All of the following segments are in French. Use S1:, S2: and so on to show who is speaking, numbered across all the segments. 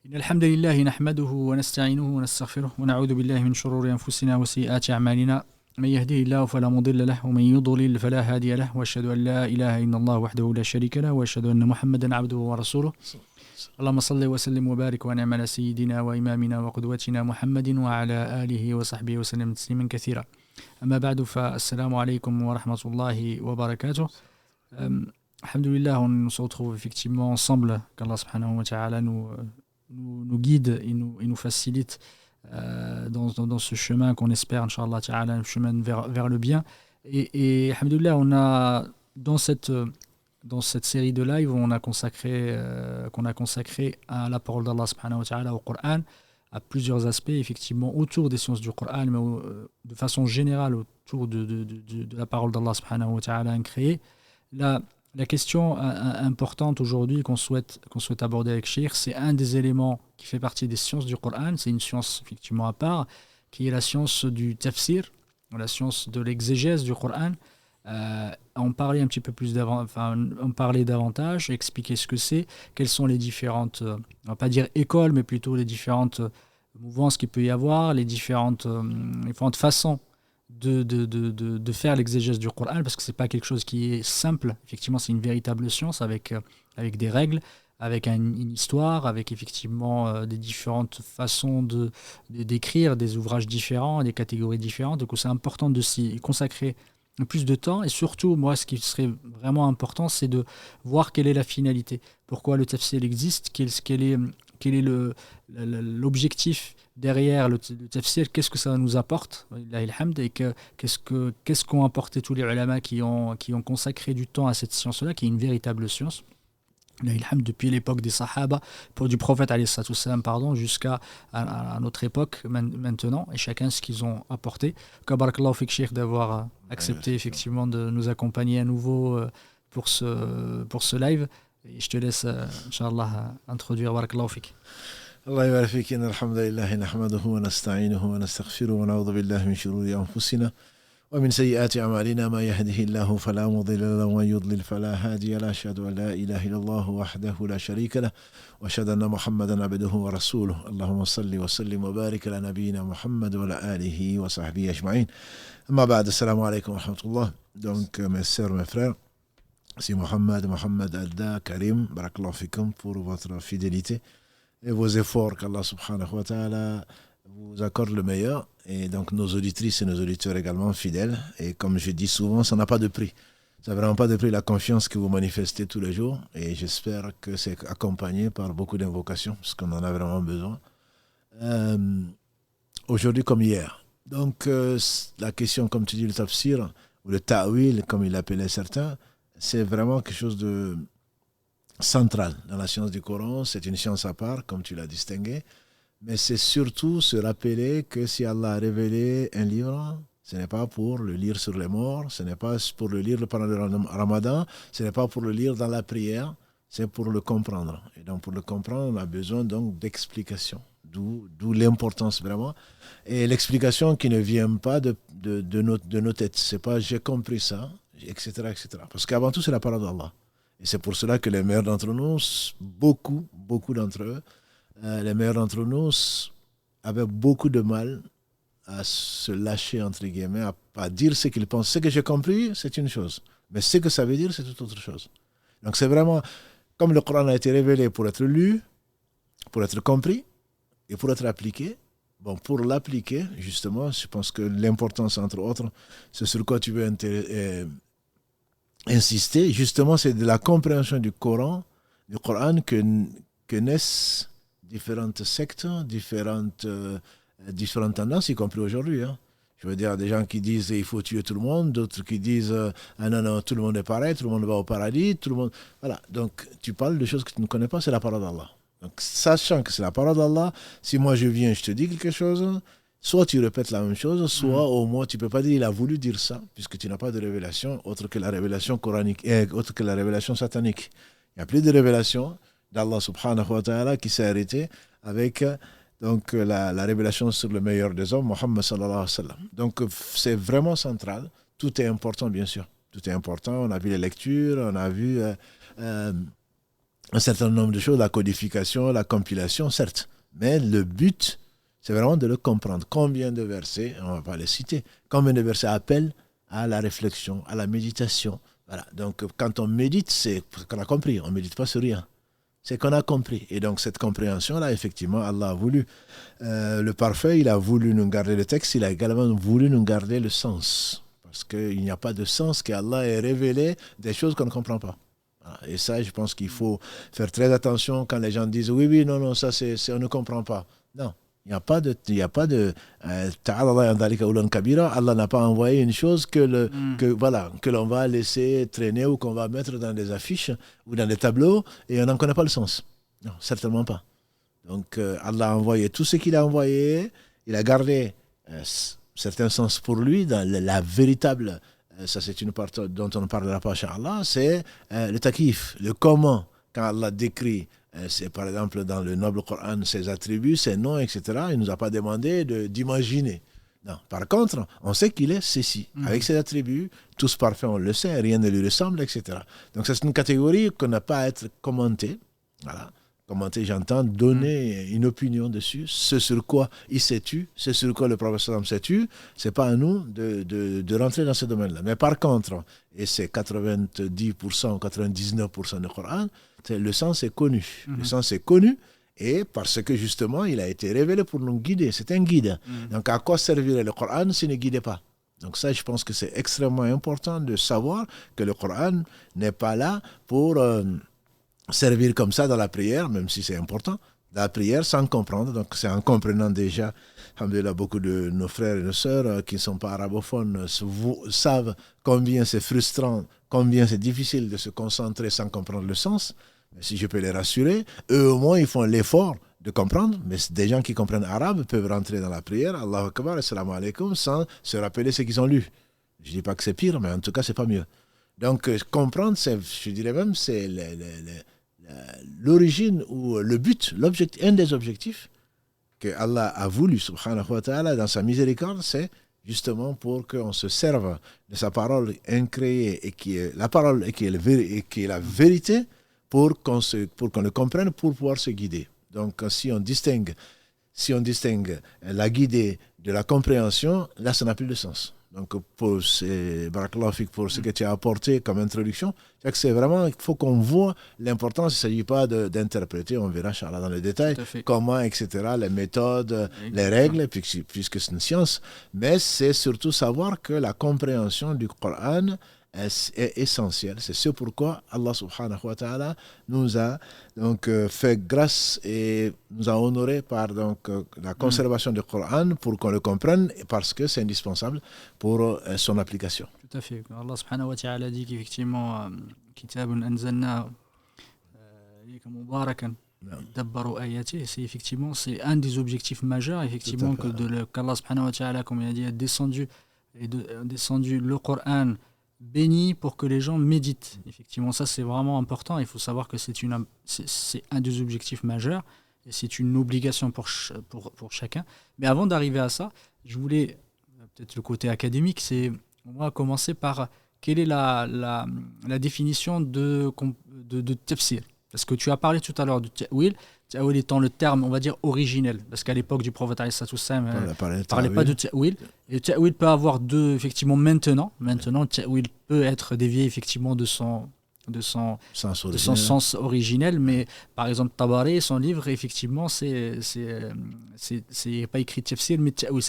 S1: إن الحمد لله نحمده ونستعينه ونستغفره ونعوذ بالله من شرور أنفسنا وسيئات أعمالنا من يهده الله فلا مضل له ومن يضلل فلا هادي له وأشهد أن لا إله إلا الله وحده لا شريك له وأشهد أن محمدا عبده ورسوله اللهم صل وسلم وبارك ونعم على سيدنا وإمامنا وقدوتنا محمد وعلى آله وصحبه وسلم تسليما كثيرا أما بعد فالسلام عليكم ورحمة الله وبركاته. Alhamdulillah, on se retrouve effectivement ensemble, qu'Allah subhanahu wa ta'ala nous guide et nous facilite dans ce chemin qu'on espère, Inch'Allah ta'ala, un chemin vers le bien. Et alhamdulillah, on a dans cette série de live qu'on a consacré à la parole d'Allah subhanahu wa ta'ala, au Coran, à plusieurs aspects, effectivement, autour des sciences du Coran, mais de façon générale autour de la parole d'Allah subhanahu wa ta'ala créée. La question importante aujourd'hui qu'on souhaite aborder avec Cheikh, c'est un des éléments qui fait partie des sciences du Coran, c'est une science effectivement à part, qui est la science du tafsir, la science de l'exégèse du Coran. En parler un petit peu plus en parler davantage, expliquer ce que c'est, quelles sont les différentes, on va pas dire écoles, mais plutôt les différentes mouvances qu'il peut y avoir, les différentes façons de faire l'exégèse du Coran, parce que c'est pas quelque chose qui est simple. Effectivement, c'est une véritable science avec des règles, avec une histoire, avec effectivement des différentes façons d'écrire, des ouvrages différents, des catégories différentes. Donc c'est important de s'y consacrer plus de temps, et surtout, moi, ce qui serait vraiment important, c'est de voir quelle est la finalité, pourquoi le tafsir existe, quel est l'objectif derrière le tafsir, qu'est-ce que ça nous apporte, et qu'est-ce qu'ont apporté tous les ulama qui ont consacré du temps à cette science-là, qui est une véritable science. Depuis l'époque des Sahaba, du prophète jusqu'à notre époque maintenant, et chacun ce qu'ils ont apporté. Barakallahu fik Cheikh d'avoir accepté effectivement de nous accompagner à nouveau pour ce live. Et je te laisse, Inch'Allah, introduire. Barakallahu fik.
S2: الله يبارك فيك. إن الحمد لله نحمده ونستعينه ونستغفره ونعوذ بالله من شرور أنفسنا ومن سيئات أعمالنا ما يهده الله فلا مضل له ومن يضلل فلا هادي له أشهد أن لا إله إلا الله وحده لا شريك له وأشهد أن محمدا عبده ورسوله اللهم صل وسلم وبارك على نبينا محمد وعلى آله وصحبه أجمعين. أما بعد, السلام عليكم ورحمة الله. Donc mes sœurs, mes frères, c'est Mohamed Adda Karim, barakallahu fikum pour votre fidélité et vos efforts, qu'Allah subhanahu wa ta'ala vous accorde le meilleur, et donc nos auditrices et nos auditeurs également fidèles. Et comme je dis souvent, ça n'a pas de prix. Ça n'a vraiment pas de prix, la confiance que vous manifestez tous les jours, et j'espère que c'est accompagné par beaucoup d'invocations, parce qu'on en a vraiment besoin. Aujourd'hui comme hier. Donc la question, comme tu dis, le tafsir, ou le ta'wil, comme il l'appelait certains, c'est vraiment quelque chose de central dans la science du Coran. C'est une science à part, comme tu l'as distingué. Mais c'est surtout se rappeler que si Allah a révélé un livre, ce n'est pas pour le lire sur les morts, ce n'est pas pour le lire pendant le Ramadan, ce n'est pas pour le lire dans la prière, c'est pour le comprendre. Et donc pour le comprendre, on a besoin donc d'explications, d'où l'importance vraiment. Et l'explication qui ne vient pas de nos têtes, c'est pas j'ai compris ça, etc., etc. Parce qu'avant tout, c'est la parole d'Allah. Et c'est pour cela que les meilleurs d'entre nous, beaucoup d'entre eux, les meilleurs d'entre nous avaient beaucoup de mal à se lâcher, entre guillemets, à dire ce qu'ils pensent. Ce que j'ai compris, c'est une chose. Mais ce que ça veut dire, c'est toute autre chose. Donc c'est vraiment, comme le Coran a été révélé pour être lu, pour être compris et pour être appliqué. Bon, pour l'appliquer, justement, je pense que l'importance, entre autres, c'est sur quoi tu veux insister, justement, c'est de la compréhension du Coran que naissent différentes sectes, différentes tendances, y compris aujourd'hui. Hein. Je veux dire, des gens qui disent il faut tuer tout le monde, d'autres qui disent ah non, tout le monde est pareil, tout le monde va au paradis, tout le monde. Voilà, donc tu parles de choses que tu ne connais pas, c'est la parole d'Allah. Donc, sachant que c'est la parole d'Allah, si moi je viens, je te dis quelque chose, soit tu répètes la même chose, soit au moins tu ne peux pas dire il a voulu dire ça, puisque tu n'as pas de révélation autre que la révélation coranique, autre que la révélation satanique. Il n'y a plus de révélation d'Allah subhanahu wa ta'ala qui s'est arrêtée avec donc, la révélation sur le meilleur des hommes, Muhammad sallallahu alayhi wa sallam. Donc c'est vraiment central. Tout est important, bien sûr. Tout est important. On a vu les lectures, on a vu un certain nombre de choses, la codification, la compilation, certes. Mais le but, c'est vraiment de le comprendre. Combien de versets, on ne va pas les citer, combien de versets appellent à la réflexion, à la méditation. Voilà. Donc, quand on médite, c'est qu'on a compris. On ne médite pas sur rien. C'est qu'on a compris. Et donc, cette compréhension-là, effectivement, Allah a voulu. Le parfait, il a voulu nous garder le texte, il a également voulu nous garder le sens. Parce qu'il n'y a pas de sens qu'Allah ait révélé des choses qu'on ne comprend pas. Voilà. Et ça, je pense qu'il faut faire très attention quand les gens disent oui, oui, non, non, ça, on ne comprend pas. Non. Il n'y a pas de Allah n'a pas envoyé une chose que l'on va laisser traîner ou qu'on va mettre dans des affiches ou dans des tableaux et on n'en connaît pas le sens. Non, certainement pas. Donc Allah a envoyé tout ce qu'il a envoyé, il a gardé certains sens pour lui dans la véritable, ça c'est une partie dont on ne parlera pas, Inch'Allah, c'est le takif, le comment, quand Allah décrit. C'est par exemple dans le noble Coran ses attributs, ses noms, etc. Il ne nous a pas demandé d'imaginer. Non. Par contre, on sait qu'il est ceci. Avec ses attributs, tous parfaits, on le sait, rien ne lui ressemble, etc. Donc c'est une catégorie qu'on n'a pas à être commentée. Voilà. Commenter, j'entends, donner une opinion dessus, ce sur quoi il s'est tu, ce sur quoi le professeur s'est tu, c'est pas à nous de rentrer dans ce domaine-là. Mais par contre, et c'est 90%, 99% du Coran, le sens est connu. Le sens est connu, et parce que justement, il a été révélé pour nous guider. C'est un guide. Donc à quoi servirait le Coran s'il ne guidait pas? Donc ça, je pense que c'est extrêmement important de savoir que le Coran n'est pas là pour servir comme ça dans la prière, même si c'est important, dans la prière sans comprendre. Donc c'est en comprenant déjà, alhamdoulilah, beaucoup de nos frères et nos sœurs qui ne sont pas arabophones savent combien c'est frustrant, combien c'est difficile de se concentrer sans comprendre le sens. Mais si je peux les rassurer, eux au moins ils font l'effort de comprendre, mais des gens qui comprennent arabe peuvent rentrer dans la prière, Allahu Akbar, Assalamu alaikum, sans se rappeler ce qu'ils ont lu. Je ne dis pas que c'est pire, mais en tout cas c'est pas mieux. Donc comprendre, je dirais même, c'est l'origine ou le but, un des objectifs que Allah a voulu, subhanahu wa ta'ala, dans sa miséricorde, c'est justement pour qu'on se serve de sa parole incréée et qui est la parole et qui est la vérité pour qu'on le comprenne, pour pouvoir se guider. Donc si on distingue la guidée de la compréhension, là ça n'a plus de sens. Donc pour ce que tu as apporté comme introduction, c'est vraiment, il faut qu'on voit l'importance. Il ne s'agit pas d'interpréter, on verra Inch'Allah dans les détails, comment, etc., les méthodes, les règles, puisque c'est une science, mais c'est surtout savoir que la compréhension du Coran est essentielle. C'est ce pourquoi Allah subhanahu wa ta'ala nous a donc fait grâce et nous a honoré par donc la conservation du Coran pour qu'on le comprenne, parce que c'est indispensable pour son application.
S1: Tout à fait. Allah subhanahu wa ta'ala dit qu'effectivement kitabun anzalna ilayka mubarakan dabbaru ayati, c'est un des objectifs majeurs effectivement qu'Allah subhanahu wa ta'ala, comme il a dit, a descendu le Coran béni pour que les gens méditent. Effectivement, ça c'est vraiment important. Il faut savoir que c'est un des objectifs majeurs et c'est une obligation pour chacun. Mais avant d'arriver à ça, je voulais, peut-être le côté académique, on va commencer par quelle est la définition de tafsir. Parce que tu as parlé tout à l'heure du ta'wil étant le terme, on va dire, originel. Parce qu'à l'époque du prophète, on ne parlait pas de ta'wil. Et le ta'wil peut avoir effectivement, maintenant, le ta'wil peut être dévié, effectivement, de son sens originel. Mais, par exemple, Tabari, son livre, effectivement, c'est pas écrit tafsir, mais ta'wil.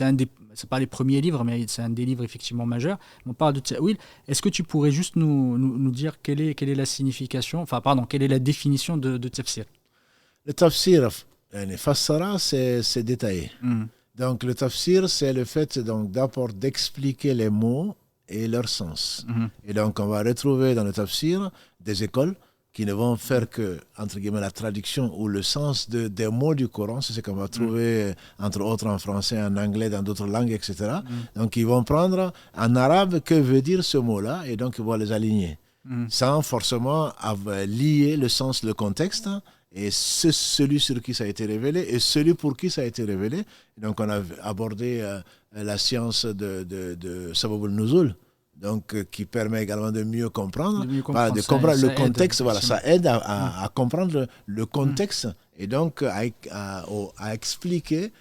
S1: C'est pas les premiers livres, mais c'est un des livres, effectivement, majeurs. On parle de ta'wil. Est-ce que tu pourrais juste nous dire quelle est la signification, quelle est la définition de tafsir?
S2: Le tafsir, fassara, c'est détaillé. Donc le tafsir, c'est le fait d'abord d'expliquer les mots et leur sens. Et donc on va retrouver dans le tafsir des écoles qui ne vont faire que, entre guillemets, la traduction ou le sens des mots du Coran. C'est ce qu'on va trouver, entre autres, en français, en anglais, dans d'autres langues, etc. Donc ils vont prendre en arabe que veut dire ce mot-là, et donc ils vont les aligner, sans forcément lier le sens, le contexte, et c'est celui sur qui ça a été révélé et celui pour qui ça a été révélé. Donc on a abordé la science de Sababul Nuzul, donc qui permet également de mieux comprendre,
S1: De mieux
S2: voilà,
S1: comprendre,
S2: de comprendre le contexte,
S1: aide,
S2: voilà, ça aide à comprendre le contexte et donc à expliquer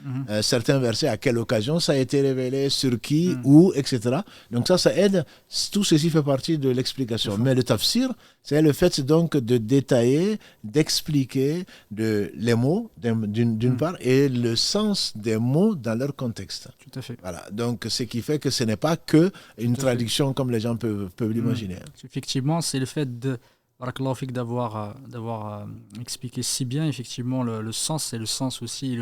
S2: certains versets, à quelle occasion ça a été révélé, sur qui, où, etc. Donc ça aide, tout ceci fait partie de l'explication. Mais le tafsir, c'est le fait donc de détailler, d'expliquer les mots d'une part et le sens des mots dans leur contexte.
S1: Tout à fait.
S2: Voilà, donc ce qui fait que ce n'est pas que une traduction comme les gens peuvent l'imaginer.
S1: Effectivement, c'est le fait de Barakallahu fik d'avoir expliqué si bien effectivement le sens et le sens aussi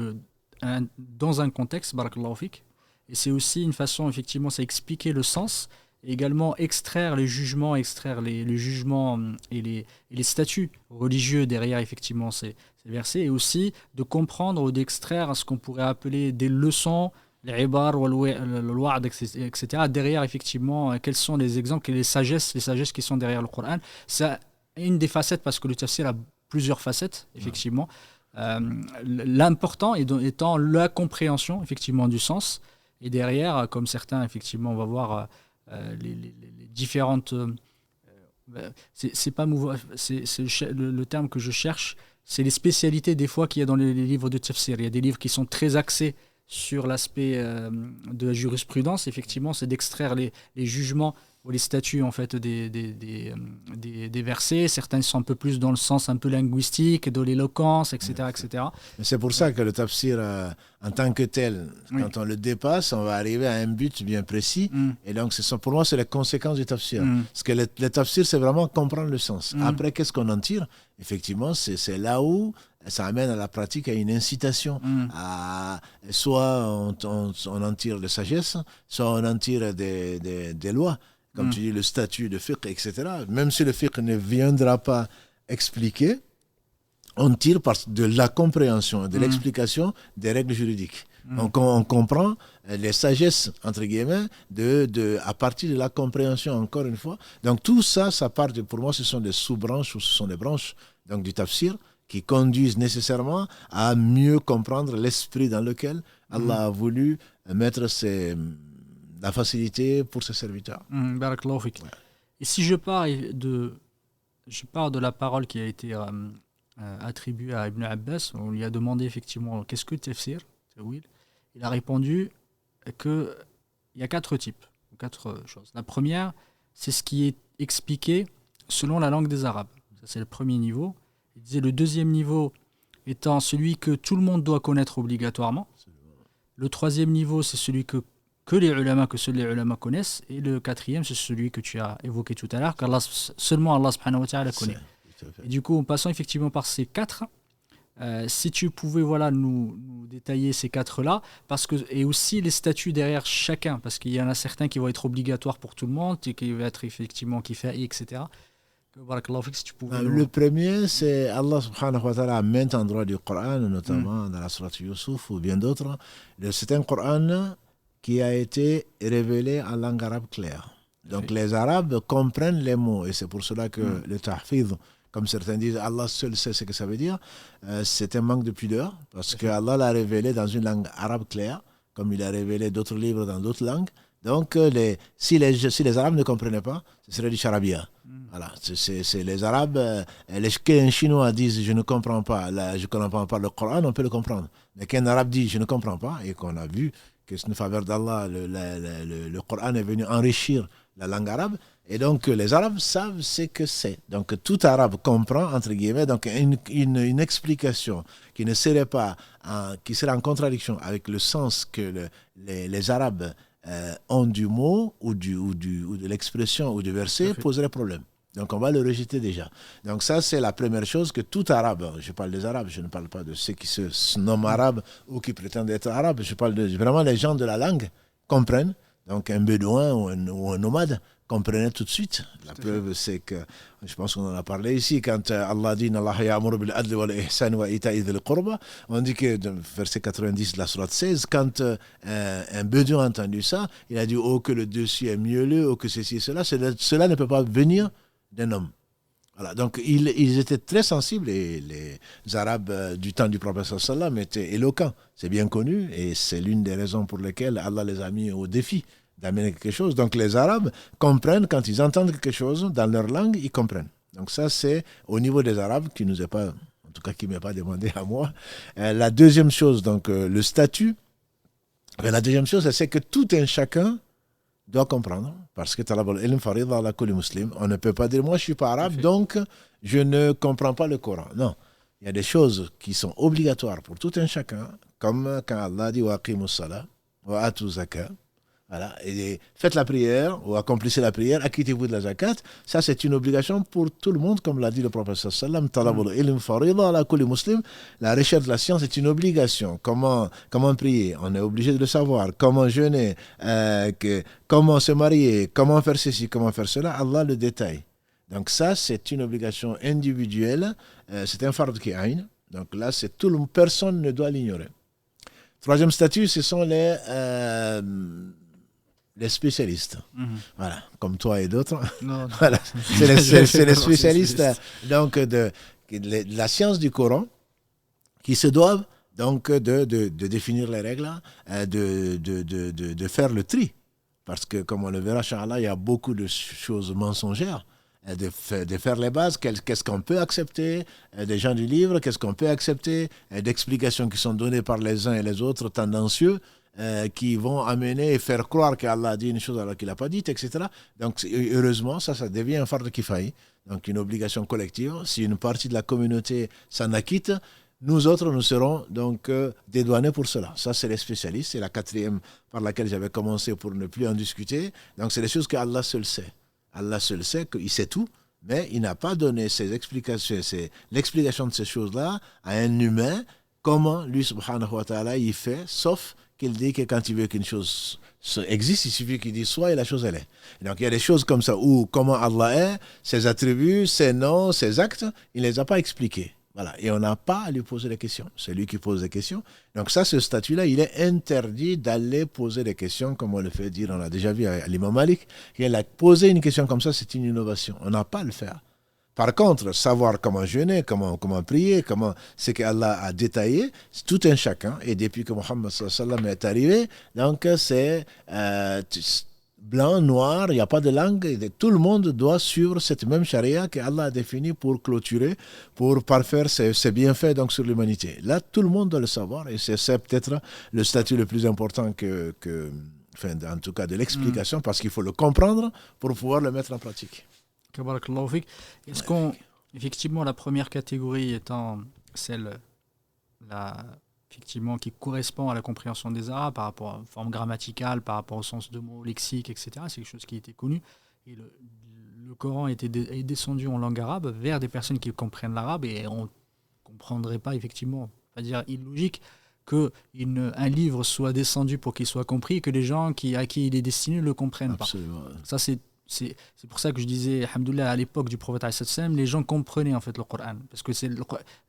S1: dans un contexte, Barakallahu fik. Et c'est aussi une façon, effectivement, c'est expliquer le sens et également extraire les jugements, les jugements et les statuts religieux derrière effectivement ces versets, et aussi de comprendre ou d'extraire ce qu'on pourrait appeler des leçons, les ibar, le wa'd, etc. Derrière effectivement, quels sont les exemples, les sagesses qui sont derrière le Coran. Ça une des facettes, parce que le tafsir a plusieurs facettes, effectivement. L'important étant la compréhension, effectivement, du sens. Et derrière, comme certains, effectivement, on va voir les différentes... c'est pas le terme que je cherche, c'est les spécialités des fois qu'il y a dans les livres de tafsir. Il y a des livres qui sont très axés sur l'aspect de la jurisprudence. Effectivement, c'est d'extraire les jugements ou les statuts en fait des versets. Certains sont un peu plus dans le sens un peu linguistique, de l'éloquence, etc., etc.
S2: C'est pour ça que le tafsir en tant que tel, quand on le dépasse, on va arriver à un but bien précis. Et donc pour moi, c'est la conséquence du tafsir. Parce que le tafsir, c'est vraiment comprendre le sens. Après, qu'est-ce qu'on en tire? Effectivement, c'est là où ça amène à la pratique, à une incitation. Soit on en tire de sagesse, soit on en tire des lois. Comme tu dis, le statut de fiqh, etc. Même si le fiqh ne viendra pas expliquer, on tire de la compréhension, de l'explication des règles juridiques. Donc on comprend les sagesses, entre guillemets, à partir de la compréhension, encore une fois. Donc tout ça, pour moi, ce sont des sous-branches ou ce sont des branches donc, du tafsir qui conduisent nécessairement à mieux comprendre l'esprit dans lequel Allah a voulu mettre la facilité pour ses serviteurs.
S1: Barakallahu fik. Et si je pars de la parole qui a été attribuée à Ibn Abbas, on lui a demandé effectivement qu'est-ce que tafsir, il a répondu qu'il y a 4 types, 4 choses. La première, c'est ce qui est expliqué selon la langue des Arabes. Ça, c'est le premier niveau. Il disait le deuxième niveau étant celui que tout le monde doit connaître obligatoirement. Le troisième niveau, c'est celui que seuls les ulama connaissent. Et le quatrième, c'est celui que tu as évoqué tout à l'heure, seulement Allah subhanahu wa ta'ala connaît. Et du coup, en passant effectivement par ces 4, si tu pouvais nous détailler ces 4-là, et aussi les statuts derrière chacun, parce qu'il y en a certains qui vont être obligatoires pour tout le monde, et qui vont être effectivement kifa'i, etc. Si tu pouvais
S2: le premier, c'est Allah subhanahu wa ta'ala à maintes endroits du Coran, notamment dans la sourate Yusuf ou bien d'autres. C'est un Coran qui a été révélé en langue arabe claire. Donc les Arabes comprennent les mots, et c'est pour cela que le tahfidh, comme certains disent, Allah seul sait ce que ça veut dire, c'est un manque de pudeur, parce que Allah l'a révélé dans une langue arabe claire, comme il a révélé d'autres livres dans d'autres langues. Donc si les Arabes ne comprenaient pas, ce serait du charabia. Voilà, c'est les Arabes, qu'un Chinois dise je ne comprends pas le Coran, on peut le comprendre. Mais qu'un Arabe dit je ne comprends pas, et qu'on a vu que c'est une faveur d'Allah, le Coran est venu enrichir la langue arabe, et donc les Arabes savent ce que c'est. Donc tout Arabe comprend, entre guillemets, donc une explication qui ne serait pas, qui serait en contradiction avec le sens que les Arabes ont du mot ou de l'expression ou du verset, poserait problème. Donc on va le rejeter déjà. Donc ça, c'est la première chose que tout Arabe, je parle des Arabes, je ne parle pas de ceux qui se nomment Arabes ou qui prétendent être Arabes, je parle vraiment les gens de la langue comprennent. Donc un bédouin ou un nomade comprenait tout de suite. La preuve, c'est que, je pense qu'on en a parlé ici, quand Allah dit « Allah ya'muru bil adli wal ihsan wa ita'i dhil qurba », on dit que, verset 90 de la sourate 16, quand un bédouin a entendu ça, il a dit « Oh, que le dessus est mielleux, oh, que ceci et cela », cela ne peut pas venir d'un homme. Voilà, donc ils étaient très sensibles, et les Arabes du temps du prophète sallallahu alayhi wa sallam étaient éloquents, c'est bien connu, et c'est l'une des raisons pour lesquelles Allah les a mis au défi d'amener quelque chose. Donc les Arabes comprennent quand ils entendent quelque chose dans leur langue, ils comprennent. Donc ça, c'est au niveau des Arabes qui nous est pas, en tout cas qui m'est pas demandé à moi. La deuxième chose, donc le statut. La deuxième chose, c'est que tout un chacun doit comprendre. Parce que on ne peut pas dire, moi je suis pas arabe, donc je ne comprends pas le Coran. Non. Il y a des choses qui sont obligatoires pour tout un chacun, comme quand Allah dit wa aqimus salat wa atu zakat. Voilà, et faites la prière ou accomplissez la prière, acquittez-vous de la zakat. Ça, c'est une obligation pour tout le monde, comme l'a dit le prophète sallallahu alayhi wa sallam. La recherche de la science est une obligation. Comment prier, on est obligé de le savoir. Comment jeûner, comment se marier, comment faire ceci, comment faire cela, Allah le détaille. Donc ça, c'est une obligation individuelle. C'est un fard qui aïn. Donc là, personne ne doit l'ignorer. Troisième statut, ce sont les spécialistes. Voilà, comme toi et d'autres.
S1: Non.
S2: Voilà. C'est les spécialistes donc, de la science du Coran qui se doivent donc de définir les règles, de faire le tri. Parce que, comme on le verra, Inch'Allah, il y a beaucoup de choses mensongères. De faire les bases, qu'est-ce qu'on peut accepter des gens du livre, qu'est-ce qu'on peut accepter d'explications qui sont données par les uns et les autres tendancieux, qui vont amener et faire croire qu'Allah a dit une chose alors qu'il n'a pas dit, etc. Donc, heureusement, ça devient un fard kifaï, donc une obligation collective. Si une partie de la communauté s'en acquitte, nous autres, nous serons donc dédouanés pour cela. Ça, c'est les spécialistes. C'est la quatrième par laquelle j'avais commencé pour ne plus en discuter. Donc, c'est des choses qu'Allah seul sait. Allah seul sait qu'il sait tout, mais il n'a pas donné ses explications, l'explication de ces choses-là à un humain, comment lui, subhanahu wa ta'ala, il fait, sauf qu'il dit que quand il veut qu'une chose existe, il suffit qu'il dise soit et la chose elle est. Et donc il y a des choses comme ça où comment Allah est, ses attributs, ses noms, ses actes, il ne les a pas expliqués. Voilà. Et on n'a pas à lui poser des questions. C'est lui qui pose des questions. Donc ça, ce statut-là, il est interdit d'aller poser des questions, comme on le fait dire, on a déjà vu à l'imam Malik, qu'il a posé une question comme ça, c'est une innovation. On n'a pas à le faire. Par contre, savoir comment jeûner, comment prier, ce qu'Allah a détaillé, c'est tout un chacun. Et depuis que Mohammed sallallahu alayhi wa sallam est arrivé, donc c'est blanc, noir, il n'y a pas de langue. Tout le monde doit suivre cette même charia qu'Allah a définie pour clôturer, pour parfaire ses bienfaits donc, sur l'humanité. Là, tout le monde doit le savoir et c'est peut-être le statut le plus important enfin, en tout cas de l'explication, parce qu'il faut le comprendre pour pouvoir le mettre en pratique.
S1: Est-ce qu'on, effectivement, la première catégorie étant celle effectivement, qui correspond à la compréhension des Arabes par rapport à la forme grammaticale, par rapport au sens de mots, lexique, etc. C'est quelque chose qui était connu. Et le Coran est descendu en langue arabe vers des personnes qui comprennent l'arabe et on ne comprendrait pas, effectivement, c'est-à-dire illogique qu'un livre soit descendu pour qu'il soit compris et que les gens à qui il est destiné ne le comprennent
S2: Absolument.
S1: pas. Ça, c'est pour ça que je disais, alhamdoulilah, à l'époque du prophète, les gens comprenaient en fait le Coran. Parce que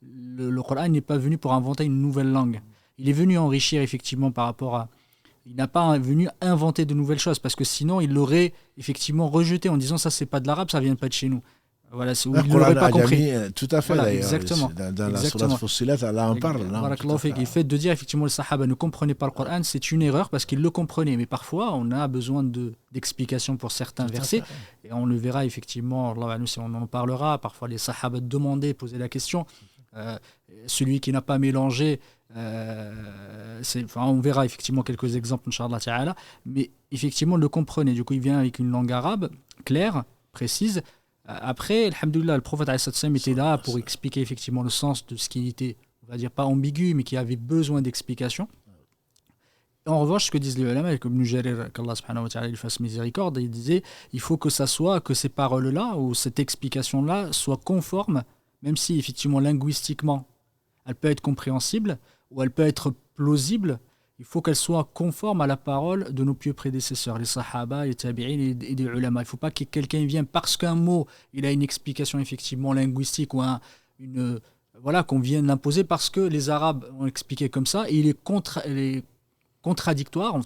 S1: le Coran n'est pas venu pour inventer une nouvelle langue. Il est venu enrichir effectivement par rapport à... Il n'a pas venu inventer de nouvelles choses, parce que sinon il l'aurait effectivement rejeté en disant ça c'est pas de l'arabe, ça vient pas de chez nous. Voilà, il ne l'aurait pas compris.
S2: Tout à fait,
S1: voilà,
S2: d'ailleurs.
S1: exactement.
S2: Dans la sourate Fussilat, Allah en parle.
S1: Le fait de dire effectivement les Sahaba ne comprenaient pas le Coran, c'est une erreur parce qu'ils le comprenaient. Mais parfois, on a besoin d'explications pour certains versets. Et on le verra effectivement, on en parlera. Parfois, les Sahaba demandaient, posaient la question. Celui qui n'a pas mélangé, on verra effectivement quelques exemples, Inch'Allah Ta'ala. Mais effectivement, le comprenait. Du coup, il vient avec une langue arabe claire, précise. Après, alhamdoulilah, le prophète était là pour expliquer effectivement le sens de ce qui était, on va dire pas ambigu, mais qui avait besoin d'explication. En revanche, ce que disent les ulama, comme Ibn Jarir, qu'Allah subhanahu wa ta'ala lui fasse miséricorde, il disait il faut que ces paroles-là, ou cette explication-là, soient conformes, même si effectivement linguistiquement, elle peut être compréhensible, ou elle peut être plausible, il faut qu'elle soit conforme à la parole de nos pieux prédécesseurs, les sahaba, les tabi'in et des ulama. Il ne faut pas que quelqu'un vienne parce qu'un mot, il a une explication effectivement linguistique ou qu'on vienne l'imposer parce que les Arabes ont expliqué comme ça et il est contradictoire,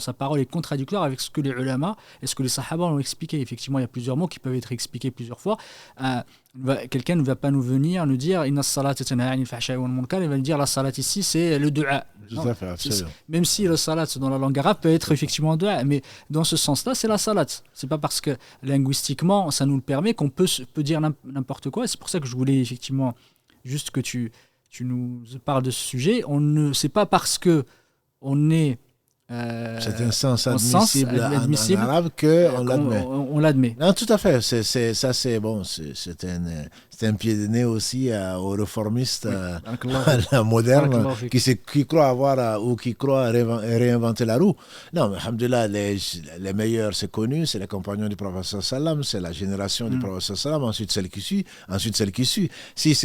S1: sa parole est contradictoire avec ce que les ulama et ce que les sahaba ont expliqué. Effectivement, il y a plusieurs mots qui peuvent être expliqués plusieurs fois. Quelqu'un ne va pas nous venir nous dire inna as-salata tanha 'anil fahsha'i wal munkar, il va nous dire la salat ici c'est le du'a.
S2: Tout à fait, absolument.
S1: Même si le salat dans la langue arabe peut être effectivement dua, mais dans ce sens-là, c'est la salat. C'est pas parce que linguistiquement ça nous le permet qu'on peut dire n'importe quoi. C'est pour ça que je voulais effectivement juste que tu nous parles de ce sujet. C'est pas parce que on est
S2: c'est un sens admissible en arabe qu'on l'admet.
S1: On l'admet.
S2: Non, tout à fait. C'est bon. C'est un pied de nez aussi aux réformistes modernes qui croient avoir ou qui croient réinventer la roue. Non, mais alhamdoulilah, les meilleurs, c'est connu, c'est les compagnons du prophète sallam, c'est la génération du prophète sallam, ensuite celle qui suit, Si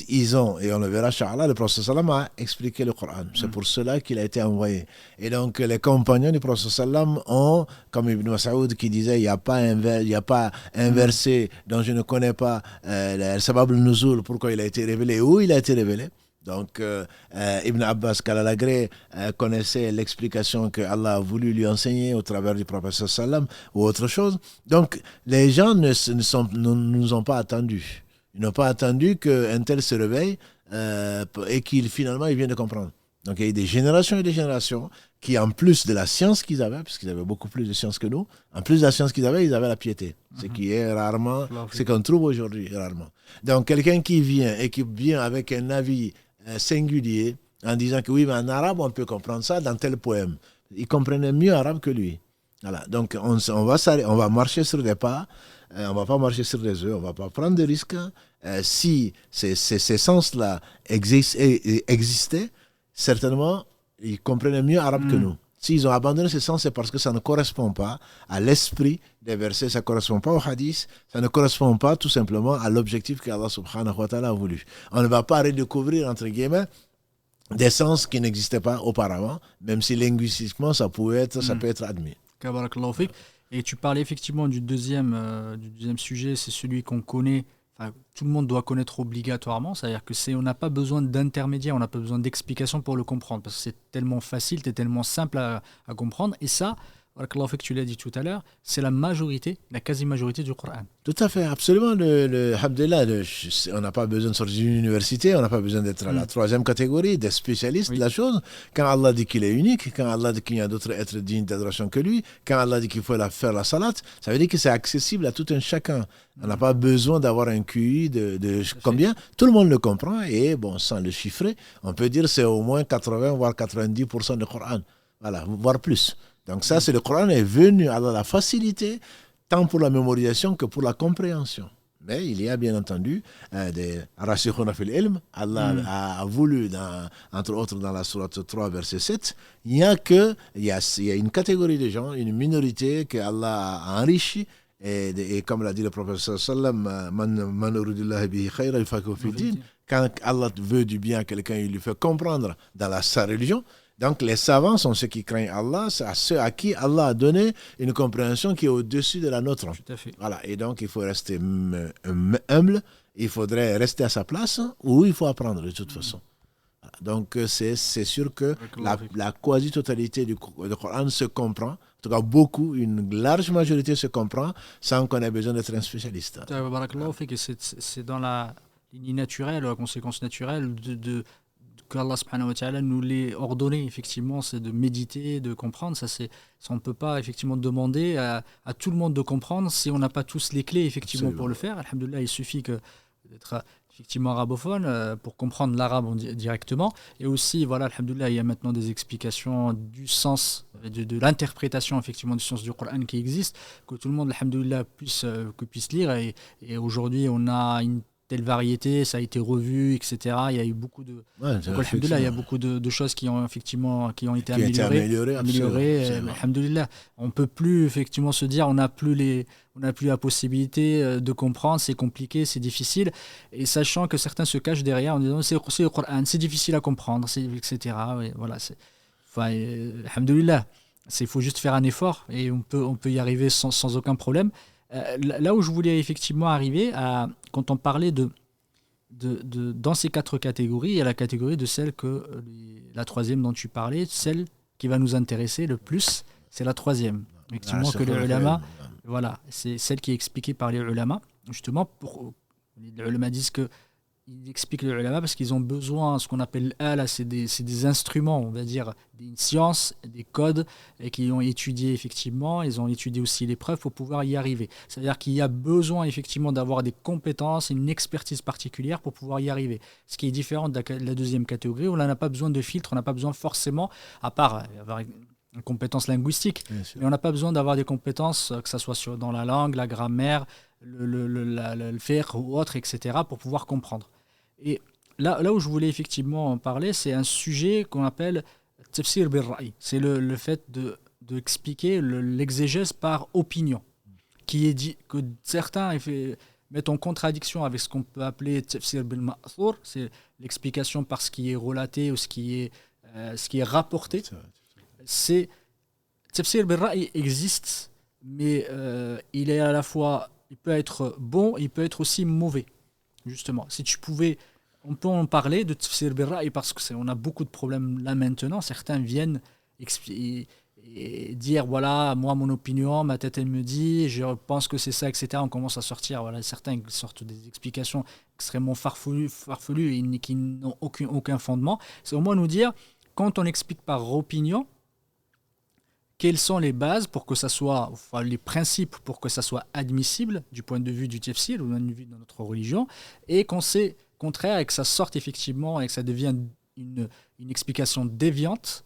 S2: ils ont, et on le verra, Inch'Allah, le prophète sallam a expliqué le Coran. C'est pour cela qu'il a été envoyé. Et donc, les compagnons du prophète sallam ont, comme Ibn Mas'ud qui disait, il n'y a pas un verset dont je ne connais pas le sabab al-nuzul, pourquoi il a été révélé, où il a été révélé. Donc, Ibn Abbas Kalalagré connaissait l'explication que Allah a voulu lui enseigner au travers du prophète sallam ou autre chose. Donc, les gens ne nous ont pas attendus. Ils n'ont pas attendu qu'un tel se réveille et finalement, il vient de comprendre. Donc, il y a eu des générations et des générations qui, en plus de la science qu'ils avaient, parce qu'ils avaient beaucoup plus de science que nous, en plus de la science qu'ils avaient la piété. Ce qui est rarement, ce qu'on trouve aujourd'hui, rarement. Donc, quelqu'un qui vient avec un avis singulier, en disant que oui, mais en arabe, on peut comprendre ça dans tel poème. Il comprenait mieux arabe que lui. Voilà. Donc, on va marcher sur des pas, on ne va pas marcher sur des œufs, on ne va pas prendre de risques. Si ces sens-là existaient, certainement, ils comprenaient mieux arabe que nous. S'ils ont abandonné ce sens, c'est parce que ça ne correspond pas à l'esprit des versets, ça ne correspond pas au hadith, ça ne correspond pas tout simplement à l'objectif qu'Allah subhanahu wa ta'ala a voulu. On ne va pas redécouvrir, entre guillemets, des sens qui n'existaient pas auparavant, même si linguistiquement ça peut être admis.
S1: Barakallahu fik. Et tu parlais effectivement du deuxième sujet, c'est celui qu'on connaît. Enfin, tout le monde doit connaître obligatoirement, c'est-à-dire que on n'a pas besoin d'intermédiaire, on n'a pas besoin d'explication pour le comprendre, parce que c'est tellement facile, c'est tellement simple à comprendre, et ça, que tu l'as dit tout à l'heure, c'est la quasi-majorité du Coran.
S2: Tout à fait, absolument. Alhamdulillah, on n'a pas besoin de sortir d'une université, on n'a pas besoin d'être à la troisième catégorie, des spécialistes de la chose. Quand Allah dit qu'il est unique, quand Allah dit qu'il y a d'autres êtres dignes d'adoration que lui, quand Allah dit qu'il faut faire la salat, ça veut dire que c'est accessible à tout un chacun. On n'a pas besoin d'avoir un QI de combien. Tout le monde le comprend et, bon, sans le chiffrer, on peut dire que c'est au moins 80 voire 90% du Coran. Voilà, voire plus. Donc ça, c'est le Coran est venu à la facilité, tant pour la mémorisation que pour la compréhension. Mais il y a bien entendu des rasikhuna fil ilm. Allah a voulu, entre autres dans la sourate 3, verset 7, il y a une catégorie de gens, une minorité que Allah a enrichi. Et comme l'a dit le prophète sallam, man uridillahi bihi khayran yufaqihu fid din. Quand Allah veut du bien à quelqu'un, il lui fait comprendre dans sa religion. Donc les savants sont ceux qui craignent Allah, c'est à ceux à qui Allah a donné une compréhension qui est au-dessus de la nôtre.
S1: Tout à fait.
S2: Voilà. Et donc il faut rester humble, il faudrait rester à sa place ou il faut apprendre de toute façon. Voilà. Donc c'est sûr que la quasi-totalité du Coran se comprend, en tout cas beaucoup, une large majorité se comprend sans qu'on ait besoin d'être un spécialiste.
S1: C'est dans la ligne naturelle, la conséquence naturelle qu'Allah subhanahu wa ta'ala nous l'ait ordonné, effectivement, c'est de méditer, de comprendre. Ça, on ne peut pas effectivement demander à tout le monde de comprendre si on n'a pas tous les clés effectivement pour le faire. Alhamdoulilah, il suffit d'être effectivement arabophone pour comprendre l'arabe directement. Et aussi, voilà, alhamdoulilah, il y a maintenant des explications du sens, de l'interprétation effectivement du sens du Coran qui existe, que tout le monde, alhamdoulilah, puisse lire. Et aujourd'hui, on a une telle variété, ça a été revu, etc. Il y a eu beaucoup de, il y a beaucoup de choses qui ont été améliorées. Alhamdoulilah, on peut plus effectivement se dire, on n'a plus la possibilité de comprendre, c'est compliqué, c'est difficile, et sachant que certains se cachent derrière en disant c'est le Coran, c'est difficile à comprendre, etc. Et voilà, alhamdoulilah, il faut juste faire un effort et on peut y arriver sans aucun problème. Là où je voulais effectivement arriver, quand on parlait dans ces 4 catégories, il y a la catégorie de celle la troisième dont tu parlais, celle qui va nous intéresser le plus, c'est la troisième. Effectivement, que les ulama, voilà, c'est celle qui est expliquée par les ulama. Justement, les ulama disent que il explique les ulama parce qu'ils ont besoin, ce qu'on appelle l'ala, c'est des instruments, on va dire, des sciences, des codes, et qu'ils ont étudié effectivement, ils ont étudié aussi les preuves pour pouvoir y arriver. C'est-à-dire qu'il y a besoin effectivement d'avoir des compétences, une expertise particulière pour pouvoir y arriver. Ce qui est différent de la deuxième catégorie, où on n'a pas besoin de filtre, on n'a pas besoin forcément, à part avoir une compétence linguistique, mais on n'a pas besoin d'avoir des compétences, que ce soit dans la langue, la grammaire, le fiqh ou autre, etc., pour pouvoir comprendre. Et là où je voulais effectivement en parler, c'est un sujet qu'on appelle tafsir bil ra'i. C'est le fait d'expliquer l'exégèse par opinion, qui est dit que certains mettent en contradiction avec ce qu'on peut appeler tafsir bil ma'thur, c'est l'explication par ce qui est relaté ou ce qui est rapporté. C'est tafsir bil ra'i existe, mais il est à la fois, il peut être bon, il peut être aussi mauvais. Justement, si tu pouvais, on peut en parler de tafsir bil ra'i parce que on a beaucoup de problèmes là maintenant. Certains viennent et dire voilà, moi mon opinion, ma tête elle me dit, je pense que c'est ça, etc. On commence à sortir, voilà, certains sortent des explications extrêmement farfelues et qui n'ont aucun fondement. C'est au moins nous dire, quand on explique par opinion, quelles sont les bases pour que ça soit, enfin, les principes pour que ça soit admissible du point de vue du tafsir ou du point de vue de notre religion, et qu'on sait contraire et que ça sorte effectivement et que ça devienne une explication déviante,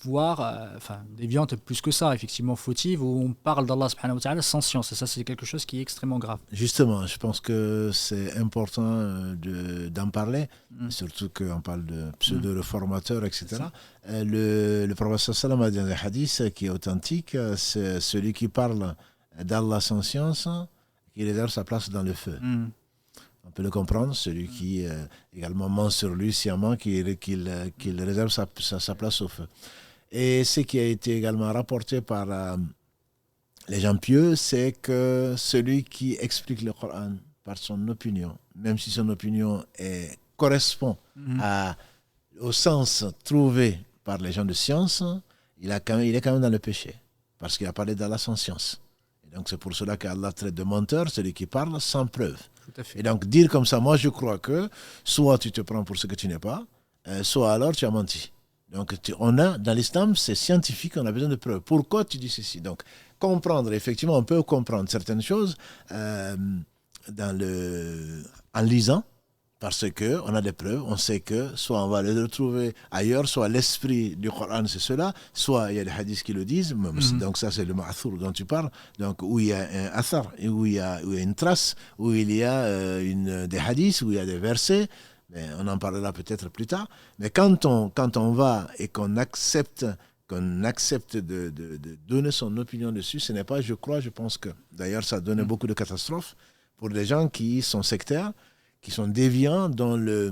S1: voire déviante plus que ça, effectivement fautive, où on parle d'Allah subhanahu wa ta'ala sans science, et ça c'est quelque chose qui est extrêmement grave.
S2: Justement, je pense que c'est important d'en parler, surtout qu'on parle de pseudo-réformateurs, etc. Le prophète sallam a dit dans un hadith qui est authentique, c'est celui qui parle d'Allah sans science, qui réserve sa place dans le feu. On peut le comprendre, celui qui également ment sur lui sciemment, qu'il réserve sa place au feu. Et ce qui a été également rapporté par les gens pieux, c'est que celui qui explique le Coran par son opinion, même si son opinion correspond au sens trouvé par les gens de science, il est quand même dans le péché, parce qu'il a parlé d'Allah sans science. Et donc c'est pour cela qu'Allah traite de menteur celui qui parle sans preuve. Et donc dire comme ça, moi je crois que soit tu te prends pour ce que tu n'es pas, soit alors tu as menti. Donc dans l'islam, c'est scientifique, on a besoin de preuves. Pourquoi tu dis ceci? Donc comprendre, effectivement, on peut comprendre certaines choses en lisant, parce qu'on a des preuves, on sait que soit on va les retrouver ailleurs, soit l'esprit du Coran c'est cela, soit il y a des hadiths qui le disent, donc ça c'est le ma'thur dont tu parles, donc où il y a un athar, où il y a une trace, où il y a des hadiths, où il y a des versets, mais on en parlera peut-être plus tard, mais quand on va et qu'on accepte de donner son opinion dessus, ce n'est pas je pense que, d'ailleurs ça donne beaucoup de catastrophes pour des gens qui sont sectaires, qui sont déviants dans le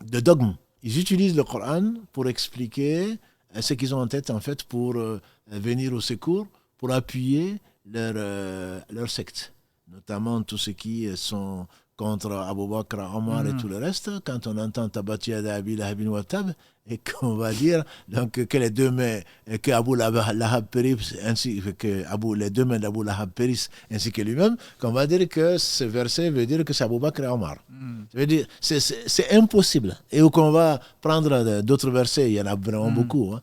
S2: dogme. Ils utilisent le Coran pour expliquer ce qu'ils ont en tête, en fait, pour venir au secours, pour appuyer leur secte. Notamment tous ceux qui sont contre Abu Bakr, Omar et tout le reste. Quand on entend Tabati Yada Abi Lahabin wa Tab, et qu'on va dire donc, que les deux mains, que Abu Lahab périsse, ainsi que les deux mains d'Abu Lahab périssent, ainsi que lui-même, qu'on va dire que ce verset veut dire que c'est Abu Bakr et Omar. Ça veut dire, c'est impossible. Et qu'on va prendre d'autres versets, il y en a vraiment beaucoup,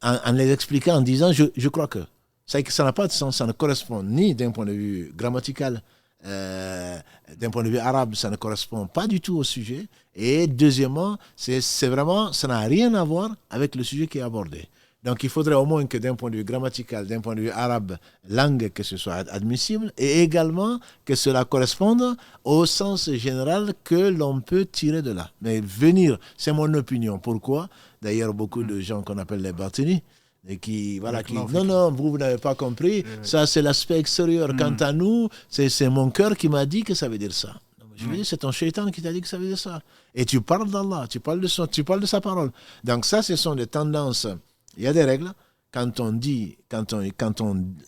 S2: en les expliquant, en disant je crois que. Ça n'a pas de sens, ça ne correspond ni d'un point de vue grammatical, d'un point de vue arabe, ça ne correspond pas du tout au sujet. Et deuxièmement, c'est vraiment, ça n'a rien à voir avec le sujet qui est abordé. Donc il faudrait au moins que d'un point de vue grammatical, d'un point de vue arabe, langue, que ce soit admissible, et également que cela corresponde au sens général que l'on peut tirer de là. Mais venir, c'est mon opinion. Pourquoi? D'ailleurs, beaucoup de gens qu'on appelle les Batini, et qui non, vous n'avez pas compris, ça c'est l'aspect extérieur. Quant à nous, c'est mon cœur qui m'a dit que ça veut dire ça. Je veux dire, c'est ton shaitan qui t'a dit que ça veut dire ça. Et tu parles d'Allah, tu parles de sa parole. Donc ça, ce sont des tendances. Il y a des règles. Quand on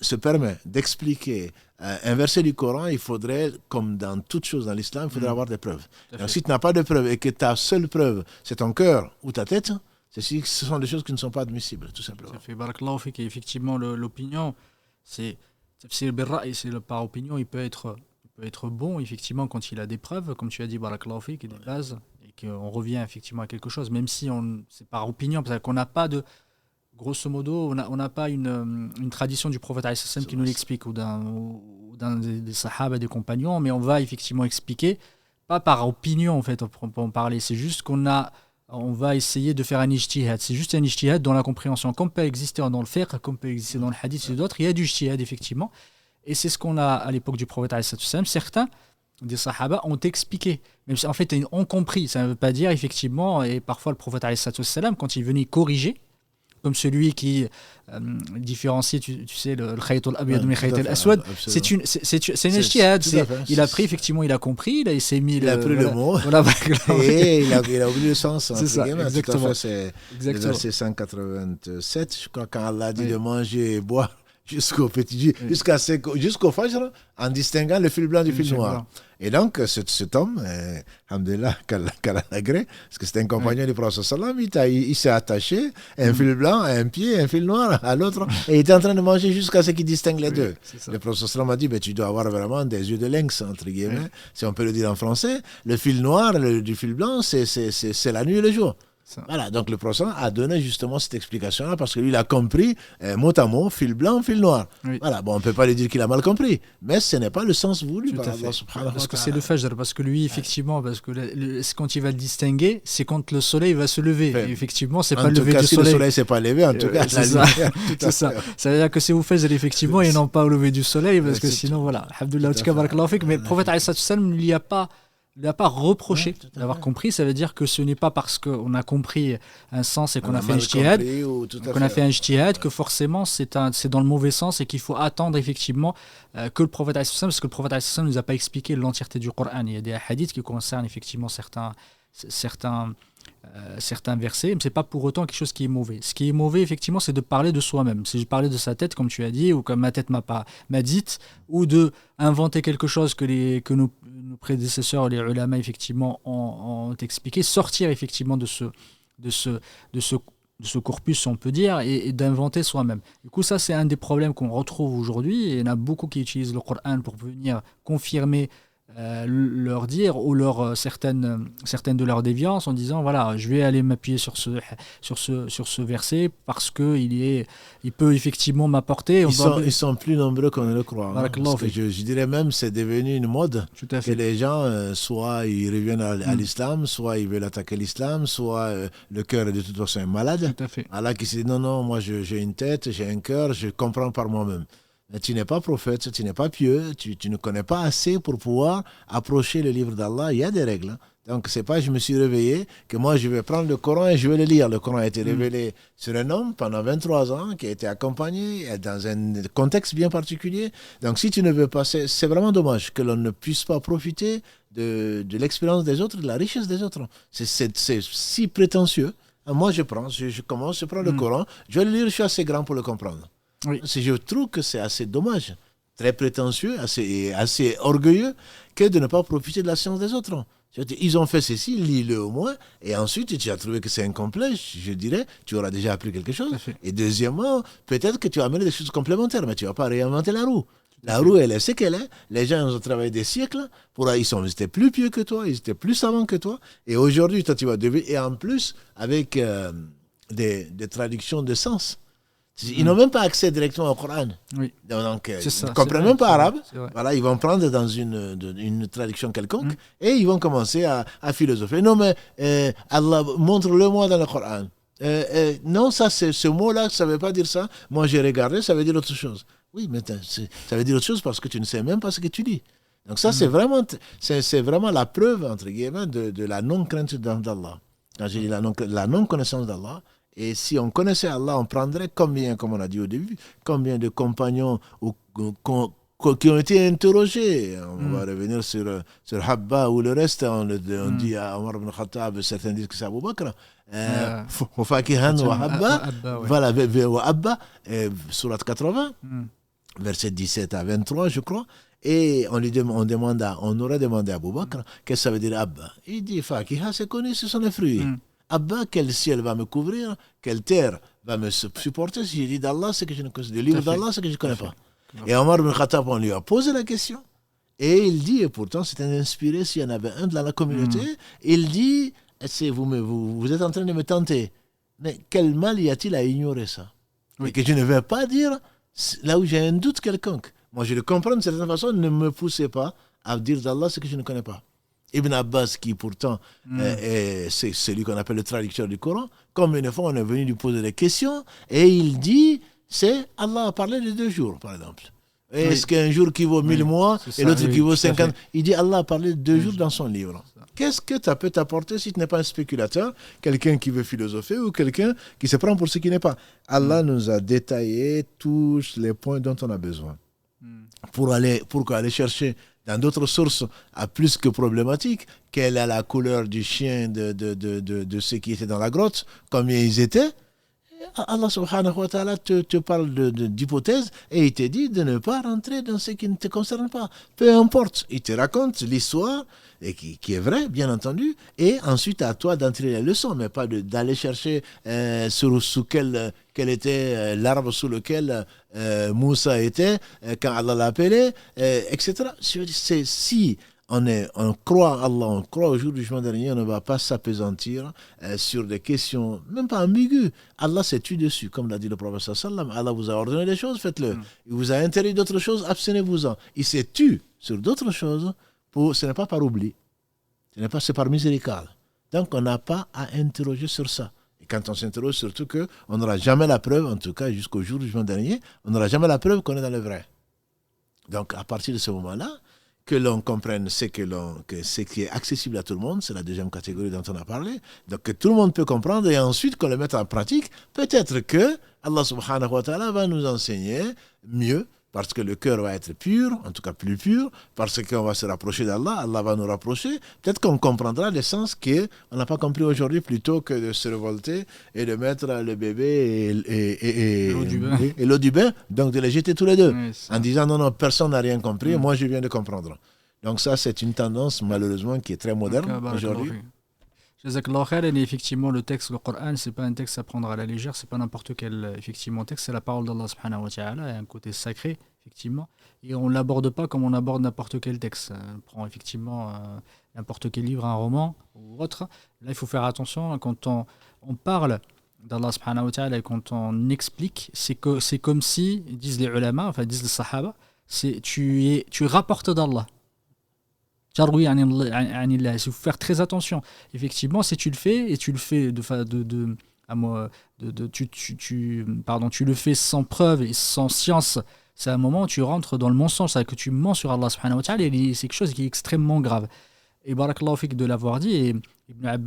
S2: se permet d'expliquer un verset du Coran, il faudrait, comme dans toute chose dans l'islam, il faudrait avoir des preuves. Donc si tu n'as pas de preuves et que ta seule preuve, c'est ton cœur ou ta tête, ce sont des choses qui ne sont pas admissibles, tout simplement.
S1: Ça fait barakallahu fik, et effectivement, l'opinion, c'est tafsir bil ra'i, c'est par opinion, il peut être peut être bon, effectivement, quand il a des preuves, comme tu as dit, barakallahu fik, et des bases, et qu'on revient effectivement à quelque chose, même si c'est par opinion, parce qu'on n'a pas de... Grosso modo, on n'a pas une tradition du prophète alayhi salam qui nous l'explique, ou d'un des sahaba, des compagnons, mais on va effectivement expliquer, pas par opinion en fait, on peut en parler, c'est juste on va essayer de faire un ijtihad. C'est juste un ijtihad dans la compréhension, comme peut exister dans le fiqh, comme peut exister dans le hadith et d'autres, il y a du ijtihad effectivement, et c'est ce qu'on a à l'époque du prophète alayhi salam. Certains des sahaba ont expliqué, même si en fait ont compris, ça ne veut pas dire effectivement, et parfois le prophète alayhi salam, quand il venait corriger, comme celui qui différencie, tu sais, le khayt al-abyad du khayt al-aswad, c'est une ijtihad. Il a pris, effectivement, il a compris, il s'est mis
S2: il a pris le mot, et il a oublié le sens.
S1: C'est ça, exactement.
S2: C'est le verset 187, je crois, quand Allah dit de manger et boire jusqu'au petit jusqu'au fajr, en distinguant le fil blanc du fil noir. Et donc, cet homme, alhamdoulilah, qu'Allah l'agrée, parce que c'était un compagnon du prophète sallam, il s'est attaché un fil blanc à un pied, un fil noir à l'autre, et il était en train de manger jusqu'à ce qu'il distingue les deux. Le prophète sallam a dit, tu dois avoir vraiment des yeux de lynx, entre guillemets, si on peut le dire en français. Le fil noir du fil blanc, c'est la nuit et le jour. Voilà, donc le prophète a donné justement cette explication-là parce que lui, il a compris mot à mot, fil blanc, fil noir. Oui. Voilà, bon, on ne peut pas lui dire qu'il a mal compris, mais ce n'est pas le sens voulu par Allah subhanahu wa ta'ala.
S1: Parce que c'est le fajr, parce que lui, effectivement, parce que quand il va le distinguer, c'est quand le soleil va se lever. Et effectivement, c'est pas le lever du soleil.
S2: Si le soleil s'est pas levé, en tout cas,
S1: c'est ça. C'est ça. Ça veut dire que c'est au fajr, effectivement, et non pas au lever du soleil, parce que sinon, voilà, alhamdoulilah, mais le prophète alayhi salam, il n'y a pas. Il n'a pas reproché d'avoir compris, ça veut dire que ce n'est pas parce qu'on a compris un sens et qu'on a fait un ijtihad que forcément c'est dans le mauvais sens et qu'il faut attendre effectivement que le prophète alayhi salam, parce que le prophète alayhi salam ne nous a pas expliqué l'entièreté du Coran. Il y a des hadiths qui concernent effectivement certains versets, mais ce n'est pas pour autant quelque chose qui est mauvais. Ce qui est mauvais, effectivement, c'est de parler de soi-même. C'est de parler de sa tête, comme tu as dit, ou comme ma tête m'a dit, ou de inventer quelque chose que nos prédécesseurs, les ulama, effectivement, ont expliqué, sortir effectivement de ce corpus, on peut dire, et d'inventer soi-même. Du coup, ça, c'est un des problèmes qu'on retrouve aujourd'hui, et il y en a beaucoup qui utilisent le Coran pour venir confirmer leur dire ou certaines de leurs déviances en disant voilà, je vais aller m'appuyer sur ce verset parce que il peut effectivement m'apporter.
S2: Ils sont plus nombreux qu'on ne le croit. Parce que je dirais même c'est devenu une mode que les gens soit ils reviennent à l'islam, soit ils veulent attaquer l'islam, soit le cœur est de toute façon malade. Allah qui se dit non, moi j'ai une tête, j'ai un cœur, je comprends par moi-même. Tu n'es pas prophète, tu n'es pas pieux, tu ne connais pas assez pour pouvoir approcher le livre d'Allah. Il y a des règles. Donc, ce n'est pas je me suis réveillé que moi je vais prendre le Coran et je vais le lire. Le Coran a été révélé sur un homme pendant 23 ans qui a été accompagné dans un contexte bien particulier. Donc, si tu ne veux pas, c'est vraiment dommage que l'on ne puisse pas profiter de l'expérience des autres, de la richesse des autres. C'est si prétentieux. Moi, je prends le Coran, je vais le lire, je suis assez grand pour le comprendre. Oui. Je trouve que c'est assez dommage, très prétentieux, assez orgueilleux que de ne pas profiter de la science des autres. Ils ont fait ceci, lis-le au moins, et ensuite tu as trouvé que c'est incomplet, je dirais, tu auras déjà appris quelque chose. Et deuxièmement, peut-être que tu as amené des choses complémentaires, mais tu ne vas pas réinventer la roue. La roue, elle est ce qu'elle est. Les gens ont travaillé des siècles, ils étaient plus pieux que toi, ils étaient plus savants que toi, et aujourd'hui, toi tu vas devenir, et en plus, avec des traductions de sens. Ils n'ont même pas accès directement au Coran. Oui. Donc, ils ne comprennent même pas arabe. Voilà, ils vont prendre dans une traduction quelconque et ils vont commencer à philosopher. Non, mais Allah, montre-le-moi dans le Coran. Non, ce mot-là, ça ne veut pas dire ça. Moi, j'ai regardé, ça veut dire autre chose. Oui, mais ça veut dire autre chose parce que tu ne sais même pas ce que tu dis. Donc ça, c'est vraiment la preuve, entre guillemets, de la non-crainte d'Allah. Quand j'ai dit la non-connaissance d'Allah, et si on connaissait Allah, on prendrait combien, comme on a dit au début, combien de compagnons qui ont été interrogés. On va revenir sur Habba ou le reste. On dit à Omar ibn Khattab, certains disent que c'est Abu Bakr. Fakihan wa Habba. Voilà, wa Habba, surat 80, verset 17 à 23, je crois. Et on aurait demandé à Abu Bakr, qu'est-ce que ça veut dire Habba? Il dit Fakiha, c'est connu, ce sont les fruits. Abba, quel ciel va me couvrir, quelle terre va me supporter si je dis d'Allah ce que je ne connais pas, le livre d'Allah ce que je ne connais pas. Et Omar ibn Khattab, on lui a posé la question Et il dit, et pourtant c'est un inspiré, s'il y en avait un dans la communauté, il dit, vous êtes en train de me tenter. Mais quel mal y a-t-il à ignorer ça? Et que je ne vais pas dire là où j'ai un doute quelconque. Moi, je le comprends d'une certaine façon, ne me poussez pas à dire d'Allah ce que je ne connais pas. Ibn Abbas, qui pourtant c'est celui qu'on appelle le traducteur du Coran, comme une fois on est venu lui poser des questions, et il dit, Allah a parlé de 2 jours, par exemple. Est-ce qu'un jour qui vaut 1000 mois et l'autre qui vaut 50? Il dit, Allah a parlé de 2 jours dans son livre. Qu'est-ce que ça peut t'apporter si tu n'es pas un spéculateur, quelqu'un qui veut philosopher ou quelqu'un qui se prend pour ce qui n'est pas? Allah nous a détaillé tous les points dont on a besoin. Pour aller chercher dans d'autres sources à plus que problématique, quelle est la couleur du chien de ceux qui étaient dans la grotte, combien ils étaient. Allah subhanahu wa ta'ala te parle d'hypothèses et il te dit de ne pas rentrer dans ce qui ne te concerne pas. Peu importe, il te raconte l'histoire et qui est vraie, bien entendu, et ensuite à toi d'en tirer les leçons, mais pas d'aller chercher sous quel était l'arbre sous lequel Moussa était quand Allah l'a appelé, etc. Si on croit en Allah, on croit au jour du jugement dernier, on ne va pas s'appesantir sur des questions, même pas ambiguës. Allah s'est tué dessus, comme l'a dit le prophète sallallahu alayhi wa sallam. Allah vous a ordonné des choses, faites-le. Il vous a interdit d'autres choses, abstenez-vous-en. Il s'est tué sur d'autres choses, ce n'est pas par oubli, c'est par miséricorde. Donc on n'a pas à interroger sur ça. Et quand on s'interroge, surtout qu'on n'aura jamais la preuve, en tout cas jusqu'au jour du jugement dernier, on n'aura jamais la preuve qu'on est dans le vrai. Donc à partir de ce moment-là, que l'on comprenne ce qui est accessible à tout le monde, c'est la deuxième catégorie dont on a parlé, donc que tout le monde peut comprendre et ensuite qu'on le mette en pratique, peut-être que Allah subhanahu wa ta'ala va nous enseigner mieux, parce que le cœur va être pur, en tout cas plus pur, parce qu'on va se rapprocher d'Allah, Allah va nous rapprocher, peut-être qu'on comprendra l'essence qu'on n'a pas compris aujourd'hui, plutôt que de se révolter et de mettre le bébé et l'eau du bain, donc de les jeter tous les deux, en disant non, personne n'a rien compris, moi je viens de comprendre. Donc ça, c'est une tendance malheureusement qui est très moderne aujourd'hui.
S1: Jazakallah khair, et effectivement le texte, le Coran, c'est pas un texte à prendre à la légère, c'est pas n'importe quel effectivement texte, c'est la parole d'Allah subhanahu wa ta'ala, il y a un côté sacré effectivement, et on l'aborde pas comme on aborde n'importe quel texte. On prend effectivement n'importe quel livre, un roman ou autre. Là il faut faire attention quand on parle d'Allah subhanahu wa ta'ala et quand on explique, c'est comme si, disent les ulama, enfin disent les sahaba, tu rapportes d'Allah. Il faut faire très attention. Effectivement, si tu le fais, et tu le fais tu le fais sans preuve et sans science, c'est un moment où tu rentres dans le mensonge, c'est-à-dire que tu mens sur Allah subhanahu wa ta'ala, et c'est quelque chose qui est extrêmement grave. Et barakallahu fik de l'avoir dit, et Ibn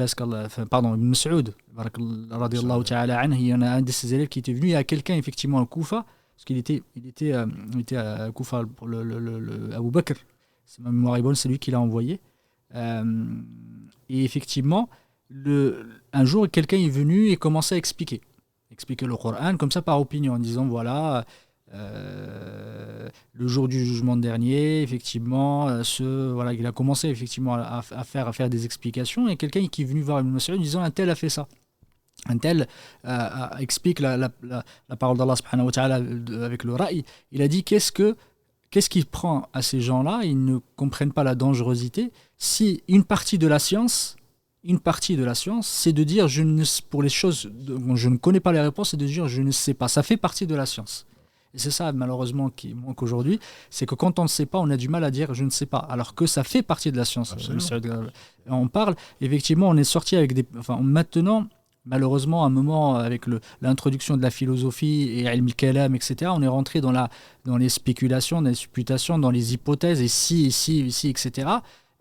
S1: Mas'ud, radiyallahu ta'ala anhu, il y en a un de ses élèves qui était venu, il y a quelqu'un effectivement à Koufa, parce qu'il était à Koufa pour le Abu Bakr. C'est ma mémoire est bonne, c'est lui qui l'a envoyé. Et effectivement, un jour, quelqu'un est venu et commençait à expliquer le Coran, comme ça par opinion, en disant voilà, le jour du jugement dernier, effectivement, il a commencé effectivement à faire des explications, et quelqu'un qui est venu voir Ibn Mas'ud en disant un tel a fait ça. Un tel explique la parole d'Allah subhanahu wa ta'ala avec le ra'i. Il a dit qu'est-ce qui prend à ces gens-là? Ils ne comprennent pas la dangerosité. Si une partie de la science, c'est de dire pour les choses dont je ne connais pas les réponses, c'est de dire je ne sais pas. Ça fait partie de la science. Et c'est ça malheureusement qui manque aujourd'hui, c'est que quand on ne sait pas, on a du mal à dire je ne sais pas, alors que ça fait partie de la science. On parle, effectivement, on est sorti avec maintenant. Malheureusement, à un moment, avec l'introduction de la philosophie et ilm al-kalam, etc., on est rentré dans les spéculations, dans les supputations, dans les hypothèses, et ici, etc.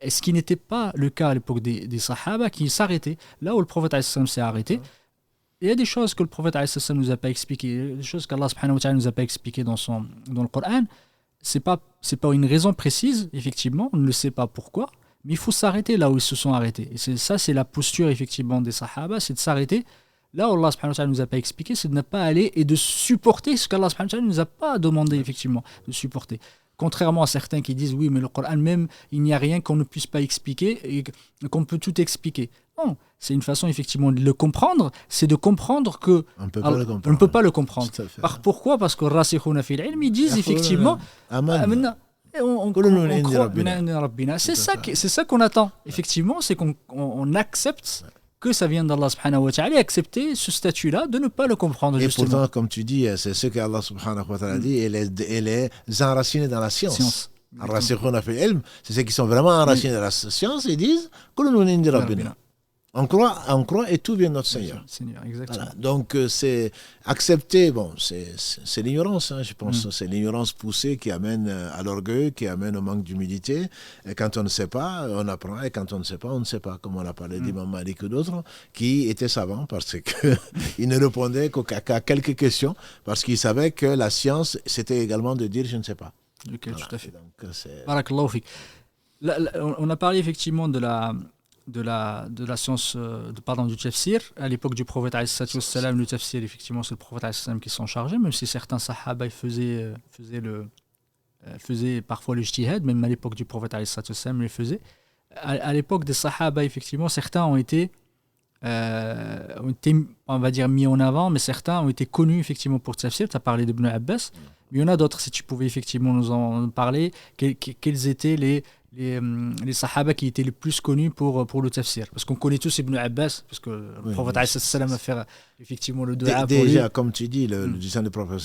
S1: Et ce qui n'était pas le cas à l'époque des sahaba, qui s'arrêtaient. Là où le prophète s'est arrêté, il y a des choses que le prophète ne nous a pas expliquées, des choses qu'Allah subhanahu wa ta'ala nous a pas expliquées dans le Coran. C'est pas une raison précise, effectivement, on ne le sait pas pourquoi. Mais il faut s'arrêter là où ils se sont arrêtés. Et c'est la posture effectivement des sahaba, c'est de s'arrêter là où Allah subhanahu wa ta'ala nous a pas expliqué, c'est de ne pas aller et de supporter ce qu'Allah subhanahu wa ta'ala nous a pas demandé effectivement de supporter. Contrairement à certains qui disent oui, mais le Coran même, il n'y a rien qu'on ne puisse pas expliquer et qu'on peut tout expliquer. Non, c'est une façon effectivement de le comprendre, c'est de comprendre que
S2: on
S1: ne peut pas le comprendre. Pourquoi? Parce que rasikhuna fil ilm, ils disent effectivement Et on croit, c'est ça qu'on attend. Effectivement, c'est qu'on accepte que ça vient d'Allah subhanahu wa ta'ala et accepter ce statut-là de ne pas le comprendre.
S2: Et
S1: justement.
S2: pourtant, comme tu dis, c'est ce qu'Allah subhanahu wa ta'ala dit, elle est enracinée dans la science. C'est ceux qui sont vraiment enracinés dans la science et disent on croit et tout vient de notre Seigneur.
S1: Exactement.
S2: Voilà. Donc c'est accepter, bon, c'est l'ignorance, je pense. C'est l'ignorance poussée qui amène à l'orgueil, qui amène au manque d'humilité. Et quand on ne sait pas, on apprend. Et quand on ne sait pas, on ne sait pas. Comme on a parlé d'Imam Malik ou d'autres, qui étaient savants parce qu'ils ne répondaient qu'à quelques questions, parce qu'ils savaient que la science, c'était également de dire je ne sais pas.
S1: Ok, voilà. Tout à fait.
S2: Donc,
S1: Barakallahu fik. On a parlé effectivement de la science du tafsir. À l'époque du prophète le tafsir, effectivement, c'est le prophète qui s'en chargeait, même si certains sahaba faisaient parfois le ijtihad, même à l'époque du prophète il les faisait. À l'époque des sahaba, effectivement, certains ont été, on va dire, mis en avant, mais certains ont été connus effectivement pour le tafsir. Tu as parlé d'Ibn Abbas, mais il y en a d'autres, si tu pouvais effectivement nous en parler. Quels étaient les sahaba qui étaient les plus connus pour le tafsir? Parce qu'on connaît tous Ibn Abbas, parce que le prophète a fait effectivement le dua pour lui.
S2: Déjà, comme tu dis, le disant du prophète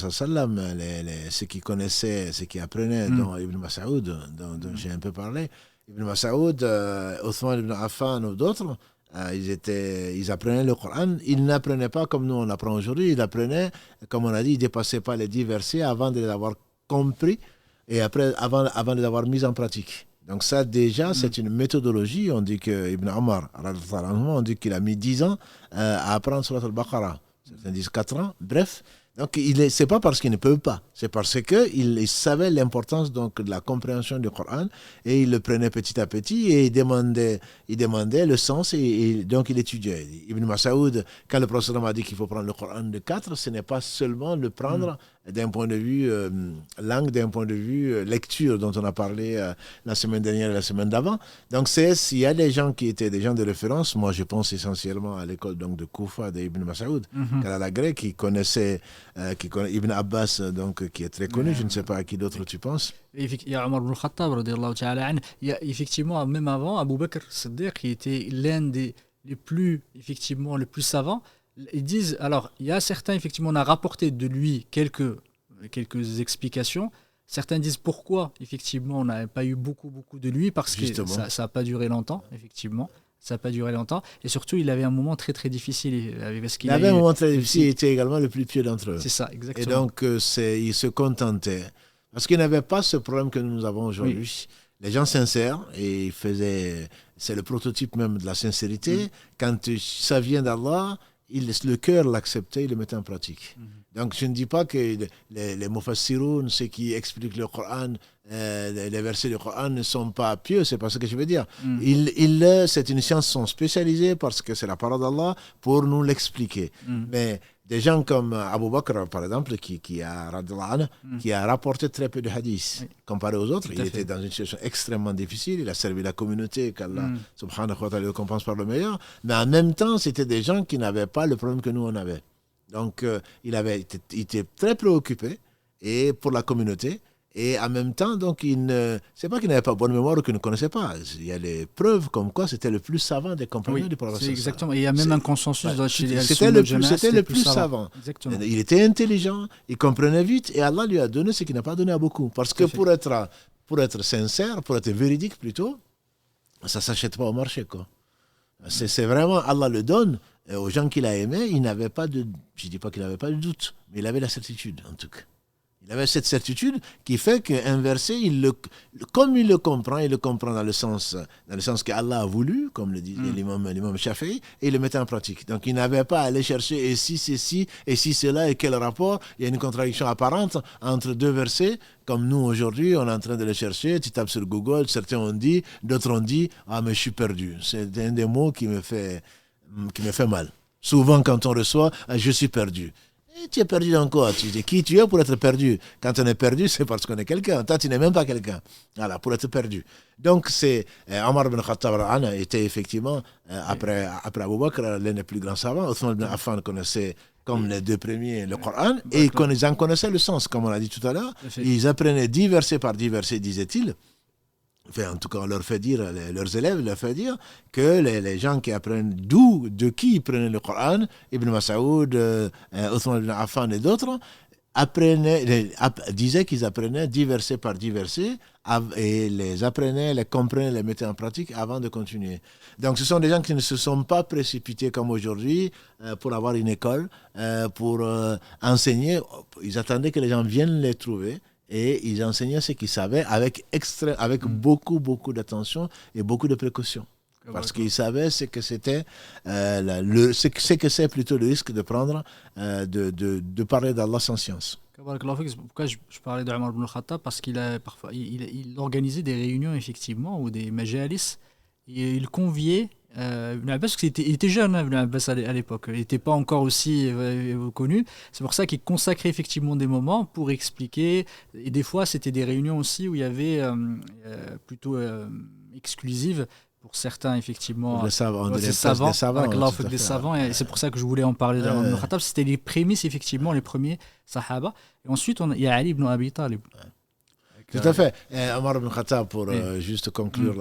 S2: ceux qui connaissaient, ceux qui apprenaient, dont Ibn Mas'ud, dont j'ai un peu parlé, Ibn Mas'ud, Othman ibn Affan ou d'autres, ils apprenaient le Coran. Ils n'apprenaient pas comme nous on apprend aujourd'hui. Ils apprenaient, comme on a dit, ils ne dépassaient pas les 10 versets avant de les avoir compris et après, avant de les avoir mis en pratique. Donc ça déjà, c'est une méthodologie. On dit que Ibn Omar, on dit qu'il a mis 10 ans à apprendre Surat al-Baqarah. Certains disent 4 ans. Bref, donc c'est pas parce qu'il ne peut pas, c'est parce qu'il savait l'importance donc de la compréhension du Coran et il le prenait petit à petit et il demandait le sens et donc il étudiait. Ibn Mas'ud, quand le professeur m'a dit qu'il faut prendre le Coran de 4, ce n'est pas seulement le prendre d'un point de vue langue, d'un point de vue lecture dont on a parlé la semaine dernière et la semaine d'avant. Donc il y a des gens qui étaient des gens de référence. Moi, je pense essentiellement à l'école donc de Koufa d'Ibn Mas'ud, la grecque, qui connaissait Ibn Abbas, donc qui est très connu. Je ne sais pas à qui d'autre tu penses.
S1: Il y a Omar ibn Khattab, radiyallahu ta'ala anhu. Il y a effectivement, même avant, Abu Bakr Siddiq, qui était l'un des les plus savants. Ils disent, alors, il y a certains, effectivement, on a rapporté de lui quelques explications. Certains disent pourquoi, effectivement, on n'a pas eu beaucoup de lui, parce que ça n'a pas duré longtemps, effectivement. Ça n'a pas duré longtemps. Et surtout, il avait un moment très, très difficile.
S2: Il avait un moment très difficile, il était également le plus pieux d'entre eux.
S1: C'est ça, exactement.
S2: Et donc, il se contentait. Parce qu'il n'avait pas ce problème que nous avons aujourd'hui. Oui. Les gens sincères, et c'est le prototype même de la sincérité. Quand ça vient d'Allah, le cœur l'acceptait, il le mettait en pratique. Donc je ne dis pas que les mufassiroun, ceux qui expliquent le Coran, les versets du Coran ne sont pas pieux, c'est pas ce que je veux dire. C'est une science, sont spécialisés parce que c'est la parole d'Allah pour nous l'expliquer. Mais des gens comme Abu Bakr, par exemple, qui a rapporté très peu de hadiths, comparé aux autres. Il était dans une situation extrêmement difficile, il a servi la communauté, qu'Allah subhanahu wa ta'ala le récompense par le meilleur, mais en même temps, c'était des gens qui n'avaient pas le problème que nous on avait. Donc, il était très préoccupé et pour la communauté. Et en même temps, donc, c'est pas qu'il n'avait pas bonne mémoire ou qu'il ne connaissait pas. Il y a des preuves comme quoi c'était le plus savant des compagnons du prophète.
S1: Exactement. Et il y a même un consensus dans
S2: c'était le plus savant.
S1: Exactement.
S2: Il était intelligent, il comprenait vite et Allah lui a donné ce qu'il n'a pas donné à beaucoup. Parce que pour être sincère, pour être véridique plutôt, ça ne s'achète pas au marché, quoi. C'est vraiment, Allah le donne aux gens qu'il a aimés. Je ne dis pas qu'il n'avait pas de doute, mais il avait la certitude, en tout cas. Il avait cette certitude qui fait qu'un verset, comme il le comprend dans le sens qu'Allah a voulu, comme le disait l'imam Shafi'i, et il le mettait en pratique. Donc il n'avait pas à aller chercher et si ceci, et si cela, et quel rapport. Il y a une contradiction apparente entre deux versets, comme nous aujourd'hui, on est en train de les chercher, tu tapes sur Google, certains ont dit, d'autres ont dit, ah mais je suis perdu. C'est un des mots qui me fait mal. Souvent quand on reçoit, je suis perdu. tu es perdu dans quoi? Tu dis qui tu es pour être perdu? Quand on est perdu, c'est parce qu'on est quelqu'un. Toi, tu n'es même pas quelqu'un. Voilà, pour être perdu. Donc, c'est Omar ibn Khattab était effectivement, après Abu Bakr, l'un des plus grands savants. Othman ibn Affan connaissait comme les deux premiers le Coran, et ils en connaissaient le sens, comme on l'a dit tout à l'heure. Ils apprenaient 10 versets par 10 versets, disait-il. Enfin, en tout cas, on leur fait dire, leurs élèves leur fait dire que les gens qui apprennent de qui ils prenaient le Coran, Ibn Mas'ud, Othman ibn Affan et d'autres, disaient qu'ils apprenaient 10 versets par 10 versets et les apprenaient, les comprenaient, les mettaient en pratique avant de continuer. Donc ce sont des gens qui ne se sont pas précipités comme aujourd'hui pour avoir une école, pour enseigner. Ils attendaient que les gens viennent les trouver. Et ils enseignaient ce qu'ils savaient avec beaucoup, beaucoup d'attention et beaucoup de précautions. Parce qu'ils savaient ce que c'était, ce que c'est plutôt le risque de prendre, de parler d'Allah sans science.
S1: Pourquoi je parlais d'Omar ibn Khattab? Parce qu'il organisait des réunions, effectivement, ou des majalis, et il conviait Ibn Abbas, parce qu'il était jeune, Ibn Abbas, à l'époque. Il n'était pas encore aussi connu. C'est pour ça qu'il consacrait effectivement des moments pour expliquer. Et des fois, c'était des réunions aussi où il y avait plutôt exclusives pour certains, effectivement.
S2: Des savants.
S1: Des savants. Et c'est pour ça que je voulais en parler d'Omar ibn Khattab. C'était les prémices, effectivement, les premiers Sahaba. Et ensuite, il y a Ali ibn Abi Talib.
S2: Tout à fait. Omar ibn Khattab, pour juste conclure,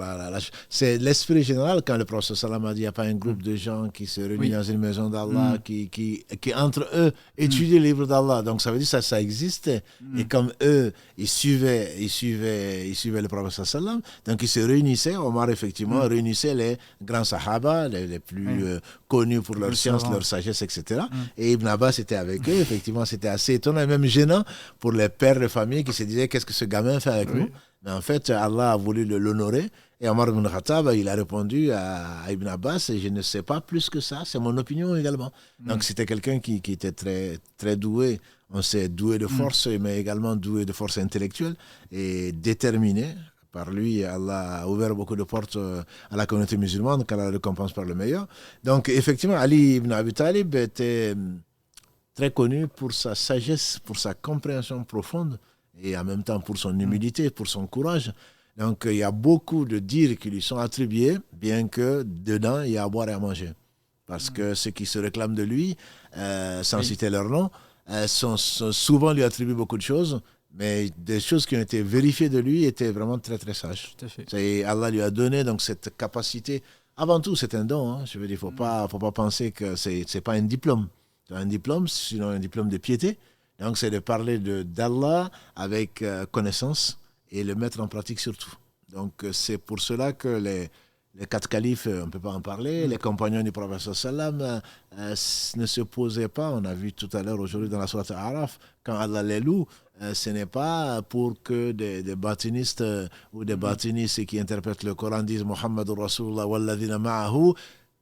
S2: c'est l'esprit général quand le prophète sallam a dit il n'y a pas un groupe de gens qui se réunissent dans une maison d'Allah, qui entre eux étudient le livre d'Allah. Donc ça veut dire que ça existait. Et comme eux, ils suivaient le prophète sallam, donc ils se réunissaient. Omar, effectivement, réunissait les grands sahaba, les plus connus pour leur science, leur sagesse, etc. Et Ibn Abbas était avec eux. Effectivement, c'était assez étonnant et même gênant pour les pères de famille qui se disaient qu'est-ce que ce gamin fait avec nous. Mais en fait, Allah a voulu l'honorer. Et Omar ibn Khattab, il a répondu à Ibn Abbas, et je ne sais pas plus que ça, c'est mon opinion également. Donc c'était quelqu'un qui était très, très doué. On sait doué de force, mais également doué de force intellectuelle et déterminé. Par lui, Allah a ouvert beaucoup de portes à la communauté musulmane, qu'Allah récompense par le meilleur. Donc effectivement, Ali ibn Abi Talib était très connu pour sa sagesse, pour sa compréhension profonde, et en même temps pour son humilité, pour son courage. Donc il y a beaucoup de dires qui lui sont attribués, bien que dedans il y a à boire et à manger. Parce que ceux qui se réclament de lui, sans citer leur nom, sont souvent lui attribuent beaucoup de choses, mais des choses qui ont été vérifiées de lui étaient vraiment très très sages.
S1: Tout à fait.
S2: Et Allah lui a donné donc cette capacité. Avant tout, c'est un don. Je veux dire, faut pas penser que c'est pas un diplôme. C'est un diplôme, sinon un diplôme de piété. Donc, c'est de parler d'Allah avec connaissance et le mettre en pratique surtout. Donc, c'est pour cela que les 4 califes, on ne peut pas en parler, les compagnons du prophète sallam ne se posaient pas. On a vu tout à l'heure, aujourd'hui, dans la sourate Araf, quand Allah les loue, ce n'est pas pour que des batinistes ou des batinistes qui interprètent le Coran disent Muhammadur Rasulullah walladhina ma'ahu.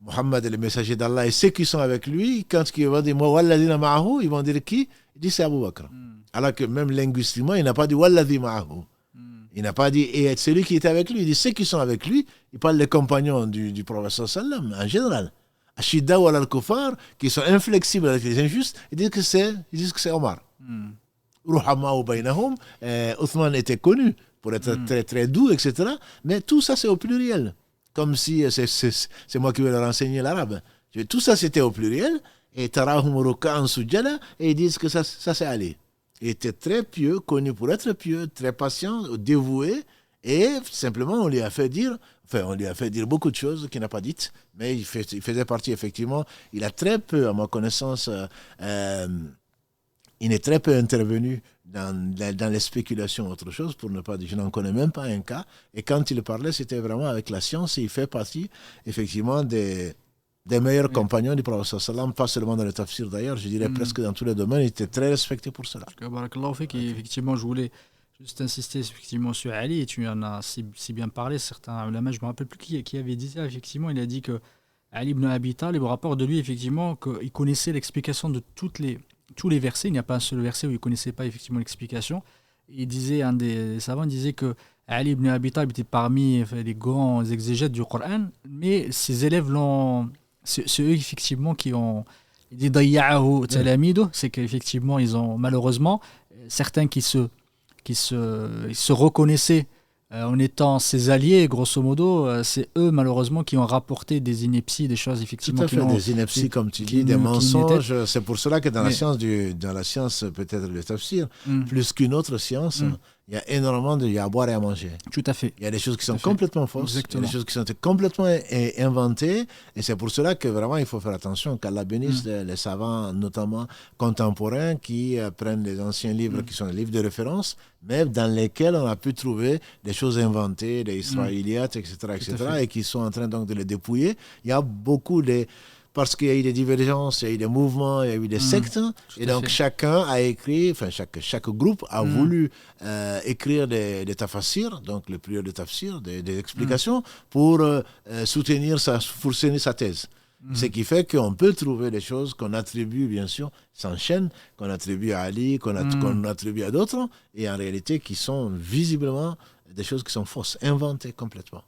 S2: Muhammad est le messager d'Allah et ceux qui sont avec lui, quand ils vont dire walladhina ma'ahu, ils vont dire qui? Il dit c'est Abu Bakr. Alors que même linguistiquement, il n'a pas dit walladhi ma'ahu. Il n'a pas dit et celui qui était avec lui. Il dit ceux qui sont avec lui. Il parle des compagnons du prophète sallam en général. Ashidda wal al-kufar, qui sont inflexibles avec les injustes, ils disent que c'est Omar. Ruhama'u baynahum. Othman était connu pour être très très doux, etc. Mais tout ça c'est au pluriel. Comme si c'est moi qui vais leur enseigner l'arabe. Tout ça c'était au pluriel. Et tarahum ruk'an sujada, et ils disent que ça c'est Ali. Il était très pieux, connu pour être pieux, très patient, dévoué, et simplement on lui a fait dire beaucoup de choses qu'il n'a pas dites, mais il faisait partie effectivement, il a très peu, à ma connaissance, il est très peu intervenu dans les spéculations, autre chose, pour ne pas dire, je n'en connais même pas un cas, et quand il parlait, c'était vraiment avec la science, et il fait partie effectivement des meilleurs compagnons du prophète sallam, pas seulement dans le tafsir d'ailleurs, je dirais presque dans tous les domaines, il était très respecté pour cela.
S1: Barakallahu fik, effectivement, je voulais juste insister effectivement sur Ali, et tu en as si bien parlé, certains ulama, je ne me rappelle plus qui avait dit ça, effectivement, il a dit que Ali ibn Abi Talib, rapport de lui, effectivement, qu'il connaissait l'explication de tous les versets, il n'y a pas un seul verset où il ne connaissait pas effectivement l'explication. Il disait, un des savants disait que Ali ibn Abi Talib était parmi les grands exégètes du Coran, mais ses élèves c'est eux effectivement qui ont il dit ضيعه تلاميذه, c'est qu'effectivement ils ont malheureusement certains qui se reconnaissaient en étant ses alliés, grosso modo, c'est eux malheureusement qui ont rapporté des inepties, des choses effectivement.
S2: Tout à fait, des inepties comme tu dis, des mensonges. C'est pour cela que dans la science peut-être le tafsir, plus qu'une autre science, il y a énormément il y a à boire et à manger.
S1: Tout à fait.
S2: Il y a des choses qui sont complètement fausses, il y a des choses qui sont complètement inventées, et c'est pour cela que vraiment il faut faire attention, qu'Allah bénisse les savants, notamment contemporains, qui prennent les anciens livres qui sont des livres de référence, mais dans lesquels on a pu trouver des choses inventées, des israéliates, etc., et qui sont en train donc de les dépouiller. Il y a beaucoup de... Parce qu'il y a eu des divergences, il y a eu des mouvements, il y a eu des sectes, et donc chacun a écrit, enfin chaque groupe a voulu écrire des tafassirs, donc les prières de tafsir, des explications, pour soutenir sa thèse. Ce qui fait qu'on peut trouver des choses qu'on attribue, bien sûr, s'enchaînent, qu'on attribue à Ali, qu'on attribue à d'autres, et en réalité qui sont visiblement des choses qui sont fausses, inventées complètement.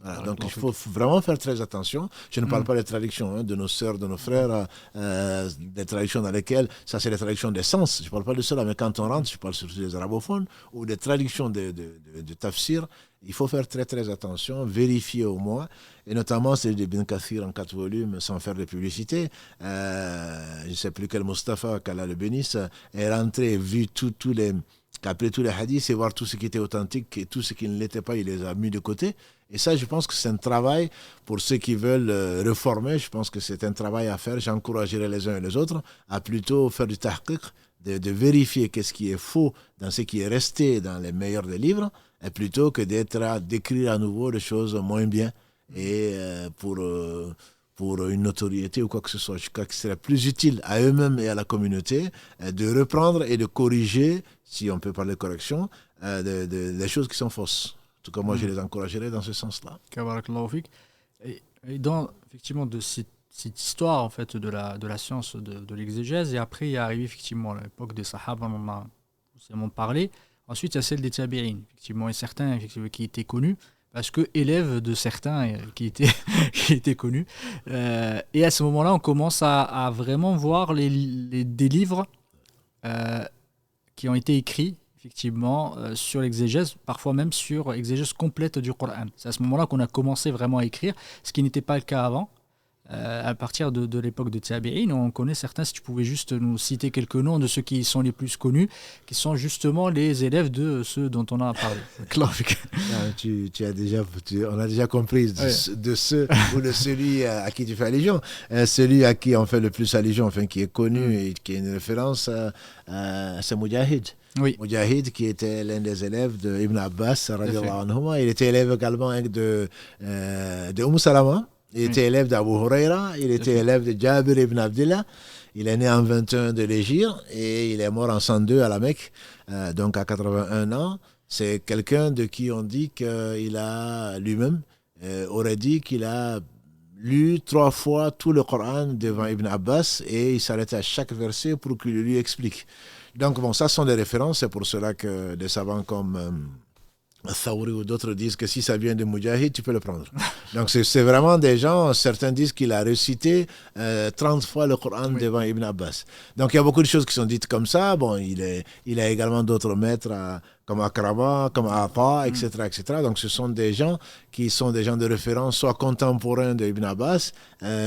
S2: Voilà, donc il faut vraiment faire très attention. Je ne parle pas des traductions de nos sœurs, de nos frères, des traductions dans lesquelles, ça c'est les traductions des sens, je ne parle pas de cela, mais quand on rentre, je parle surtout des arabophones, ou des traductions de tafsir, il faut faire très très attention, vérifier au moins, et notamment c'est d'Ibn Kathir en 4 volumes, sans faire de publicité. Je ne sais plus quel Mustafa, qu'Allah le bénisse, est rentré, vu après tous les hadiths, et voir tout ce qui était authentique et tout ce qui ne l'était pas, il les a mis de côté. Et ça, je pense que c'est un travail pour ceux qui veulent reformer. Je pense que c'est un travail à faire. J'encouragerai les uns et les autres à plutôt faire du tahqiq, de vérifier qu'est-ce qui est faux dans ce qui est resté dans les meilleurs des livres, et plutôt que d'écrire à nouveau des choses moins bien et pour une notoriété ou quoi que ce soit. Je crois que ce serait plus utile à eux-mêmes et à la communauté de reprendre et de corriger, si on peut parler de correction, des choses qui sont fausses. En tout cas, moi, je les encouragerais dans ce sens-là.
S1: Et dans, effectivement, de cette histoire, en fait, de la science de l'exégèse, et après, il est arrivé, effectivement, à l'époque des Sahaba, on en a parlé. Ensuite, il y a celle des Tabi'in, effectivement, et certains effectivement, qui étaient connus, parce que élèves de certains qui étaient connus. Et à ce moment-là, on commence à vraiment voir des livres qui ont été écrits, effectivement, sur l'exégèse, parfois même sur l'exégèse complète du Coran. C'est à ce moment-là qu'on a commencé vraiment à écrire, ce qui n'était pas le cas avant. À partir de l'époque de Tabi'in, on connaît certains, si tu pouvais juste nous citer quelques noms de ceux qui sont les plus connus, qui sont justement les élèves de ceux dont on a parlé.
S2: On a déjà compris de ceux ou de celui à qui tu fais allusion. Celui à qui on fait le plus allusion, enfin qui est connu et qui est une référence, c'est Mujahid.
S1: Oui.
S2: Mujahid, qui était l'un des élèves de Ibn Abbas, il était élève également de Salama. Il était élève d'Abu Huraira, il était élève de Jabir ibn Abdillah. Il est né en 21 de l'Hégire et il est mort en 102 à la Mecque, donc à 81 ans. C'est quelqu'un de qui on dit qu'il a lui-même aurait dit qu'il a lu 3 fois tout le Coran devant Ibn Abbas et il s'arrêtait à chaque verset pour qu'il lui explique. Donc bon, ça sont des références, c'est pour cela que des savants comme Thawri ou d'autres disent que si ça vient de Mujahid, tu peux le prendre. Donc c'est vraiment des gens, certains disent qu'il a récité 30 fois le Coran devant Ibn Abbas. Donc il y a beaucoup de choses qui sont dites comme ça. Bon, il a également d'autres maîtres comme Akrama, comme Ata, etc., etc. Donc ce sont des gens qui sont des gens de référence, soit contemporains de Ibn Abbas,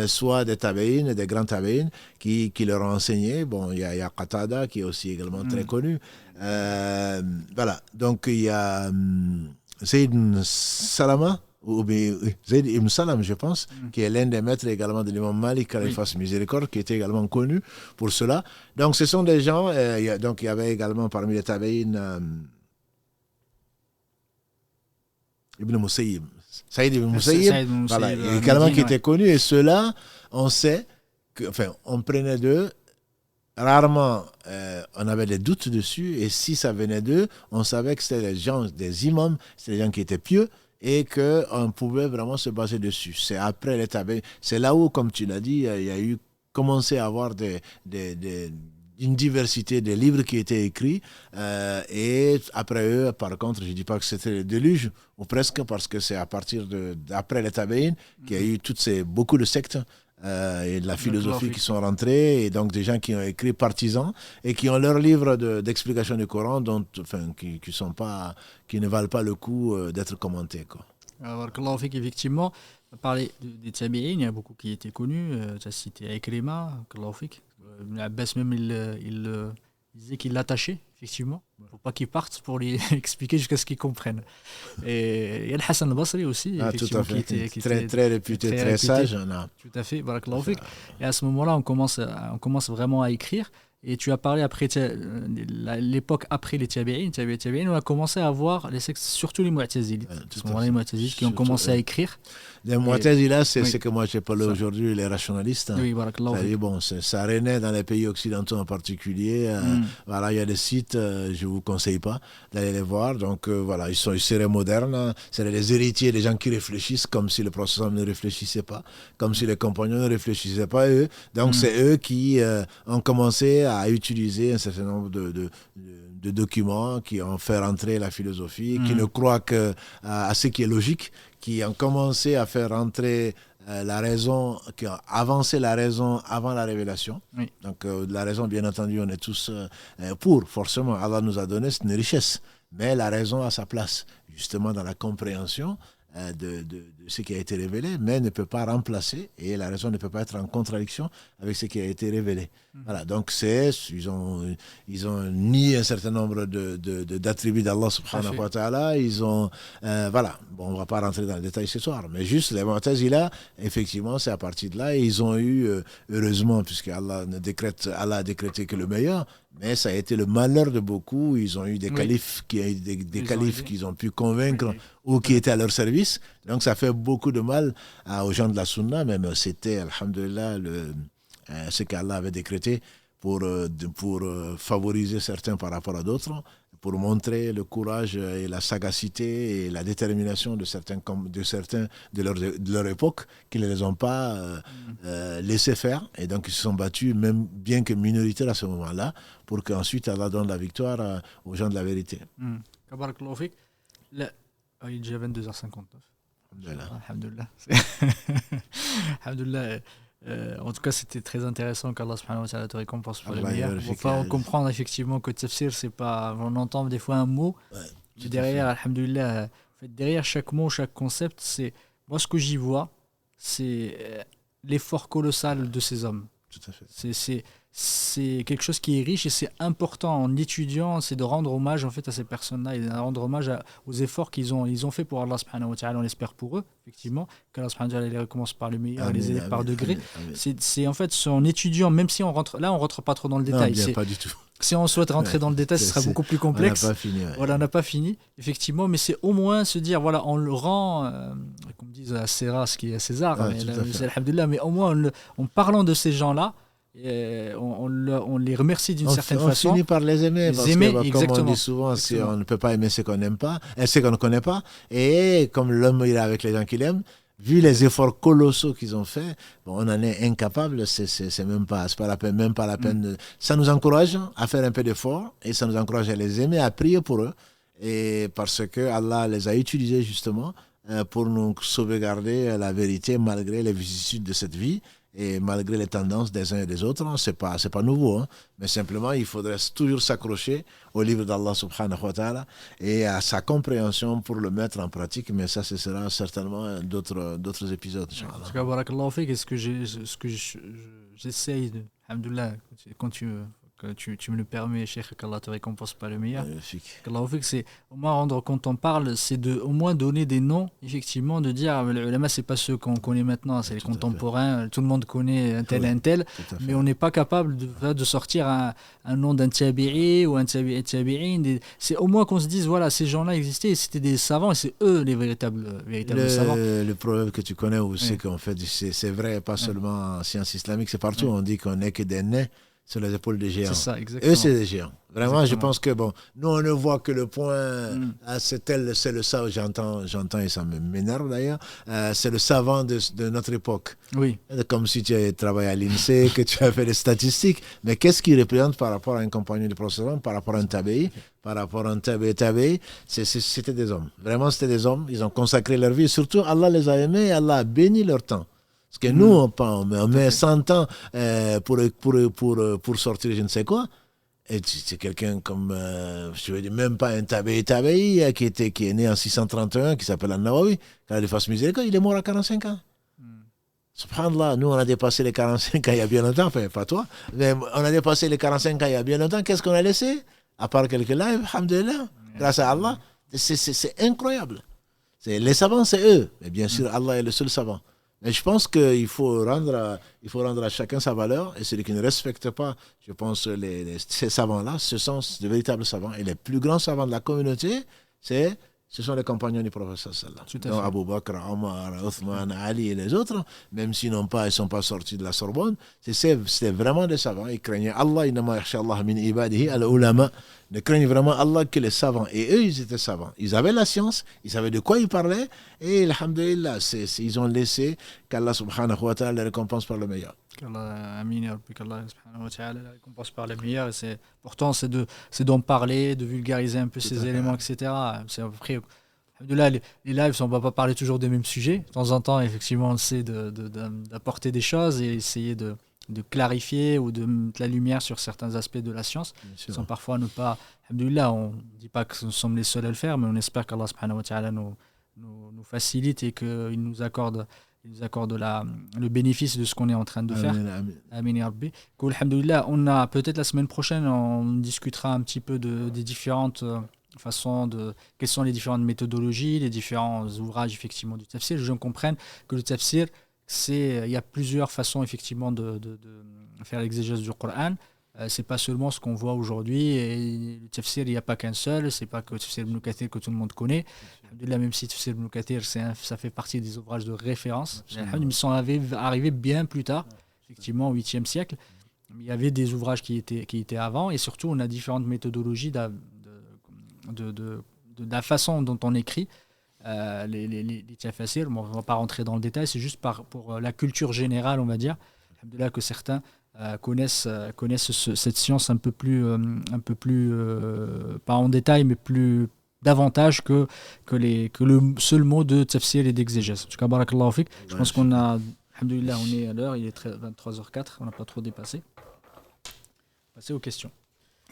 S2: soit des tabeïns, des grands tabeïns qui leur ont enseigné. Bon, il y a Qatada qui est aussi également très connu. Voilà, donc il y a Zayd Salama, ou Zayd ibn Salam, je pense, qui est l'un des maîtres également de l'imam Malik, qu'Allah fasse miséricorde, qui était également connu pour cela. Donc ce sont des gens, donc il y avait également parmi les tabeïns Ibn Musayyib, Saïd ibn Musayyib, voilà, également qui était connu, et ceux-là, on sait, on prenait d'eux. Rarement, on avait des doutes dessus, et si ça venait d'eux, on savait que c'était des gens, des imams, c'était des gens qui étaient pieux, et qu'on pouvait vraiment se baser dessus. C'est après les tabeïns, c'est là où, comme tu l'as dit, il y a eu commencé à avoir une diversité de livres qui étaient écrits, et après eux, par contre, je ne dis pas que c'était le déluge, ou presque, parce que c'est à partir d'après les tabeïns qu'il y a eu beaucoup de sectes et de la philosophie qui sont rentrés, et donc des gens qui ont écrit partisans et qui ont leurs livres d'explication du Coran qui ne valent pas le coup d'être commentés, quoi.
S1: Alors, effectivement, on a parlé des tabi'in, il y a beaucoup qui étaient connus. Tu as cité Ikrima, Ibn Abbas même, il disait qu'il l'attachait, effectivement, pour pas qu'il parte, pour lui expliquer jusqu'à ce qu'il comprenne. Et il y a le Hassan al-Basri aussi, effectivement,
S2: tout à fait.
S1: qui
S2: très,
S1: était
S2: très réputé, très sage. Non.
S1: Tout à fait, barakallahu fik. Et à ce moment-là, on commence vraiment à écrire. Et tu as parlé après l'époque après les tabi'in, on a commencé à voir les sectes, surtout les mu'tazilites. Les mu'tazilites qui ont commencé à écrire.
S2: Les mu'tazila, c'est ce que moi j'ai parlé aujourd'hui, les rationalistes.
S1: Oui, barakallahu.
S2: Bon, ça renaît dans les pays occidentaux en particulier. Voilà, il y a des sites, je ne vous conseille pas d'aller les voir. Donc voilà, ils seraient modernes. C'est les héritiers des gens qui réfléchissent comme si le professeur ne réfléchissait pas, comme si les compagnons ne réfléchissaient pas eux. Donc c'est eux qui ont commencé à utiliser un certain nombre de documents qui ont fait rentrer la philosophie, qui ne croient à ce qui est logique, qui ont commencé à faire rentrer la raison, qui ont avancé la raison avant la révélation. Oui. Donc la raison, bien entendu, on est tous pour, forcément. Allah nous a donné, c'est une richesse. Mais la raison a sa place, justement, dans la compréhension de ce qui a été révélé, mais ne peut pas remplacer, et la raison ne peut pas être en contradiction avec ce qui a été révélé. Voilà, donc ils ont nié un certain nombre d'attributs d'Allah subhanahu wa ta'ala. Ils ont, voilà, bon, on ne va pas rentrer dans le détail ce soir, mais juste les Mu'tazila, effectivement, c'est à partir de là, et ils ont eu, heureusement, puisque Allah a décrété que le meilleur, mais ça a été le malheur de beaucoup. Ils ont eu des califes qu'ils ont pu convaincre ou qui étaient à leur service. Donc ça fait beaucoup de mal aux gens de la Sunna, même c'était, alhamdulillah, ce qu'Allah avait décrété pour favoriser certains par rapport à d'autres, pour montrer le courage et la sagacité et la détermination de certains de leur époque, qui ne les ont pas laissé faire, et donc ils se sont battus, même bien que minoritaires à ce moment-là, pour qu'ensuite Allah donne la victoire aux gens de la vérité.
S1: Kabarakallahu fik. Il est déjà 22h59. Alhamdulillah. Alhamdulillah. En tout cas, c'était très intéressant, qu'Allah subhanahu wa ta'ala te récompense pour le meilleur. On comprendre effectivement que tafsir, c'est pas, on entend des fois un mot, derrière, alhamdulillah, derrière chaque mot, chaque concept, c'est, moi ce que j'y vois, c'est l'effort colossal de ces hommes.
S2: Tout à fait.
S1: C'est quelque chose qui est riche, et c'est important en étudiant, c'est de rendre hommage en fait à ces personnes-là, et de rendre hommage aux efforts qu'ils ont fait pour Allah subhanahu wa ta'ala. On l'espère pour eux, effectivement, qu'Allah subhanahu wa ta'ala les récompense par le meilleur, et les aide par degré. C'est en fait en étudiant, même si on rentre pas trop dans le détail.
S2: Non, pas du tout.
S1: Si on souhaite rentrer dans le détail, ce sera beaucoup plus complexe.
S2: On n'a pas fini.
S1: Voilà, on n'a pas fini, effectivement, mais c'est au moins se dire, voilà, on le rend, comme disent à Serra, ce qui est à César, mais au moins en parlant de ces gens-là, on les remercie d'une certaine façon.
S2: On finit par les aimer, parce que, comme on dit souvent, on ne peut pas aimer ce qu'on n'aime pas, ce qu'on ne connaît pas, et comme l'homme il est avec les gens qu'il aime, vu les efforts colossaux qu'ils ont faits, on en est incapable, c'est même pas la peine. Ça nous encourage à faire un peu d'effort, et ça nous encourage à les aimer, à prier pour eux, et parce que Allah les a utilisés justement pour nous sauvegarder la vérité malgré les vicissitudes de cette vie. Et malgré les tendances des uns et des autres, c'est pas nouveau, hein. Mais simplement il faudrait toujours s'accrocher au livre d'Allah subhanahu wa ta'ala et à sa compréhension pour le mettre en pratique. Mais ça, ce sera certainement d'autres épisodes.
S1: En tout cas, barakallahu fik, ce que j'essaye de, alhamdoulilah, quand tu me le permets, Cheikh, qu'Allah te récompense par le meilleur. Qu'Allah fait que c'est au moins rendre, quand on parle, c'est de au moins donner des noms, effectivement, de dire le ulama, c'est pas ceux qu'on connaît maintenant, c'est les contemporains, tout le monde connaît un tel, mais on n'est pas capable de sortir un nom d'un tabi'i ou un tabi'in. C'est au moins qu'on se dise, voilà, ces gens-là existaient, et c'était des savants, et c'est eux les véritables savants.
S2: Le problème que tu connais aussi, c'est qu'en fait, c'est vrai, pas seulement en sciences islamiques, c'est partout, on dit qu'on n'est que des nez sur les épaules des géants.
S1: C'est ça, exactement.
S2: Eux, c'est des géants. Vraiment, je pense que, nous, on ne voit que le point, c'est le savant, j'entends et ça m'énerve d'ailleurs, c'est le savant de notre époque.
S1: Oui.
S2: Comme si tu avais travaillé à l'INSEE, que tu as fait des statistiques, mais qu'est-ce qu'il représente par rapport à un compagnon du prophète, par rapport à un tabi'i, par rapport à un tabi'i, c'était des hommes. Vraiment, c'était des hommes, ils ont consacré leur vie, et surtout, Allah les a aimés et Allah a béni leur temps. Parce que nous, on met 100 ans pour sortir je ne sais quoi. Et c'est quelqu'un comme, je veux dire, même pas un Tabe'i qui est né en 631, qui s'appelle An-Nawawi, quand il fasse miséricorde, il est mort à 45 ans. Subhanallah, nous on a dépassé les 45 ans il y a bien longtemps, enfin pas toi, mais on a dépassé les 45 ans il y a bien longtemps, qu'est-ce qu'on a laissé? À part quelques lives, alhamdulillah, grâce à Allah, c'est incroyable. Les savants, c'est eux, mais bien sûr Allah est le seul savant. Mais je pense qu'il faut rendre à chacun sa valeur, et celui qui ne respecte pas, je pense, ces savants-là, ce sont de véritables savants. Et les plus grands savants de la communauté, ce sont les compagnons du prophète sallallahu alayhi wa sallam. Donc Abu Bakr, Omar, Othman, Ali et les autres, même s'ils ne sont pas sortis de la Sorbonne, c'est vraiment des savants. Ils craignaient Allah, innama yakhsha Allah min ibadihi al-ulama. Ils craignent vraiment Allah que les savants. Et eux, ils étaient savants. Ils avaient la science, ils savaient de quoi ils parlaient, et alhamdulillah, ils ont laissé qu'Allah subhanahu wa ta'ala les récompense par le meilleur.
S1: Qu'Allah subhanahu wa ta'ala les récompense par le meilleur. Et pourtant, c'est d'en parler, de vulgariser un peu ces éléments, etc. C'est après, alhamdoulilah, les lives, on ne va pas parler toujours des mêmes sujets. De temps en temps, effectivement, on essaie d'apporter des choses et essayer de clarifier ou de mettre la lumière sur certains aspects de la science, sans parfois ne pas... Alhamdoulilah, on ne dit pas que nous sommes les seuls à le faire, mais on espère qu'Allah subhanahu wa ta'ala nous facilite et qu'il nous accorde le bénéfice de ce qu'on est en train de faire. Amin ya Rabbi. Alhamdoulilah, peut-être la semaine prochaine, on discutera un petit peu des différentes façons quelles sont les différentes méthodologies, les différents ouvrages effectivement du tafsir. Je comprends que le tafsir, il y a plusieurs façons effectivement de faire l'exégèse du Coran. C'est pas seulement ce qu'on voit aujourd'hui. Et le tafsir, il n'y a pas qu'un seul. C'est pas que le tafsir Ibn Kathir que tout le monde connaît. Même si le tafsir Ibn Kathir, ça fait partie des ouvrages de référence. Ils sont arrivés bien plus tard, effectivement au 8e siècle. Il y avait des ouvrages qui étaient avant. Et surtout, on a différentes méthodologies de la façon dont on écrit. Les tafsirs, on ne va pas rentrer dans le détail, c'est juste pour la culture générale, on va dire, là que certains connaissent cette science un peu plus pas en détail, mais davantage que le seul mot de tafsir et d'exégèse. En tout cas, barakallahu fik. Je pense qu'on a, alhamdoulilah, on est à l'heure, il est 23h04, on n'a pas trop dépassé. Passer aux questions.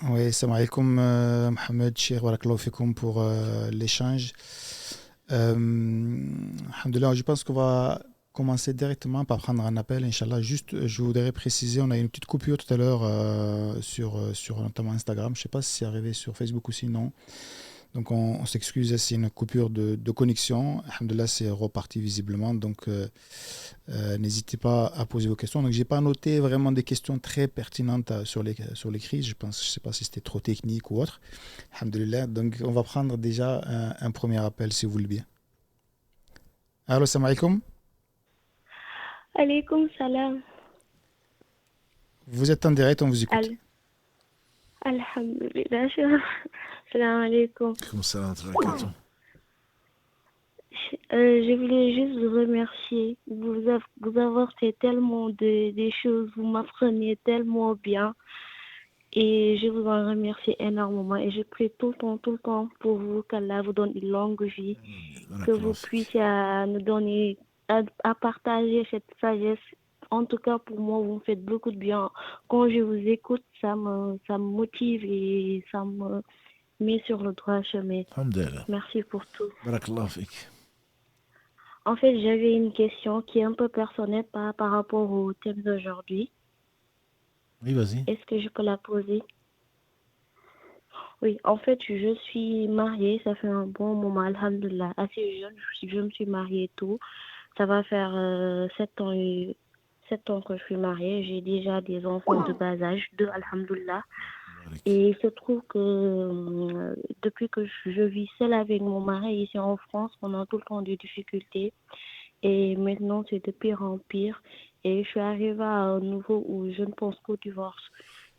S3: Oui, salam alaikum, Mohamed, Cheikh, barakallahu fikoum pour l'échange. Alhamdoulilah, je pense qu'on va commencer directement par prendre un appel, Inch'Allah. Juste, je voudrais préciser, on a eu une petite coupure tout à l'heure sur notamment Instagram. Je ne sais pas si c'est arrivé sur Facebook ou sinon. Donc on s'excuse, c'est une coupure de connexion. Alhamdoulilah, c'est reparti visiblement. Donc n'hésitez pas à poser vos questions. Donc j'ai pas noté vraiment des questions très pertinentes sur l'écrit. Je sais pas si c'était trop technique ou autre. Alhamdoulilah. Donc on va prendre déjà un premier appel si vous voulez bien. Allô, salam alaikum.
S4: Alaikum salam.
S3: Vous êtes en direct, on vous écoute.
S4: Alhamdulillah. Salam alaikum. Je voulais juste vous remercier. Vous avoir fait tellement des choses, vous m'apprenez tellement bien. Et je vous en remercie énormément. Et je prie tout le temps pour vous, qu'Allah vous donne une longue vie, que vous puissiez nous donner, à partager cette sagesse. En tout cas, pour moi, vous me faites beaucoup de bien. Quand je vous écoute, ça me motive et ça me met sur le droit chemin. Merci pour tout.
S2: Barakallahu fik.
S4: En fait, j'avais une question qui est un peu personnelle par rapport au thème d'aujourd'hui.
S2: Oui, vas-y.
S4: Est-ce que je peux la poser? Oui, en fait, je suis mariée, ça fait un bon moment, alhamdoulilah, assez jeune, je me suis mariée et tout. Ça va faire 7 ans que je suis mariée, j'ai déjà des enfants de bas âge, 2, alhamdoulilah. Et il se trouve que depuis que je vis seule avec mon mari ici en France, on a tout le temps des difficultés. Et maintenant, c'est de pire en pire. Et je suis arrivée à un niveau où je ne pense qu'au divorce.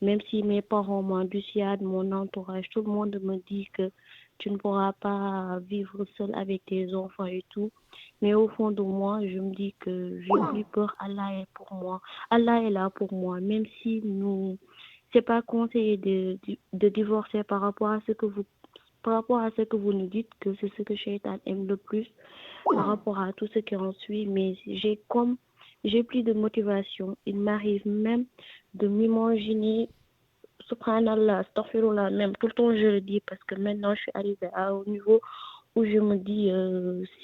S4: Même si mes parents m'endoucient, mon entourage, tout le monde me dit que tu ne pourras pas vivre seule avec tes enfants et tout. Mais au fond de moi, je me dis que j'ai plus peur. Allah est pour moi. Allah est là pour moi. Même si c'est pas conseillé de divorcer par rapport à ce que vous nous dites, que c'est ce que Shaitan aime le plus, par rapport à tout ce qui en suit. Mais j'ai comme j'ai plus de motivation. Il m'arrive même de m'imaginer, subhanallah, astaghfirullah, même tout le temps je le dis parce que maintenant je suis arrivée à un niveau où je me dis,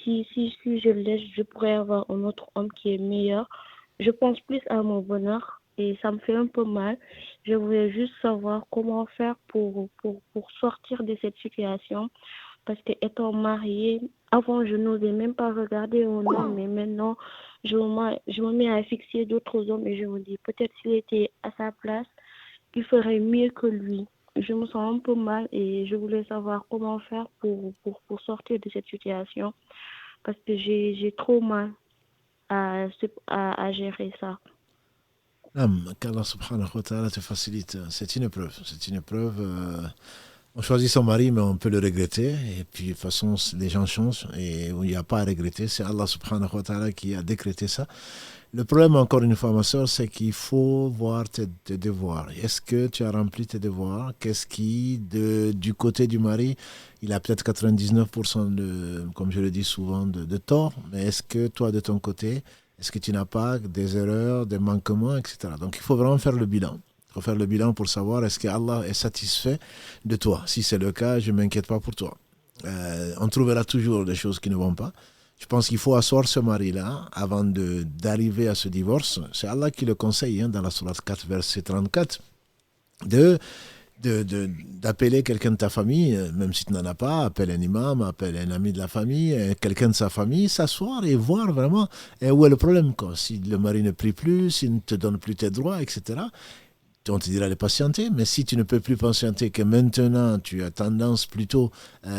S4: si je le laisse, je pourrais avoir un autre homme qui est meilleur. Je pense plus à mon bonheur et ça me fait un peu mal. Je voulais juste savoir comment faire pour sortir de cette situation parce que étant mariée, avant je n'osais même pas regarder un homme, mais maintenant je me mets à fixer d'autres hommes et je me dis peut-être s'il était à sa place, il ferait mieux que lui. Je me sens un peu mal et je voulais savoir comment faire pour sortir de cette situation parce que j'ai trop mal à gérer ça.
S2: Qu'Allah subhanahu wa ta'ala te facilite. C'est une épreuve. C'est une épreuve. On choisit son mari, mais on peut le regretter. Et puis, de toute façon, les gens changent et il n'y a pas à regretter. C'est Allah subhanahu wa ta'ala qui a décrété ça. Le problème, encore une fois, ma soeur, c'est qu'il faut voir tes devoirs. Est-ce que tu as rempli tes devoirs? Qu'est-ce qui, du côté du mari, il a peut-être 99% comme je le dis souvent, de tort, mais est-ce que toi, de ton côté, est-ce que tu n'as pas des erreurs, des manquements, etc. Donc, il faut vraiment faire le bilan. Il faut faire le bilan pour savoir est-ce que Allah est satisfait de toi. Si c'est le cas, je ne m'inquiète pas pour toi. On trouvera toujours des choses qui ne vont pas. Je pense qu'il faut asseoir ce mari-là avant d'arriver à ce divorce. C'est Allah qui le conseille dans la Sourate 4, verset 34, d'appeler quelqu'un de ta famille, même si tu n'en as pas, appelle un imam, appelle un ami de la famille, quelqu'un de sa famille, s'asseoir et voir vraiment où est le problème. Si le mari ne prie plus, s'il ne te donne plus tes droits, etc., on te dira de patienter, mais si tu ne peux plus patienter, que maintenant tu as tendance plutôt,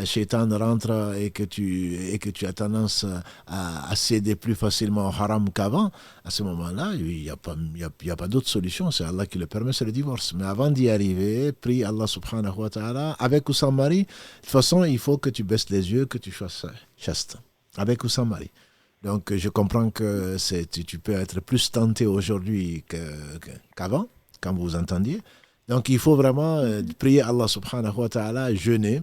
S2: Shaitan rentre et que tu as tendance à céder plus facilement au haram qu'avant, à ce moment-là, il n'y a pas d'autre solution, c'est Allah qui le permet, c'est le divorce. Mais avant d'y arriver, prie Allah subhanahu wa ta'ala, avec ou sans mari, de toute façon, il faut que tu baisses les yeux, que tu sois chaste, avec ou sans mari. Donc je comprends que tu peux être plus tenté aujourd'hui qu'avant, quand vous vous entendiez. Donc il faut vraiment prier Allah subhanahu wa ta'ala, jeûner.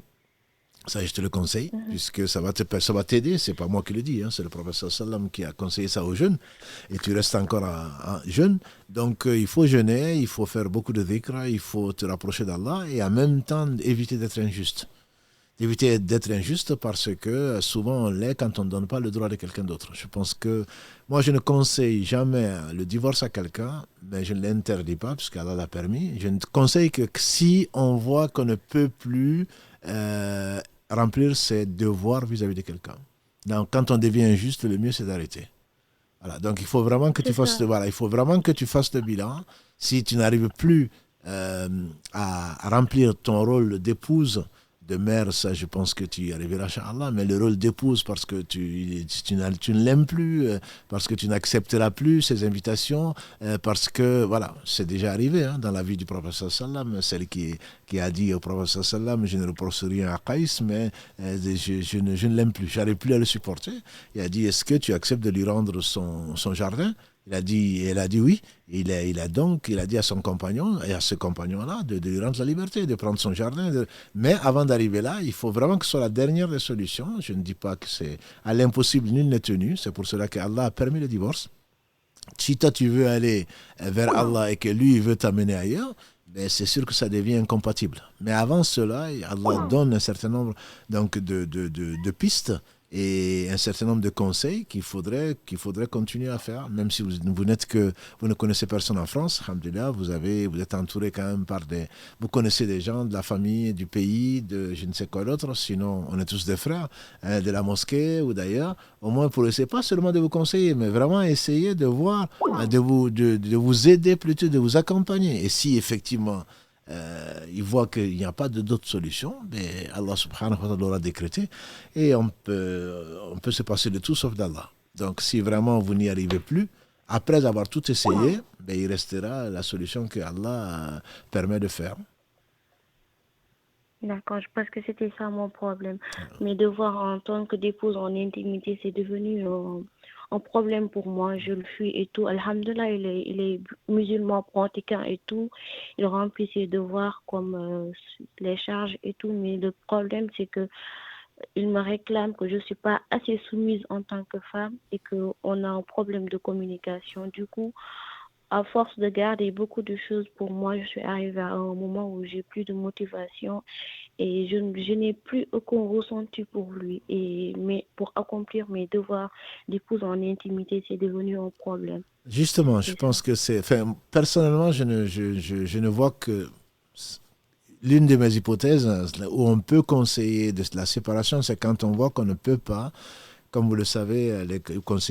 S2: Ça, je te le conseille, puisque ça va t'aider. C'est pas moi qui le dis, c'est le prophète sallam qui a conseillé ça aux jeunes. Et tu restes encore jeune. Donc il faut jeûner, il faut faire beaucoup de dhikr, il faut te rapprocher d'Allah et en même temps éviter d'être injuste. Éviter d'être injuste parce que souvent on l'est quand on ne donne pas le droit de quelqu'un d'autre. Je pense que moi je ne conseille jamais le divorce à quelqu'un, mais je ne l'interdis pas puisqu'Allah l'a permis. Je ne conseille que si on voit qu'on ne peut plus remplir ses devoirs vis-à-vis de quelqu'un. Donc quand on devient injuste, le mieux c'est d'arrêter. Voilà. Donc il faut vraiment que il faut vraiment que tu fasses le bilan. Si tu n'arrives plus à remplir ton rôle d'épouse, de mère, ça je pense que tu y arriveras, Inch'Allah, mais le rôle d'épouse parce que tu ne l'aimes plus, parce que tu n'accepteras plus ses invitations, parce que, voilà, c'est déjà arrivé dans la vie du prophète sallam, celle qui a dit au prophète sallam, je ne reproche rien à Qaïs, mais je ne l'aime plus, je n'arrive plus à le supporter. Il a dit, est-ce que tu acceptes de lui rendre son jardin? Elle a dit oui. Il a dit à son compagnon et à ce compagnon-là de lui rendre la liberté, de prendre son jardin. Mais avant d'arriver là, il faut vraiment que ce soit la dernière des solutions. Je ne dis pas que c'est à l'impossible, nul n'est tenu. C'est pour cela qu'Allah a permis le divorce. Si toi tu veux aller vers Allah et que lui il veut t'amener ailleurs, ben c'est sûr que ça devient incompatible. Mais avant cela, Allah donne un certain nombre donc, de pistes et un certain nombre de conseils qu'il faudrait continuer à faire, même si vous ne connaissez personne en France, alhamdoulilah, vous êtes entouré quand même vous connaissez des gens de la famille, du pays, de je ne sais quoi d'autre, sinon on est tous des frères, de la mosquée ou d'ailleurs, au moins pour essayer, pas seulement de vous conseiller, mais vraiment essayer de voir, de vous aider plutôt, de vous accompagner. Et si effectivement il voit qu'il n'y a pas d'autre solution, mais Allah subhanahu wa ta'ala l'aura décrété et on peut se passer de tout sauf d'Allah. Donc si vraiment vous n'y arrivez plus, après avoir tout essayé, ben, il restera la solution que Allah permet de faire.
S4: D'accord, je pense que c'était ça mon problème. Mes devoirs en tant que d'épouse en intimité, c'est devenu un problème pour moi. Je le fuis et tout. Alhamdulillah, il est musulman pratiquant et tout. Il remplit ses devoirs comme les charges et tout. Mais le problème, c'est que il me réclame que je ne suis pas assez soumise en tant que femme et qu'on a un problème de communication. Du coup, à force de garder beaucoup de choses pour moi, je suis arrivée à un moment où j'ai plus de motivation et je n'ai plus aucun ressenti pour lui. Mais pour accomplir mes devoirs d'épouse en intimité, c'est devenu un problème.
S2: Justement, je
S4: C'est ça.
S2: pense que c'est... Enfin, personnellement, je ne vois que l'une de mes hypothèses où on peut conseiller de la séparation, c'est quand on voit qu'on ne peut pas, comme vous le savez,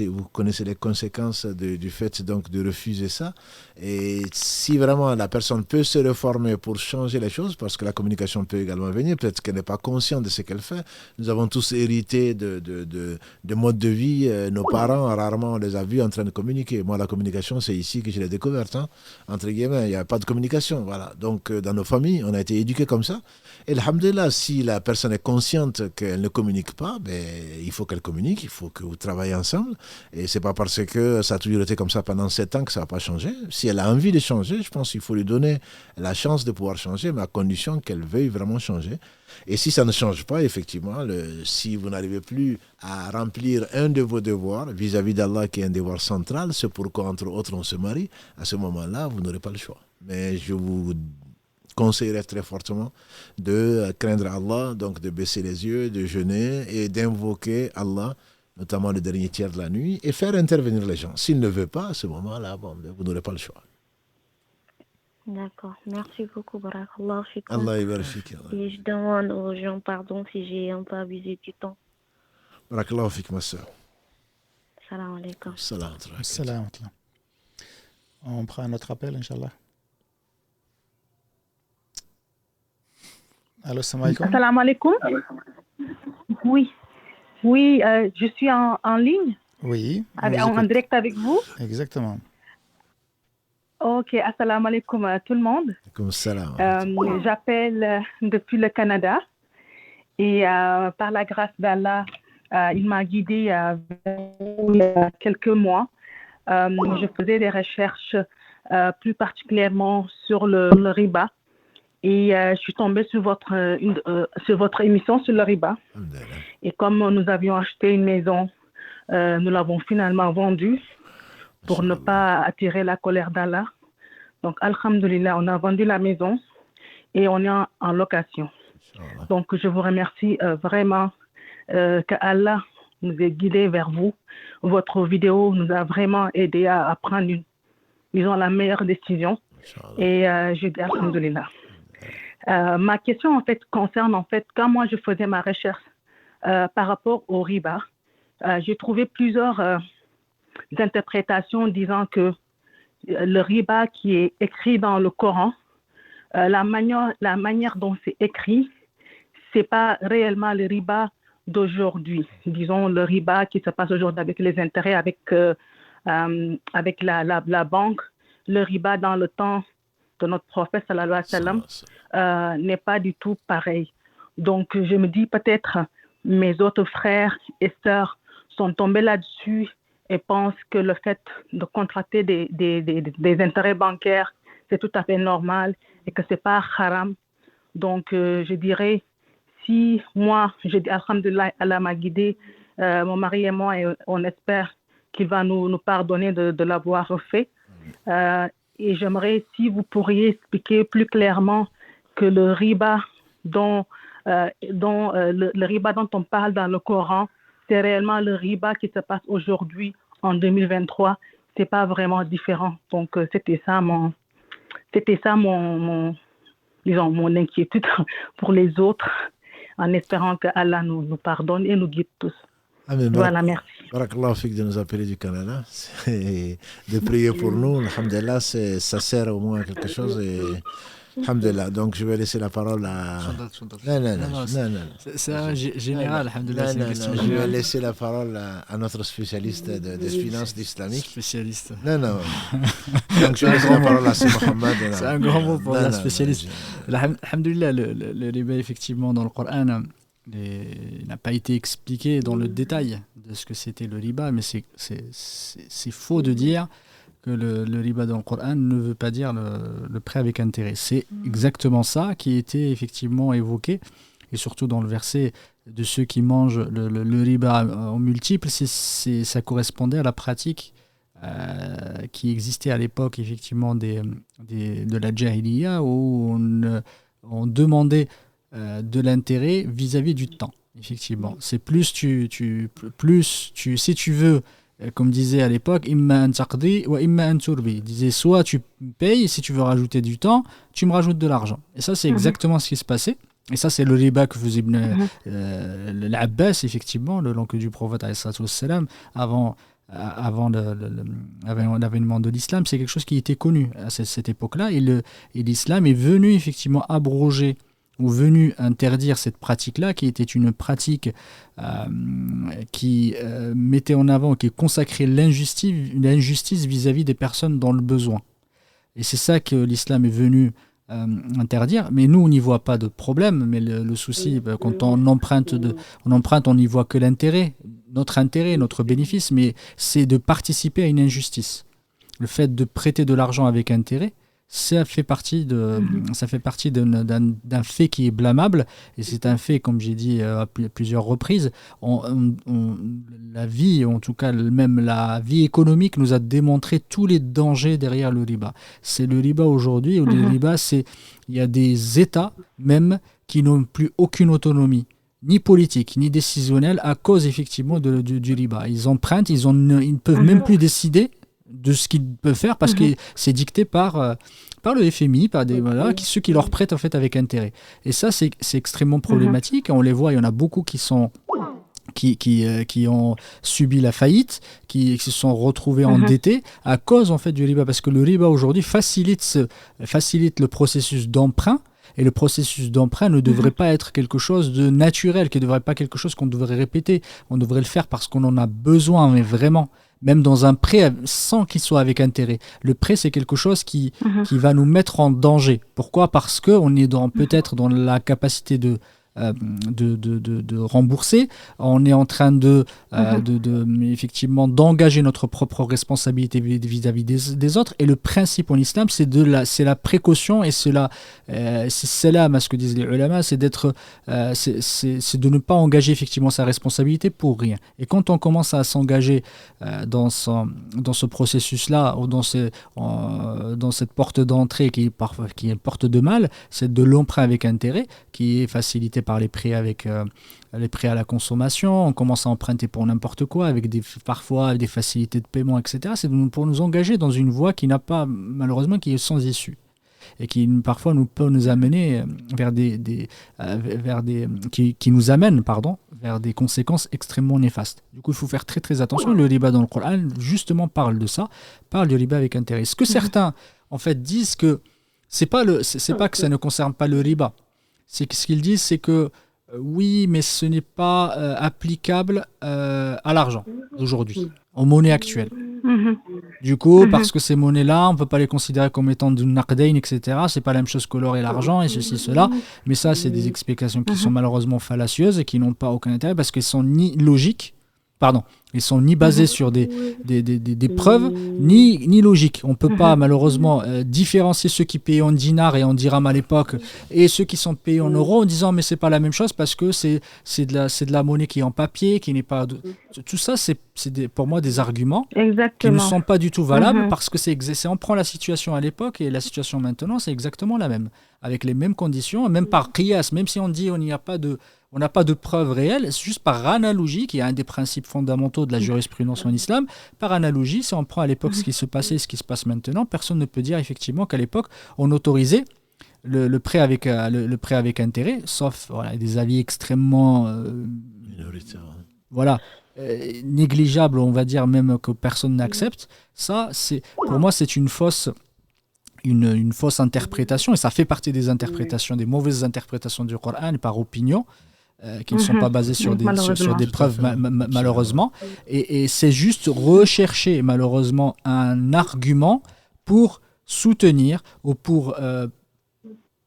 S2: vous connaissez les conséquences du fait donc de refuser ça. Et si vraiment la personne peut se reformer pour changer les choses, parce que la communication peut également venir, peut-être qu'elle n'est pas consciente de ce qu'elle fait. Nous avons tous hérité de modes de vie. Nos parents, rarement on les a vus en train de communiquer. Moi, la communication, c'est ici que je l'ai découverte. Hein. Entre guillemets, il n'y a pas de communication. Voilà. Donc, dans nos familles, on a été éduqués comme ça. Et alhamdoulilah, si la personne est consciente qu'elle ne communique pas, ben, il faut qu'elle communique, il faut que vous travaillez ensemble. Et c'est pas parce que ça a toujours été comme ça pendant 7 ans que ça va pas changer. Si elle a envie de changer, je pense qu'il faut lui donner la chance de pouvoir changer, mais à condition qu'elle veuille vraiment changer. Et si ça ne change pas, effectivement, si vous n'arrivez plus à remplir un de vos devoirs vis-à-vis d'Allah, qui est un devoir central, c'est pourquoi, entre autres, on se marie, à ce moment-là, vous n'aurez pas le choix. Mais je vous conseillerais très fortement de craindre Allah, donc de baisser les yeux, de jeûner et d'invoquer Allah, notamment le dernier tiers de la nuit, et faire intervenir les gens. S'il ne veut pas, à ce moment-là, bon, vous n'aurez pas le choix.
S4: D'accord. Merci beaucoup, Barakallah Fikoum.
S2: Allah yabarak fik.
S4: Et je demande aux gens pardon si j'ai un peu abusé du temps.
S2: Barakallahu fik, ma soeur.
S4: Salam alaikum.
S2: Salam.
S3: Salam. On prend un autre appel, Inch'Allah. Allô, salam alaikum.
S5: Assalamu alaikum. Oui, oui, je suis en ligne,
S3: Oui,
S5: en direct avec vous.
S3: exactement.
S5: Ok, assalamu alaikum à tout le monde.
S2: Comme salam.
S5: J'appelle depuis le Canada et par la grâce d'Allah, il m'a guidée il y a quelques mois. Je faisais des recherches plus particulièrement sur le riba. Et je suis tombée sur votre émission sur le riba. Et comme nous avions acheté une maison, nous l'avons finalement vendue pour ne pas attirer la colère d'Allah. Donc, alhamdoulilah, on a vendu la maison et on est en location. Donc, je vous remercie vraiment que Allah nous ait guidés vers vous. Votre vidéo nous a vraiment aidé à prendre, la meilleure décision. Et je dis alhamdoulilah. Ma question en fait concerne quand moi je faisais ma recherche par rapport au riba, j'ai trouvé plusieurs interprétations disant que le riba qui est écrit dans le Coran, la manière dont c'est écrit, c'est pas réellement le riba d'aujourd'hui. Disons le riba qui se passe aujourd'hui avec les intérêts, avec la banque, le riba dans le temps de notre prophète sallallahu alayhi wa sallam n'est pas du tout pareil. Donc je me dis peut-être mes autres frères et sœurs sont tombés là-dessus et pensent que le fait de contracter des intérêts bancaires, c'est tout à fait normal et que c'est pas haram. Donc je dirais, si moi, je dis alhamdoulilah, Allah m'a guidé, mon mari et moi, et on espère qu'il va nous pardonner de l'avoir fait. Et j'aimerais, si vous pourriez expliquer plus clairement que le riba le riba dont on parle dans le Coran, c'est réellement le riba qui se passe aujourd'hui en 2023. C'est pas vraiment différent. Donc c'était ça mon inquiétude pour les autres, en espérant que Allah nous pardonne et nous guide tous.
S2: Amen.
S5: Voilà, merci.
S2: Barakallahu fik de nous appeler du Canada, de prier pour nous. Alhamdulillah, ça sert au moins à quelque chose. Et alhamdulillah, donc je vais laisser la parole à... Non.
S1: C'est général, alhamdulillah, c'est une question
S2: Je vais
S1: générale.
S2: laisser la parole à notre spécialiste des finances islamiques.
S1: Spécialiste.
S2: Non. Donc je vais laisser la parole à Mohamed.
S1: C'est un grand mot pour la spécialiste. Alhamdulillah, le riba, effectivement, dans le Coran, il n'a pas été expliqué dans le détail de ce que c'était le riba, mais c'est faux de dire que le riba dans le Coran ne veut pas dire le prêt avec intérêt. C'est exactement ça qui a été effectivement évoqué. et surtout dans le verset de ceux qui mangent le riba en multiples, ça correspondait à la pratique qui existait à l'époque effectivement de la Jahiliya, où on demandait de l'intérêt vis-à-vis du temps. Effectivement, c'est plus si tu veux, comme disait à l'époque, imma an taqdi wa imma an turbi. Il disait soit tu payes, si tu veux rajouter du temps, tu me rajoutes de l'argent. Et ça, c'est exactement ce qui se passait. Et ça, c'est le riba que faisait l'Abbas, effectivement, l'oncle du prophète, avant l'avènement de l'islam. C'est quelque chose qui était connu à cette époque-là. Et l'islam est venu effectivement abroger ou venu interdire cette pratique-là, qui était une pratique qui mettait en avant, qui consacrait l'injustice vis-à-vis des personnes dans le besoin. Et c'est ça que l'islam est venu interdire. Mais nous, on n'y voit pas de problème. Mais le souci, quand on emprunte, on n'y voit que l'intérêt, notre bénéfice, mais c'est de participer à une injustice. Le fait de prêter de l'argent avec intérêt, ça fait partie d'un fait qui est blâmable, et c'est un fait, comme j'ai dit à plusieurs reprises, la vie, en tout cas même la vie économique, nous a démontré tous les dangers derrière le riba. C'est le riba aujourd'hui, où le riba, il y a des États même qui n'ont plus aucune autonomie, ni politique, ni décisionnelle, à cause effectivement du riba. Ils empruntent, ils ne peuvent même plus décider de ce qu'ils peuvent faire, parce que c'est dicté par le FMI, par ceux qui leur prêtent en fait avec intérêt. Et ça, c'est extrêmement problématique. On les voit, il y en a beaucoup qui ont subi la faillite, qui se sont retrouvés endettés à cause en fait du riba, parce que le riba aujourd'hui facilite le processus d'emprunt. Et le processus d'emprunt ne devrait pas être quelque chose de naturel, qui ne devrait pas être quelque chose qu'on devrait répéter. On devrait le faire parce qu'on en a besoin, mais vraiment. Même dans un prêt, sans qu'il soit avec intérêt. Le prêt, c'est quelque chose qui va nous mettre en danger. Pourquoi ? Parce qu'on est peut-être dans la capacité de rembourser. On est en train effectivement d'engager notre propre responsabilité vis-à-vis des autres. Et le principe en islam, c'est la précaution, et c'est salam, à ce que disent les ulama, c'est de ne pas engager effectivement sa responsabilité pour rien. Et quand on commence à s'engager dans ce processus-là, ou dans cette porte d'entrée qui est une porte de mal, c'est de l'emprunt avec intérêt, qui est facilité par les prêts à la consommation. On commence à emprunter pour n'importe quoi, parfois avec des facilités de paiement, etc. C'est pour nous engager dans une voie qui n'a pas, malheureusement, qui est sans issue, et qui parfois peut nous amener qui nous amène vers des conséquences extrêmement néfastes. Du coup, il faut faire très très attention. Le riba dans le Coran justement parle de ça, parle du riba avec intérêt. Ce que certains en fait disent que c'est pas que ça ne concerne pas le riba. Ce qu'ils disent, c'est que oui, mais ce n'est pas applicable à l'argent d'aujourd'hui, en monnaie actuelle. Du coup, parce que ces monnaies-là, on ne peut pas les considérer comme étant du naqdayn, etc. C'est pas la même chose que l'or et l'argent, et ceci, cela. Mais ça, c'est des explications qui sont malheureusement fallacieuses et qui n'ont pas aucun intérêt, parce qu'elles sont ni logiques, ils sont ni basés sur des preuves, ni logiques. On ne peut pas malheureusement différencier ceux qui payaient en dinars et en dirhams à l'époque et ceux qui sont payés en euros en disant mais c'est pas la même chose, parce que c'est de la monnaie qui est en papier, qui n'est pas... Tout ça, c'est pour moi des arguments qui ne sont pas du tout valables, parce que on prend la situation à l'époque et la situation maintenant, c'est exactement la même, avec les mêmes conditions, même par qiyas, même si on dit on n'a pas de preuves réelles, c'est juste par analogie, qui est un des principes fondamentaux de la jurisprudence en islam. Par analogie, si on prend à l'époque ce qui se passait et ce qui se passe maintenant, personne ne peut dire effectivement qu'à l'époque, on autorisait le prêt avec intérêt, sauf des avis extrêmement négligeables, on va dire, même que personne n'accepte. Ça, pour moi, c'est une fausse interprétation, et ça fait partie des interprétations, des mauvaises interprétations du Coran par opinion, qui ne sont pas basées sur des preuves, malheureusement. Et c'est juste rechercher, malheureusement, un argument pour soutenir ou pour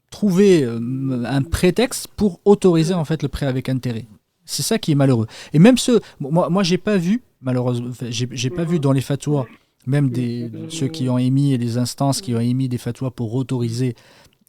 S1: trouver un prétexte pour autoriser en fait le prêt avec intérêt. C'est ça qui est malheureux. Et même moi j'ai pas vu, malheureusement, j'ai pas vu dans les fatwas, même ceux qui ont émis, les instances qui ont émis des fatwas pour autoriser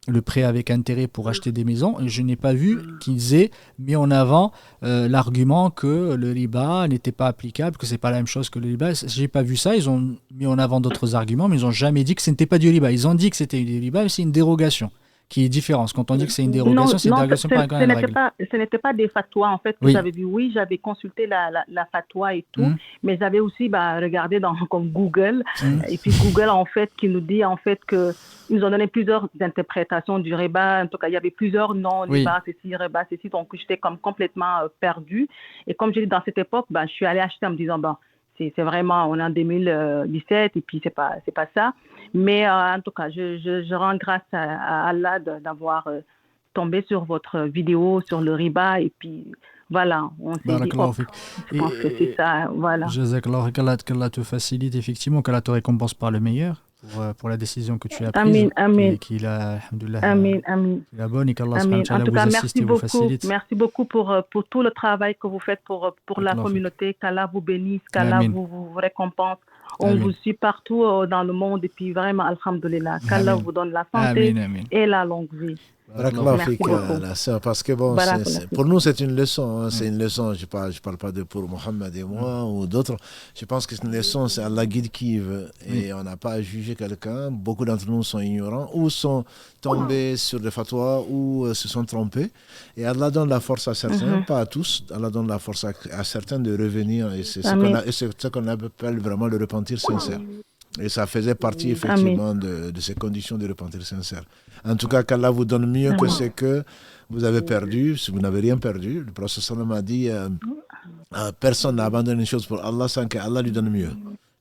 S1: le prêt avec intérêt pour acheter des maisons. Et je n'ai pas vu qu'ils aient mis en avant l'argument que le riba n'était pas applicable, que c'est pas la même chose que le riba. J'ai pas vu ça. Ils ont mis en avant d'autres arguments, mais ils n'ont jamais dit que ce n'était pas du riba. Ils ont dit que c'était du riba, mais c'est une dérogation qui est différente. Quand on dit que c'est une dérogation, c'est une dérogation par rapport à une règle.
S5: Ce n'était pas des fatwas, en fait, que j'avais vu. Oui, j'avais consulté la fatwa et tout, mais j'avais aussi regardé comme Google, et puis Google, en fait, qui nous dit, en fait, que ils nous ont donné plusieurs interprétations du riba. En tout cas, il y avait plusieurs noms, riba, ceci, riba, ceci, donc j'étais comme complètement perdue. Et comme j'ai dit, dans cette époque, je suis allée acheter en me disant, c'est vraiment, on est en 2017 et puis c'est pas ça. Mais en tout cas, je rends grâce à Allah d'avoir tombé sur votre vidéo sur le riba et puis voilà, on s'est dit, je pense que c'est ça, voilà.
S1: Jazakallah, qu'Allah te facilite effectivement, qu'Allah te récompense par le meilleur pour la décision que tu as prise.
S5: Amin.
S1: Qu'il a, alhamdoulilah,
S5: amin.
S1: la bonne et qu'Allah
S5: vous assiste
S1: et vous facilite.
S5: Merci beaucoup pour tout le travail que vous faites pour la communauté. Qu'Allah vous bénisse, qu'Allah vous récompense. On vous suit partout dans le monde et puis vraiment, alhamdoulilah, qu'Allah vous donne la santé et la longue vie.
S2: Merci beaucoup. La sœur, parce que pour nous c'est une leçon, c'est une leçon. Je parle pas de pour Mohammed et moi ou d'autres. Je pense que c'est une leçon, c'est Allah guide qui veut et on n'a pas à juger quelqu'un. Beaucoup d'entre nous sont ignorants ou sont tombés sur des fatwas ou se sont trompés. Et Allah donne la force à certains, pas à tous. Allah donne la force à certains de revenir et c'est ce qu'on appelle vraiment le repentir sincère. Et ça faisait partie effectivement de ces conditions de repentir sincère. En tout cas, qu'Allah vous donne mieux que ce que vous avez perdu, si vous n'avez rien perdu. Le prophète sallam a dit personne n'a abandonné une chose pour Allah sans qu'Allah lui donne mieux.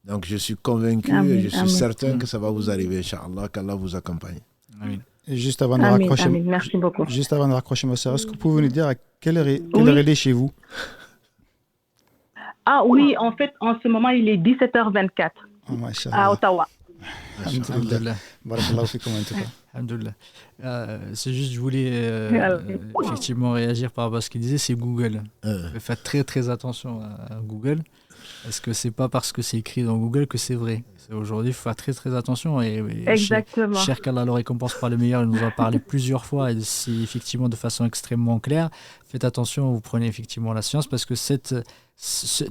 S2: Donc je suis convaincu et je suis certain que ça va vous arriver, Inch'Allah, qu'Allah vous accompagne.
S1: Amin.
S3: Et juste avant de raccrocher,
S5: merci beaucoup.
S3: Juste avant de raccrocher, ma sœur, est-ce que vous pouvez nous dire à quelle heure il est chez vous?
S5: Ah oui, en fait, en ce moment, il est 17h24 à Ottawa.
S1: Alhamdulillah.
S3: Barakallahu fikum en tout cas.
S1: Alhamdulillah. C'est juste, je voulais effectivement réagir par rapport à ce qu'il disait, c'est Google. Faites très très attention à Google. Est-ce que c'est pas parce que c'est écrit dans Google que c'est vrai? Aujourd'hui, il faut faire très très attention.
S5: Exactement.
S1: Cher qu'Allah le récompense par le meilleur, il nous en a parlé plusieurs fois et c'est effectivement de façon extrêmement claire. Faites attention, vous prenez effectivement la science parce que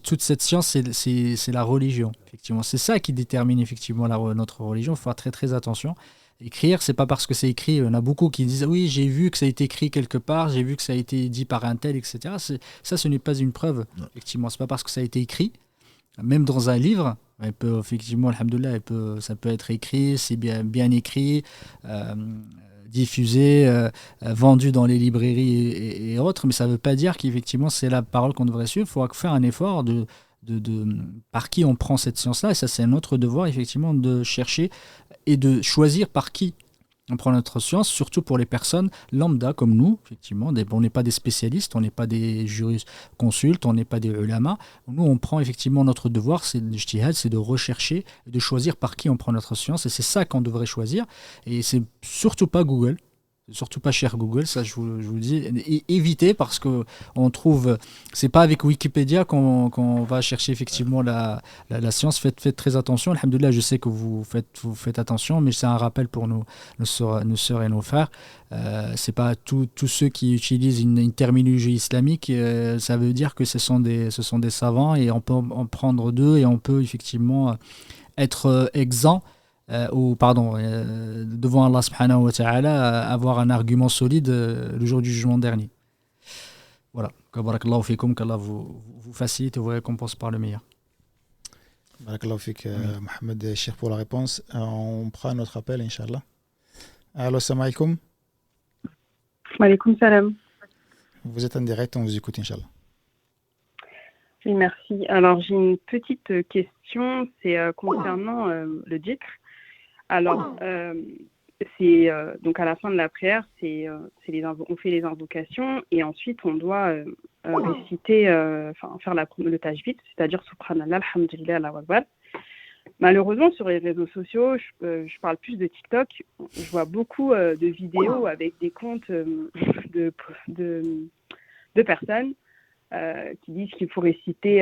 S1: toute cette science, c'est la religion. Effectivement, c'est ça qui détermine effectivement notre religion. Il faut faire très très attention. Écrire, c'est pas parce que c'est écrit. Il y en a beaucoup qui disent oui, j'ai vu que ça a été écrit quelque part, j'ai vu que ça a été dit par un tel, etc. Ça, ce n'est pas une preuve. Effectivement, c'est pas parce que ça a été écrit. Même dans un livre, effectivement, alhamdoulilah, ça peut être écrit, c'est bien écrit, diffusé, vendu dans les librairies et autres, mais ça ne veut pas dire qu'effectivement c'est la parole qu'on devrait suivre. Il faut faire un effort de par qui on prend cette science-là, et ça c'est notre devoir effectivement de chercher et de choisir par qui on prend notre science, surtout pour les personnes lambda comme nous, effectivement. On n'est pas des spécialistes, on n'est pas des jurisconsultes, on n'est pas des ulama. Nous, on prend effectivement notre devoir, c'est de rechercher et de choisir par qui on prend notre science. Et c'est ça qu'on devrait choisir. Et c'est surtout pas Google. Surtout pas cher Google, ça je vous le dis. Et évitez parce que on trouve, c'est pas avec Wikipédia qu'on va chercher effectivement la science. Faites très attention. Alhamdoulilah, je sais que vous faites attention, mais c'est un rappel pour nos sœurs et nos frères. C'est pas tous ceux qui utilisent une terminologie islamique, ça veut dire que ce sont des savants et on peut en prendre d'eux et on peut effectivement être exempt. Devant Allah subhanahu wa ta'ala, avoir un argument solide le jour du jugement dernier. Voilà. Barakallahu fikum, qu'Allah vous facilite et vous récompense par le meilleur.
S3: Barakallahu fik, Mohamed Cheikh pour la réponse. On prend notre appel, Inch'Allah. Allô, salam alaikum.
S6: Wa alaikum salam.
S3: Vous êtes en direct, on vous écoute, Inch'Allah.
S6: Oui, merci. Alors, j'ai une petite question, c'est concernant le dhikr. Alors, c'est donc à la fin de la prière, on fait les invocations et ensuite on doit réciter, faire le tajwid, c'est-à-dire Subhanallah, Alhamdulillah, Allahu Akbar. Malheureusement, sur les réseaux sociaux, je parle plus de TikTok, je vois beaucoup de vidéos avec des comptes de personnes qui disent qu'il faut réciter,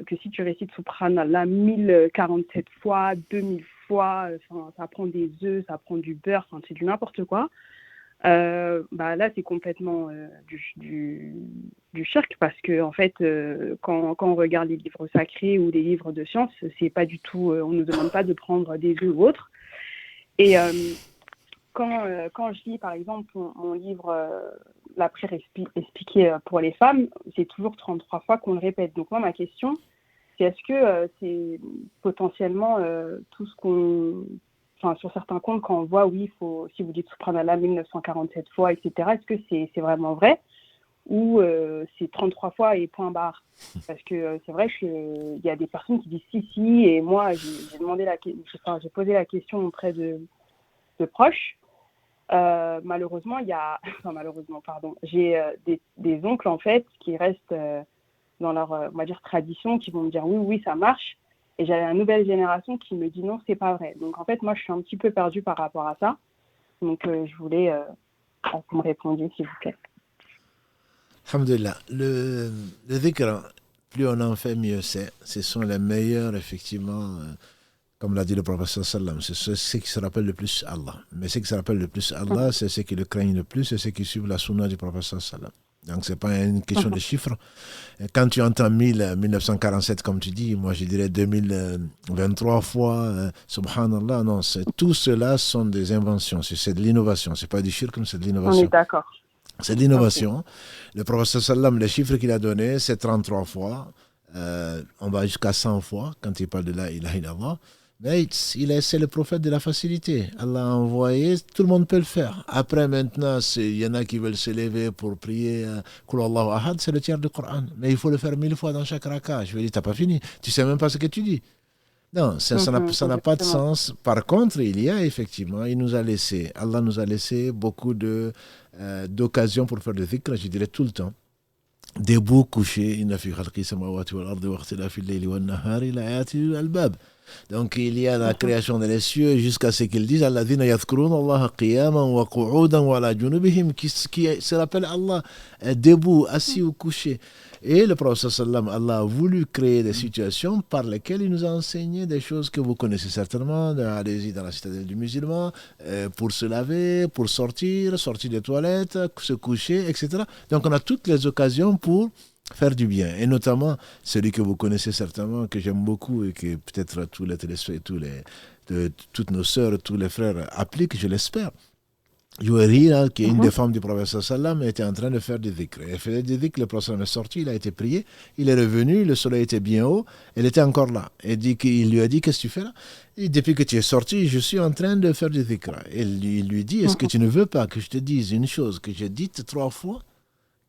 S6: que si tu récites Subhanallah 1047 fois, 2000 fois, ça prend des œufs, ça prend du beurre, c'est du n'importe quoi. Là, c'est complètement du shirk parce que en fait, quand on regarde les livres sacrés ou des livres de science, c'est pas du tout, on nous demande pas de prendre des œufs ou autres. Et quand je lis, par exemple, mon livre La prière expliquée pour les femmes, c'est toujours 33 fois qu'on le répète. Donc moi, ma question, c'est est-ce que c'est potentiellement tout ce qu'on... Enfin, sur certains comptes, quand on voit, oui, si vous dites Subhanallah 1947 fois, etc., est-ce que c'est vraiment vrai ou c'est 33 fois et point barre? Parce que c'est vrai qu'il y a des personnes qui disent si, et moi, j'ai posé la question auprès de proches. Malheureusement, j'ai des oncles, en fait, qui restent dans leur, on va dire, tradition, qui vont me dire oui, ça marche. Et j'ai la nouvelle génération qui me dit non, c'est pas vrai. Donc en fait, moi, je suis un petit peu perdue par rapport à ça. Donc je voulais que vous me répondiez, s'il vous plaît.
S2: Alhamdulillah. Le dhikr, plus on en fait, mieux c'est. Ce sont les meilleurs, effectivement, comme l'a dit le prophète sallam, c'est ceux qui se rappellent le plus Allah. Mais ceux qui se rappellent le plus Allah, c'est ceux qui le craignent le plus, c'est ceux qui suivent la sunna du prophète sallam. Donc, ce n'est pas une question de chiffres. Quand tu entends 1947, comme tu dis, moi je dirais 2023 fois, subhanallah, non, tout cela sont des inventions, c'est de l'innovation, ce n'est pas du shirk, mais c'est de l'innovation.
S6: On est d'accord.
S2: C'est de l'innovation. Okay. Le prophète sallam, les chiffres qu'il a donnés, c'est 33 fois. On va jusqu'à 100 fois quand il parle de la ilaha illallah. Mais c'est le prophète de la facilité. Allah a envoyé, tout le monde peut le faire. Après, maintenant, il y en a qui veulent se lever pour prier Qul Allahu Ahad, c'est le tiers du Coran. Mais il faut le faire 1000 fois dans chaque raka. Je vais dire, t'as pas fini. Tu sais même pas ce que tu dis. Non, ça n'a pas de sens. Par contre, il y a effectivement, Allah nous a laissé beaucoup d'occasions pour faire le dhikr, je dirais tout le temps. Debout, couché, inna fi khalqi samawati wal ardi wa ikhtilafi al-layli wan nahari la ayatin al-albab. Donc il y a la création des cieux jusqu'à ce qu'ils disent alladhina yadhkuruna Allaha qiyaman wa qu'udan wa ala junubihim, qui se rappelle Allah debout, assis ou couché. Et le prophète sallam, Allah a voulu créer des situations par lesquelles il nous a enseigné des choses que vous connaissez certainement. Allez-y dans la citadelle du musulman, pour se laver, pour sortir des toilettes, se coucher, etc. Donc on a toutes les occasions pour faire du bien. Et notamment celui que vous connaissez certainement, que j'aime beaucoup et que peut-être tous les téléspectateurs, toutes nos sœurs, tous les frères appliquent, je l'espère. Jouerira, qui est une des femmes du prophète sallam, était en train de faire des dhikr. Elle faisait des dhikr, le prophète est sorti, il a été prié, il est revenu, le soleil était bien haut, elle était encore là. Il lui a dit, qu'est-ce que tu fais là? Et depuis que tu es sorti, je suis en train de faire des dhikr. Il lui dit, est-ce que tu ne veux pas que je te dise une chose que j'ai dite 3 fois,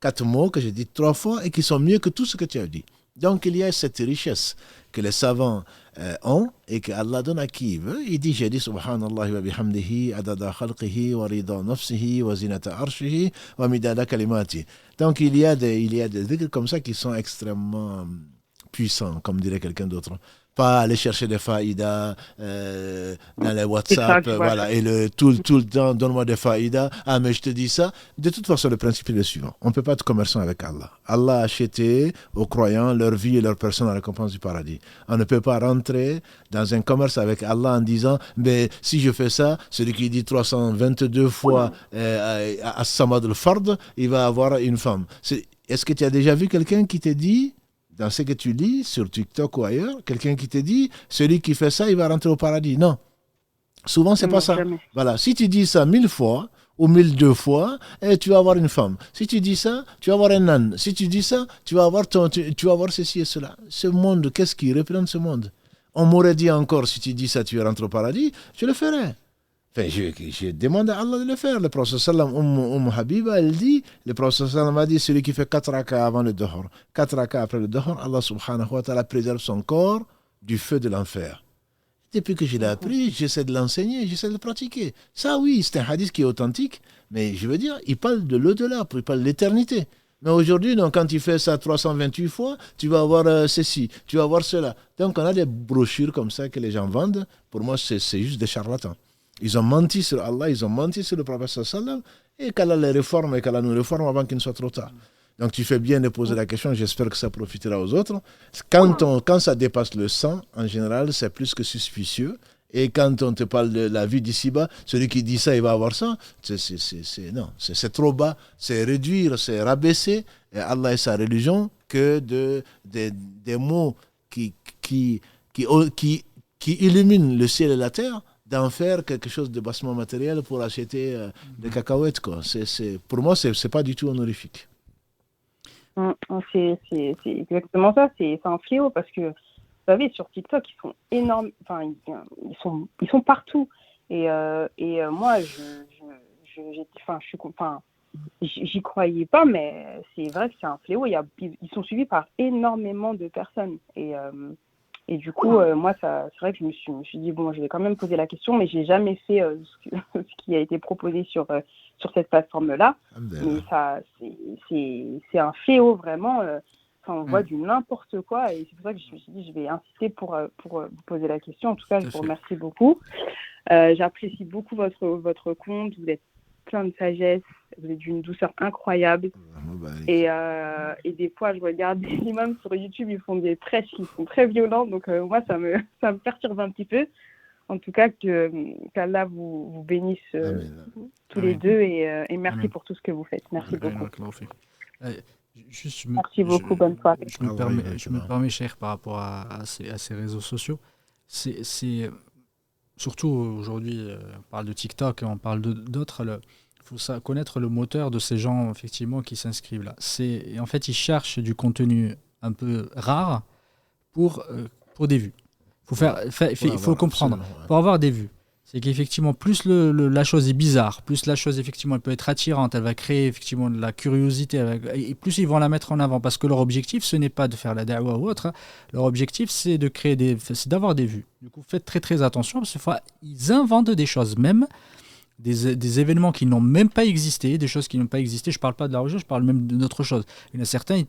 S2: 4 mots que j'ai dit 3 fois et qui sont mieux que tout ce que tu as dit? Donc il y a cette richesse que les savants ont et que Allah donne à qui il veut. Il dit, j'ai dit subhanallah wa bihamdihi adada khalqihi wa rida nafsihi wa zinata arshihi wa midada kalimati. Donc il y a des dhikrs comme ça qui sont extrêmement puissants, comme dirait quelqu'un d'autre. Pas aller chercher des faïdas dans les WhatsApp, voilà, et tout le temps, donne-moi des faïdas. Ah, mais je te dis ça. De toute façon, le principe est le suivant. On ne peut pas être commerçant avec Allah. Allah a acheté aux croyants leur vie et leur personne à la récompense du paradis. On ne peut pas rentrer dans un commerce avec Allah en disant, mais si je fais ça, celui qui dit 322 fois As-Samad al-Fard, il va avoir une femme. Est-ce que tu as déjà vu quelqu'un qui te dit, dans ce que tu lis sur TikTok ou ailleurs, quelqu'un qui te dit celui qui fait ça, il va rentrer au paradis? Non. Souvent, c'est pas ça.
S6: Jamais.
S2: Voilà. Si tu dis ça 1000 fois ou 1002 fois, tu vas avoir une femme. Si tu dis ça, tu vas avoir un âne. Si tu dis ça, tu vas avoir ceci et cela. Ce monde, qu'est-ce qui représente ce monde? On m'aurait dit encore, si tu dis ça, tu rentres au paradis, je le ferais. Enfin, je demande à Allah de le faire. Le prophète sallam, Habiba, elle dit, le prophète sallam a dit, celui qui fait 4 rakas avant le Dhuhr, 4 rakas après le Dhuhr, Allah subhanahu wa ta'ala préserve son corps du feu de l'enfer. Depuis que je l'ai appris, j'essaie de l'enseigner, j'essaie de le pratiquer. Ça, oui, c'est un hadith qui est authentique, mais je veux dire, il parle de l'au-delà, il parle de l'éternité. Mais aujourd'hui, donc, quand tu fais ça 328 fois, tu vas avoir ceci, tu vas avoir cela. Donc, on a des brochures comme ça que les gens vendent. Pour moi, c'est juste des charlatans. Ils ont menti sur Allah, ils ont menti sur le prophète sallam, et qu'Allah les réforme et qu'Allah nous réforme avant qu'il ne soit trop tard. Donc tu fais bien de poser la question, j'espère que ça profitera aux autres. Quand ça dépasse le 100, en général, c'est plus que suspicieux Et quand on te parle de la vie d'ici-bas, celui qui dit ça, il va avoir ça. Non, c'est trop bas, c'est réduire, c'est rabaisser et Allah et sa religion que des mots qui illuminent le ciel et la terre, d'en faire quelque chose de bassement matériel pour acheter des cacahuètes, quoi. Pour moi, c'est pas du tout honorifique.
S6: C'est exactement ça, c'est un fléau parce que vous savez, sur TikTok, ils sont énormes, enfin, ils sont partout. Et moi, j'y croyais pas, mais c'est vrai que c'est un fléau. Ils sont suivis par énormément de personnes. Et du coup, moi, c'est vrai que je me suis dit, bon, je vais quand même poser la question, mais j'ai jamais fait ce qui a été proposé sur cette plateforme-là. Mais ça, c'est un fléau, vraiment. On voit du n'importe quoi. Et c'est pour ça que je me suis dit, je vais insister pour vous poser la question. En tout cas, je vous remercie beaucoup. J'apprécie beaucoup votre compte. Vous êtes plein de sagesse. Vous êtes d'une douceur incroyable. Et des fois, je regarde des imams sur YouTube, ils font des prêches qui sont très violents. Donc, moi, ça me perturbe un petit peu. En tout cas, qu'Allah vous bénisse tous les deux. Et merci pour tout ce que vous faites. Merci beaucoup. Merci beaucoup. Bonne soirée.
S1: Je me permets, cher, par rapport à ces réseaux sociaux. C'est surtout aujourd'hui, on parle de TikTok et on parle d'autres. Il faut connaître le moteur de ces gens effectivement qui s'inscrivent là. En fait, ils cherchent du contenu un peu rare pour des vues. Il faut comprendre. Pour avoir des vues, c'est qu'effectivement, plus la chose est bizarre, plus la chose effectivement elle peut être attirante, elle va créer effectivement de la curiosité, et plus ils vont la mettre en avant, parce que leur objectif, ce n'est pas de faire la da'wa ou autre. Leur objectif, c'est d'avoir des vues. Du coup, faites très très attention, parce que fois, ils inventent des choses même. Des événements qui n'ont même pas existé, des choses qui n'ont pas existé. Je ne parle pas de la religion, je parle même d'autre chose. Il y en a certains,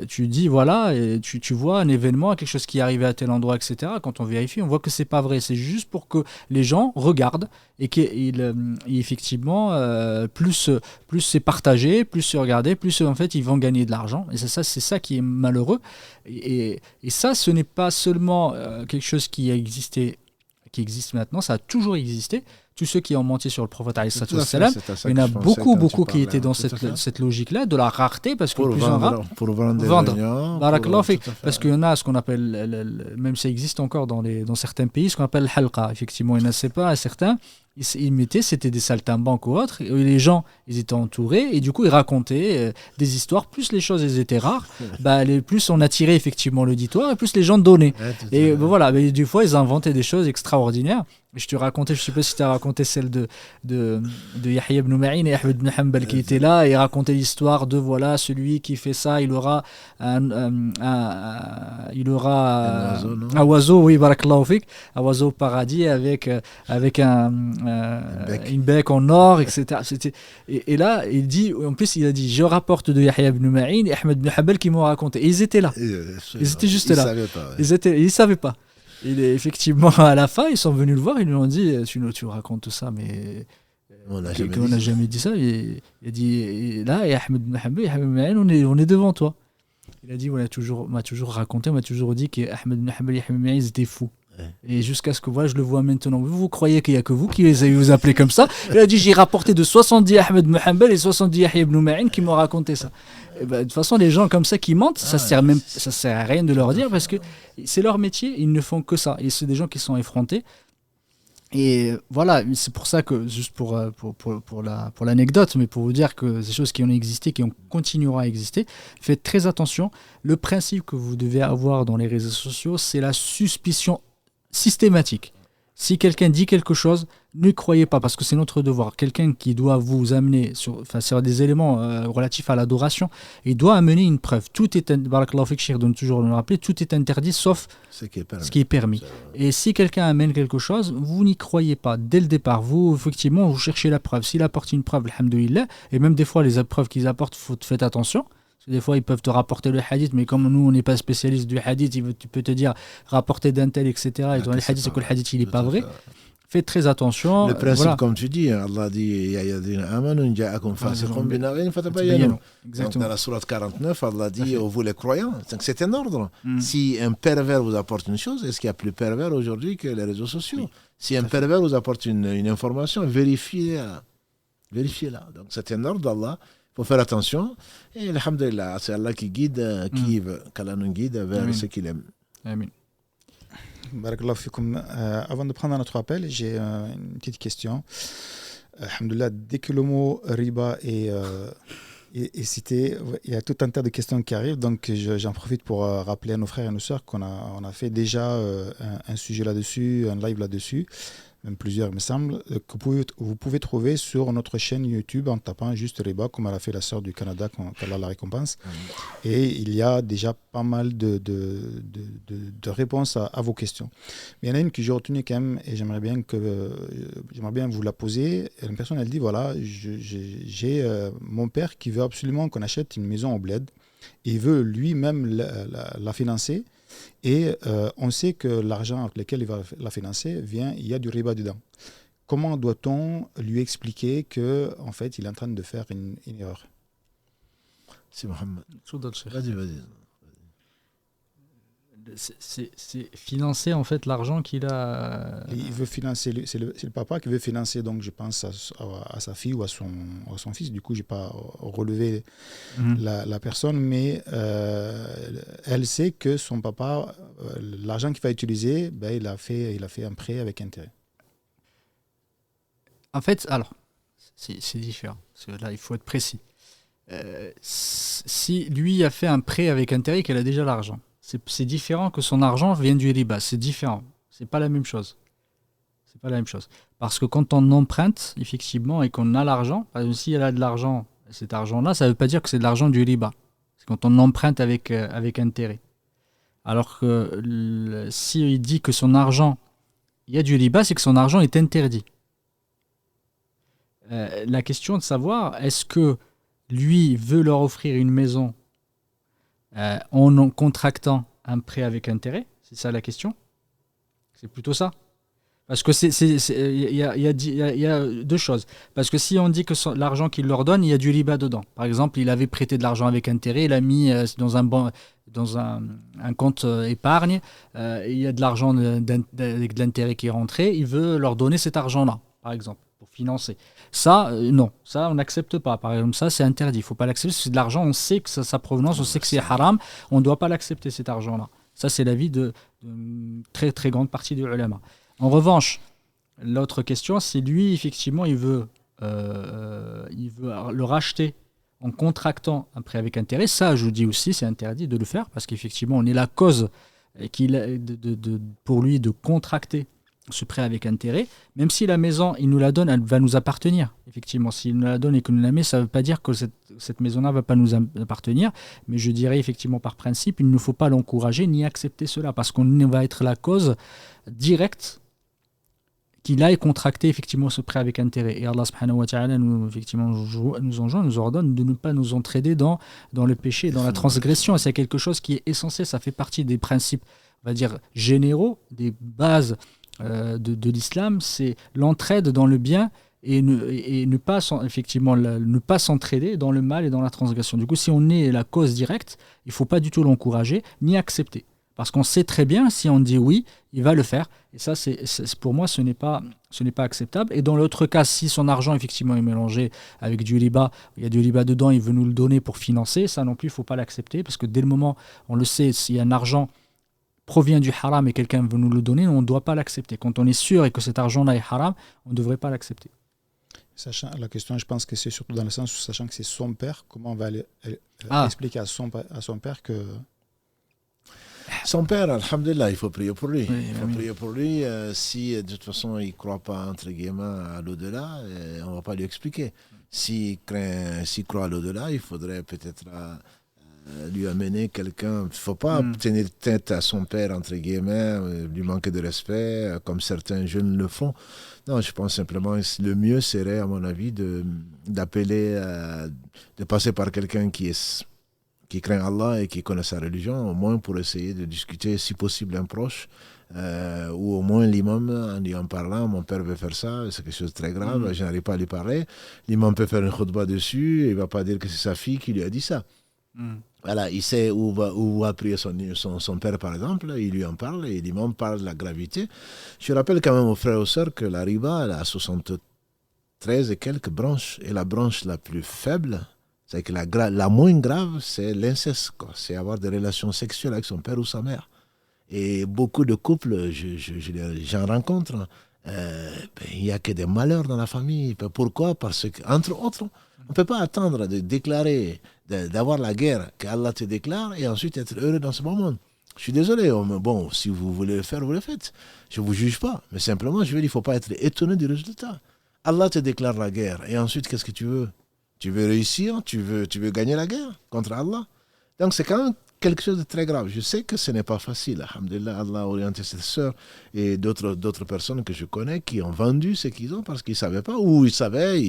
S1: tu dis, voilà, et tu vois un événement, quelque chose qui est arrivé à tel endroit, etc. Quand on vérifie, on voit que ce n'est pas vrai. C'est juste pour que les gens regardent et qu'effectivement, plus c'est partagé, plus c'est regardé, plus en fait, ils vont gagner de l'argent. Et c'est ça qui est malheureux. Et ça, ce n'est pas seulement quelque chose qui existe maintenant, ça a toujours existé. Tous ceux qui ont menti sur le prophète il y en a beaucoup qui étaient dans cette logique-là, de la rareté, parce que plus on rare,
S2: pour vendre.
S1: Parce qu'il y en a ce qu'on appelle, même ça existe encore dans certains pays, ce qu'on appelle le halqa. Effectivement, il n'y en a pas certains. Ils mettaient, c'était des saltimbanques ou autres, et les gens, ils étaient entourés, et du coup, ils racontaient des histoires. Plus les choses étaient rares, plus on attirait effectivement l'auditoire, et plus les gens donnaient. Et voilà, mais des fois, ils inventaient des choses extraordinaires. Je te racontais, je sais pas si tu as raconté celle de Yahya ibn Ma'in et Ahmed ibn Hanbal qui étaient là, et racontaient l'histoire de voilà, celui qui fait ça, il aura un oiseau, oui, barakallahu fik, un oiseau au paradis avec une bec en or, etc. Et là, il a dit, je rapporte de Yahya ibn Ma'in et Ahmed ibn Hanbal qui m'ont raconté. Et ils étaient là. Ils étaient juste là. Ils savaient pas. Et effectivement, à la fin, ils sont venus le voir, ils lui ont dit, tu racontes tout ça, mais on n'a jamais dit ça. Il a dit, là, et Ahmed ibn Hanbal, on est devant toi. Il a dit, on m'a toujours raconté, on m'a toujours dit qu'Ahmed ibn Hanbal et Ahmed ibn Hanbal, ils étaient fous. Et jusqu'à ce que je le vois maintenant. Vous croyez qu'il n'y a que vous qui vous appelez comme ça? Il a dit, j'ai rapporté de 70 Ahmed ibn Hanbal et 70 Yahya ibn Ma'in qui m'ont raconté ça. Et de toute façon, les gens comme ça qui mentent, ça sert à rien de leur dire, parce que c'est leur métier, ils ne font que ça. Et c'est des gens qui sont effrontés. Et voilà, c'est pour ça que, juste pour l'anecdote, mais pour vous dire que ces choses qui ont existé, qui continueront à exister, faites très attention. Le principe que vous devez avoir dans les réseaux sociaux, c'est la suspicion systématique. Si quelqu'un dit quelque chose, ne croyez pas, parce que c'est notre devoir. Quelqu'un qui doit vous amener sur des éléments relatifs à l'adoration, il doit amener une preuve. Tout est, barakallahu fik, Cheikh donne toujours le rappeler, tout est interdit sauf ce qui est permis. Et si quelqu'un amène quelque chose, vous n'y croyez pas dès le départ. Vous, effectivement, vous cherchez la preuve. S'il apporte une preuve, alhamdoulilah, et même des fois, les preuves qu'ils apportent, faites attention. Des fois, ils peuvent te rapporter le hadith, mais comme nous, on n'est pas spécialiste du hadith, tu peux te dire rapporter d'un tel, etc. Et dans les hadiths, c'est que le hadith, il n'est pas vrai. faites très attention.
S2: Le principe,
S1: voilà.
S2: comme tu dis, Allah dit Ya ayyuhalladhina amanu ja'akum fasiqun binaba'in fatabayyanu. Donc,
S1: Exactement.
S2: dans la sourate 49, Allah dit vous les croyants. Donc, c'est un ordre.
S1: Mm.
S2: Si un pervers vous apporte une chose, est-ce qu'il y a plus pervers aujourd'hui que les réseaux sociaux?
S1: Oui,
S2: si un pervers vous apporte une information, vérifiez-la. Vérifiez-la. Donc, c'est un ordre d'Allah. Il faut faire attention. Et alhamdulillah, c'est Allah qui guide, qui veut, qu'Allah nous guide vers
S1: Amen.
S2: ce qu'il aime.
S1: Amen.
S3: Barakallahu fikoum. Avant de prendre notre appel, j'ai une petite question. Alhamdulillah, dès que le mot riba est cité, il y a tout un tas de questions qui arrivent. Donc j'en profite pour rappeler à nos frères et nos sœurs qu'on a fait déjà un sujet là-dessus, un live là-dessus, même plusieurs il me semble, que vous pouvez trouver sur notre chaîne YouTube en tapant juste riba, comme elle a fait la sœur du Canada, qu'Allah la récompense. Et il y a déjà pas mal de réponses à vos questions. Mais il y en a une que j'ai retenue quand même et j'aimerais bien vous la poser. Et une personne, elle dit, voilà, j'ai mon père qui veut absolument qu'on achète une maison au bled. Il veut lui-même la financer. Et on sait que l'argent avec lequel il va la financer il y a du riba dedans. Comment doit-on lui expliquer qu'en fait, il est en train de faire une erreur?
S2: C'est Mohamed.
S1: Vas-y.
S2: Vas-y.
S1: C'est financer en fait l'argent qu'il a.
S3: Il veut financer, c'est le papa qui veut financer, donc je pense à sa fille ou à son fils. Du coup, je n'ai pas relevé la personne, mais elle sait que son papa, l'argent qu'il va utiliser, il a fait un prêt avec intérêt.
S1: En fait, alors, c'est différent, parce que là, il faut être précis. Si lui a fait un prêt avec intérêt, qu'il a déjà l'argent. C'est différent que son argent vienne du riba. C'est différent. C'est pas la même chose. C'est pas la même chose. Parce que quand on emprunte, effectivement, et qu'on a l'argent, par exemple, si elle a de l'argent, cet argent-là, ça veut pas dire que c'est de l'argent du riba. C'est quand on emprunte avec intérêt. Alors que si il dit que son argent, il y a du riba, c'est que son argent est interdit. La question de savoir, est-ce que lui veut leur offrir une maison en contractant un prêt avec intérêt? C'est ça la question? C'est plutôt ça? Parce que il y a deux choses. Parce que si on dit que l'argent qu'il leur donne, il y a du riba dedans. Par exemple, il avait prêté de l'argent avec intérêt, il a mis dans un compte épargne, il y a de l'argent avec de l'intérêt qui est rentré, il veut leur donner cet argent-là, par exemple, pour financer. Ça, non, ça on n'accepte pas. Par exemple, ça c'est interdit, il ne faut pas l'accepter. C'est de l'argent, on sait que sa provenance, on sait que c'est haram, on ne doit pas l'accepter cet argent-là. Ça c'est l'avis de très très grande partie des ulama. En revanche, l'autre question, c'est lui, effectivement, il veut le racheter en contractant un prêt avec intérêt. Ça, je dis aussi, c'est interdit de le faire parce qu'effectivement, on est la cause pour lui de contracter ce prêt avec intérêt. Même si la maison, il nous la donne, elle va nous appartenir. Effectivement, s'il nous la donne et que nous la met, ça ne veut pas dire que cette maison-là ne va pas nous appartenir. Mais je dirais effectivement par principe, il ne faut pas l'encourager ni accepter cela parce qu'on va être la cause directe qu'il aille contracter effectivement ce prêt avec intérêt. Et Allah subhanahu wa ta'ala nous enjoint, nous ordonne de ne pas nous entraider dans le péché, dans la transgression. Et c'est quelque chose qui est essentiel, ça fait partie des principes, on va dire, généraux, des bases de l'islam, c'est l'entraide dans le bien et ne pas s'entraider dans le mal et dans la transgression. Du coup, si on est la cause directe, il ne faut pas du tout l'encourager ni accepter. Parce qu'on sait très bien, si on dit oui, il va le faire. Et ça, pour moi, ce n'est pas acceptable. Et dans l'autre cas, si son argent, effectivement, est mélangé avec du riba, il y a du riba dedans, il veut nous le donner pour financer, ça non plus, il ne faut pas l'accepter. Parce que dès le moment, on le sait, s'il y a un argent provient du haram et quelqu'un veut nous le donner, on ne doit pas l'accepter. Quand on est sûr et que cet argent-là est haram, on ne devrait pas l'accepter.
S3: Sachant, la question, je pense que c'est surtout dans le sens où, sachant que c'est son père, comment on va expliquer à son père que...
S2: Son père, alhamdulillah, il faut prier pour lui.
S1: Oui,
S2: il faut prier pour lui. Si de toute façon il ne croit pas, entre guillemets, à l'au-delà, on ne va pas lui expliquer. S'il croit à l'au-delà, il faudrait peut-être lui amener quelqu'un. Il ne faut pas tenir tête à son père, entre guillemets, lui manquer de respect, comme certains jeunes le font. Non, je pense simplement que le mieux serait, à mon avis, d'appeler, de passer par quelqu'un qui craint Allah et qui connaît sa religion, au moins pour essayer de discuter, si possible, un proche, ou au moins l'imam, en lui en parlant, mon père veut faire ça, c'est quelque chose de très grave, je n'arrive pas à lui parler. L'imam peut faire une khutbah dessus, et il ne va pas dire que c'est sa fille qui lui a dit ça. Voilà, il sait où va prier son père, par exemple, il lui en parle, et l'imam parle de la gravité. Je rappelle quand même aux frères et aux sœurs que la riba, elle a 73 et quelques branches, et la branche la plus faible, c'est que la moins grave, c'est l'inceste, quoi. C'est avoir des relations sexuelles avec son père ou sa mère. Et beaucoup de couples, j'en rencontre, il n'y a que des malheurs dans la famille. Pourquoi? Parce qu'entre autres, on ne peut pas attendre de déclarer, d'avoir la guerre qu'Allah te déclare et ensuite être heureux dans ce moment. Je suis désolé, bon, si vous voulez le faire, vous le faites. Je ne vous juge pas, mais simplement, je veux dire, il ne faut pas être étonné du résultat. Allah te déclare la guerre et ensuite, qu'est-ce que tu veux? Tu veux réussir? Tu veux gagner la guerre contre Allah? Donc, c'est quand même quelque chose de très grave. Je sais que ce n'est pas facile. Alhamdulillah, Allah a orienté cette sœur et d'autres personnes que je connais qui ont vendu ce qu'ils ont parce qu'ils ne savaient pas, ou ils savaient.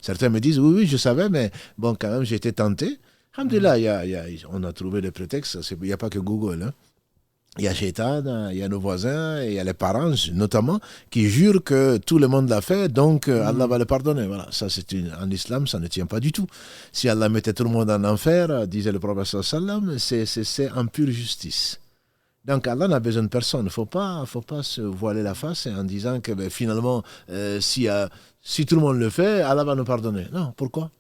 S2: Certains me disent, oui, je savais, mais bon, quand même, j'ai été tenté. Alhamdulillah, on a trouvé des prétextes. Il n'y a pas que Google, hein. Il y a Shaitan, il y a nos voisins, il y a les parents notamment, qui jurent que tout le monde l'a fait, donc Allah va le pardonner. Voilà, ça en islam, ça ne tient pas du tout. Si Allah mettait tout le monde en enfer, disait le prophète sallam, c'est en pure justice. Donc Allah n'a besoin de personne. Il ne faut pas se voiler la face en disant que finalement, si tout le monde le fait, Allah va nous pardonner. Non, pourquoi?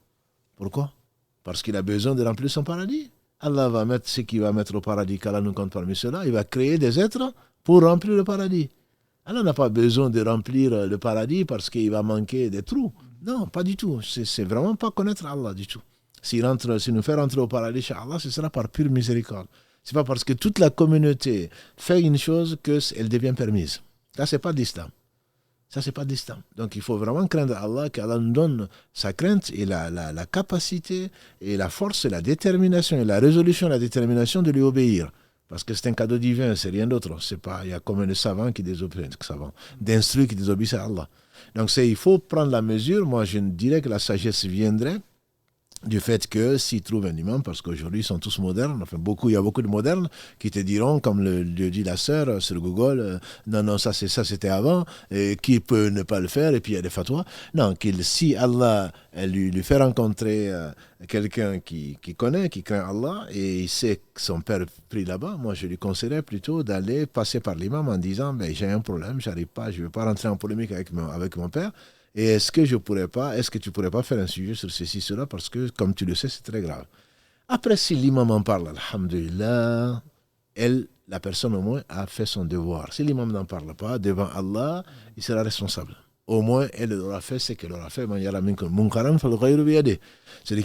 S2: Parce qu'il a besoin de remplir son paradis. Allah va mettre ce qu'il va mettre au paradis, qu'Allah nous compte parmi ceux-là. Il va créer des êtres pour remplir le paradis. Allah n'a pas besoin de remplir le paradis parce qu'il va manquer des trous. Non, pas du tout. C'est vraiment pas connaître Allah du tout. S'il nous fait rentrer au paradis chez Allah, ce sera par pure miséricorde. C'est pas parce que toute la communauté fait une chose qu'elle devient permise. Ça, c'est pas d'islam. Ça, c'est pas d'islam. Donc, il faut vraiment craindre Allah, qu'Allah nous donne sa crainte et la capacité et la force et la détermination et la résolution et la détermination de lui obéir. Parce que c'est un cadeau divin, c'est rien d'autre. Il y a combien de savants qui désobéissent, d'instruits qui désobéissent à Allah. Donc, il faut prendre la mesure. Moi, je dirais que la sagesse viendrait du fait que s'ils trouvent un imam, parce qu'aujourd'hui ils sont tous modernes, il y a beaucoup de modernes qui te diront, comme le dit la sœur sur Google, non, ça c'était avant, et qui peut ne pas le faire, et puis il y a des fatwas. Non, si Allah lui fait rencontrer quelqu'un qui connaît, qui craint Allah, et il sait que son père prie là-bas, moi je lui conseillerais plutôt d'aller passer par l'imam en disant, j'ai un problème, j'arrive pas, je ne veux pas rentrer en polémique avec mon père. Et est-ce que tu pourrais pas faire un sujet sur ceci, cela, parce que, comme tu le sais, c'est très grave. Après, si l'imam en parle, alhamdulillah, la personne au moins a fait son devoir. Si l'imam n'en parle pas, devant Allah, il sera responsable. Au moins, elle aura fait ce qu'elle aura fait. C'est-à-dire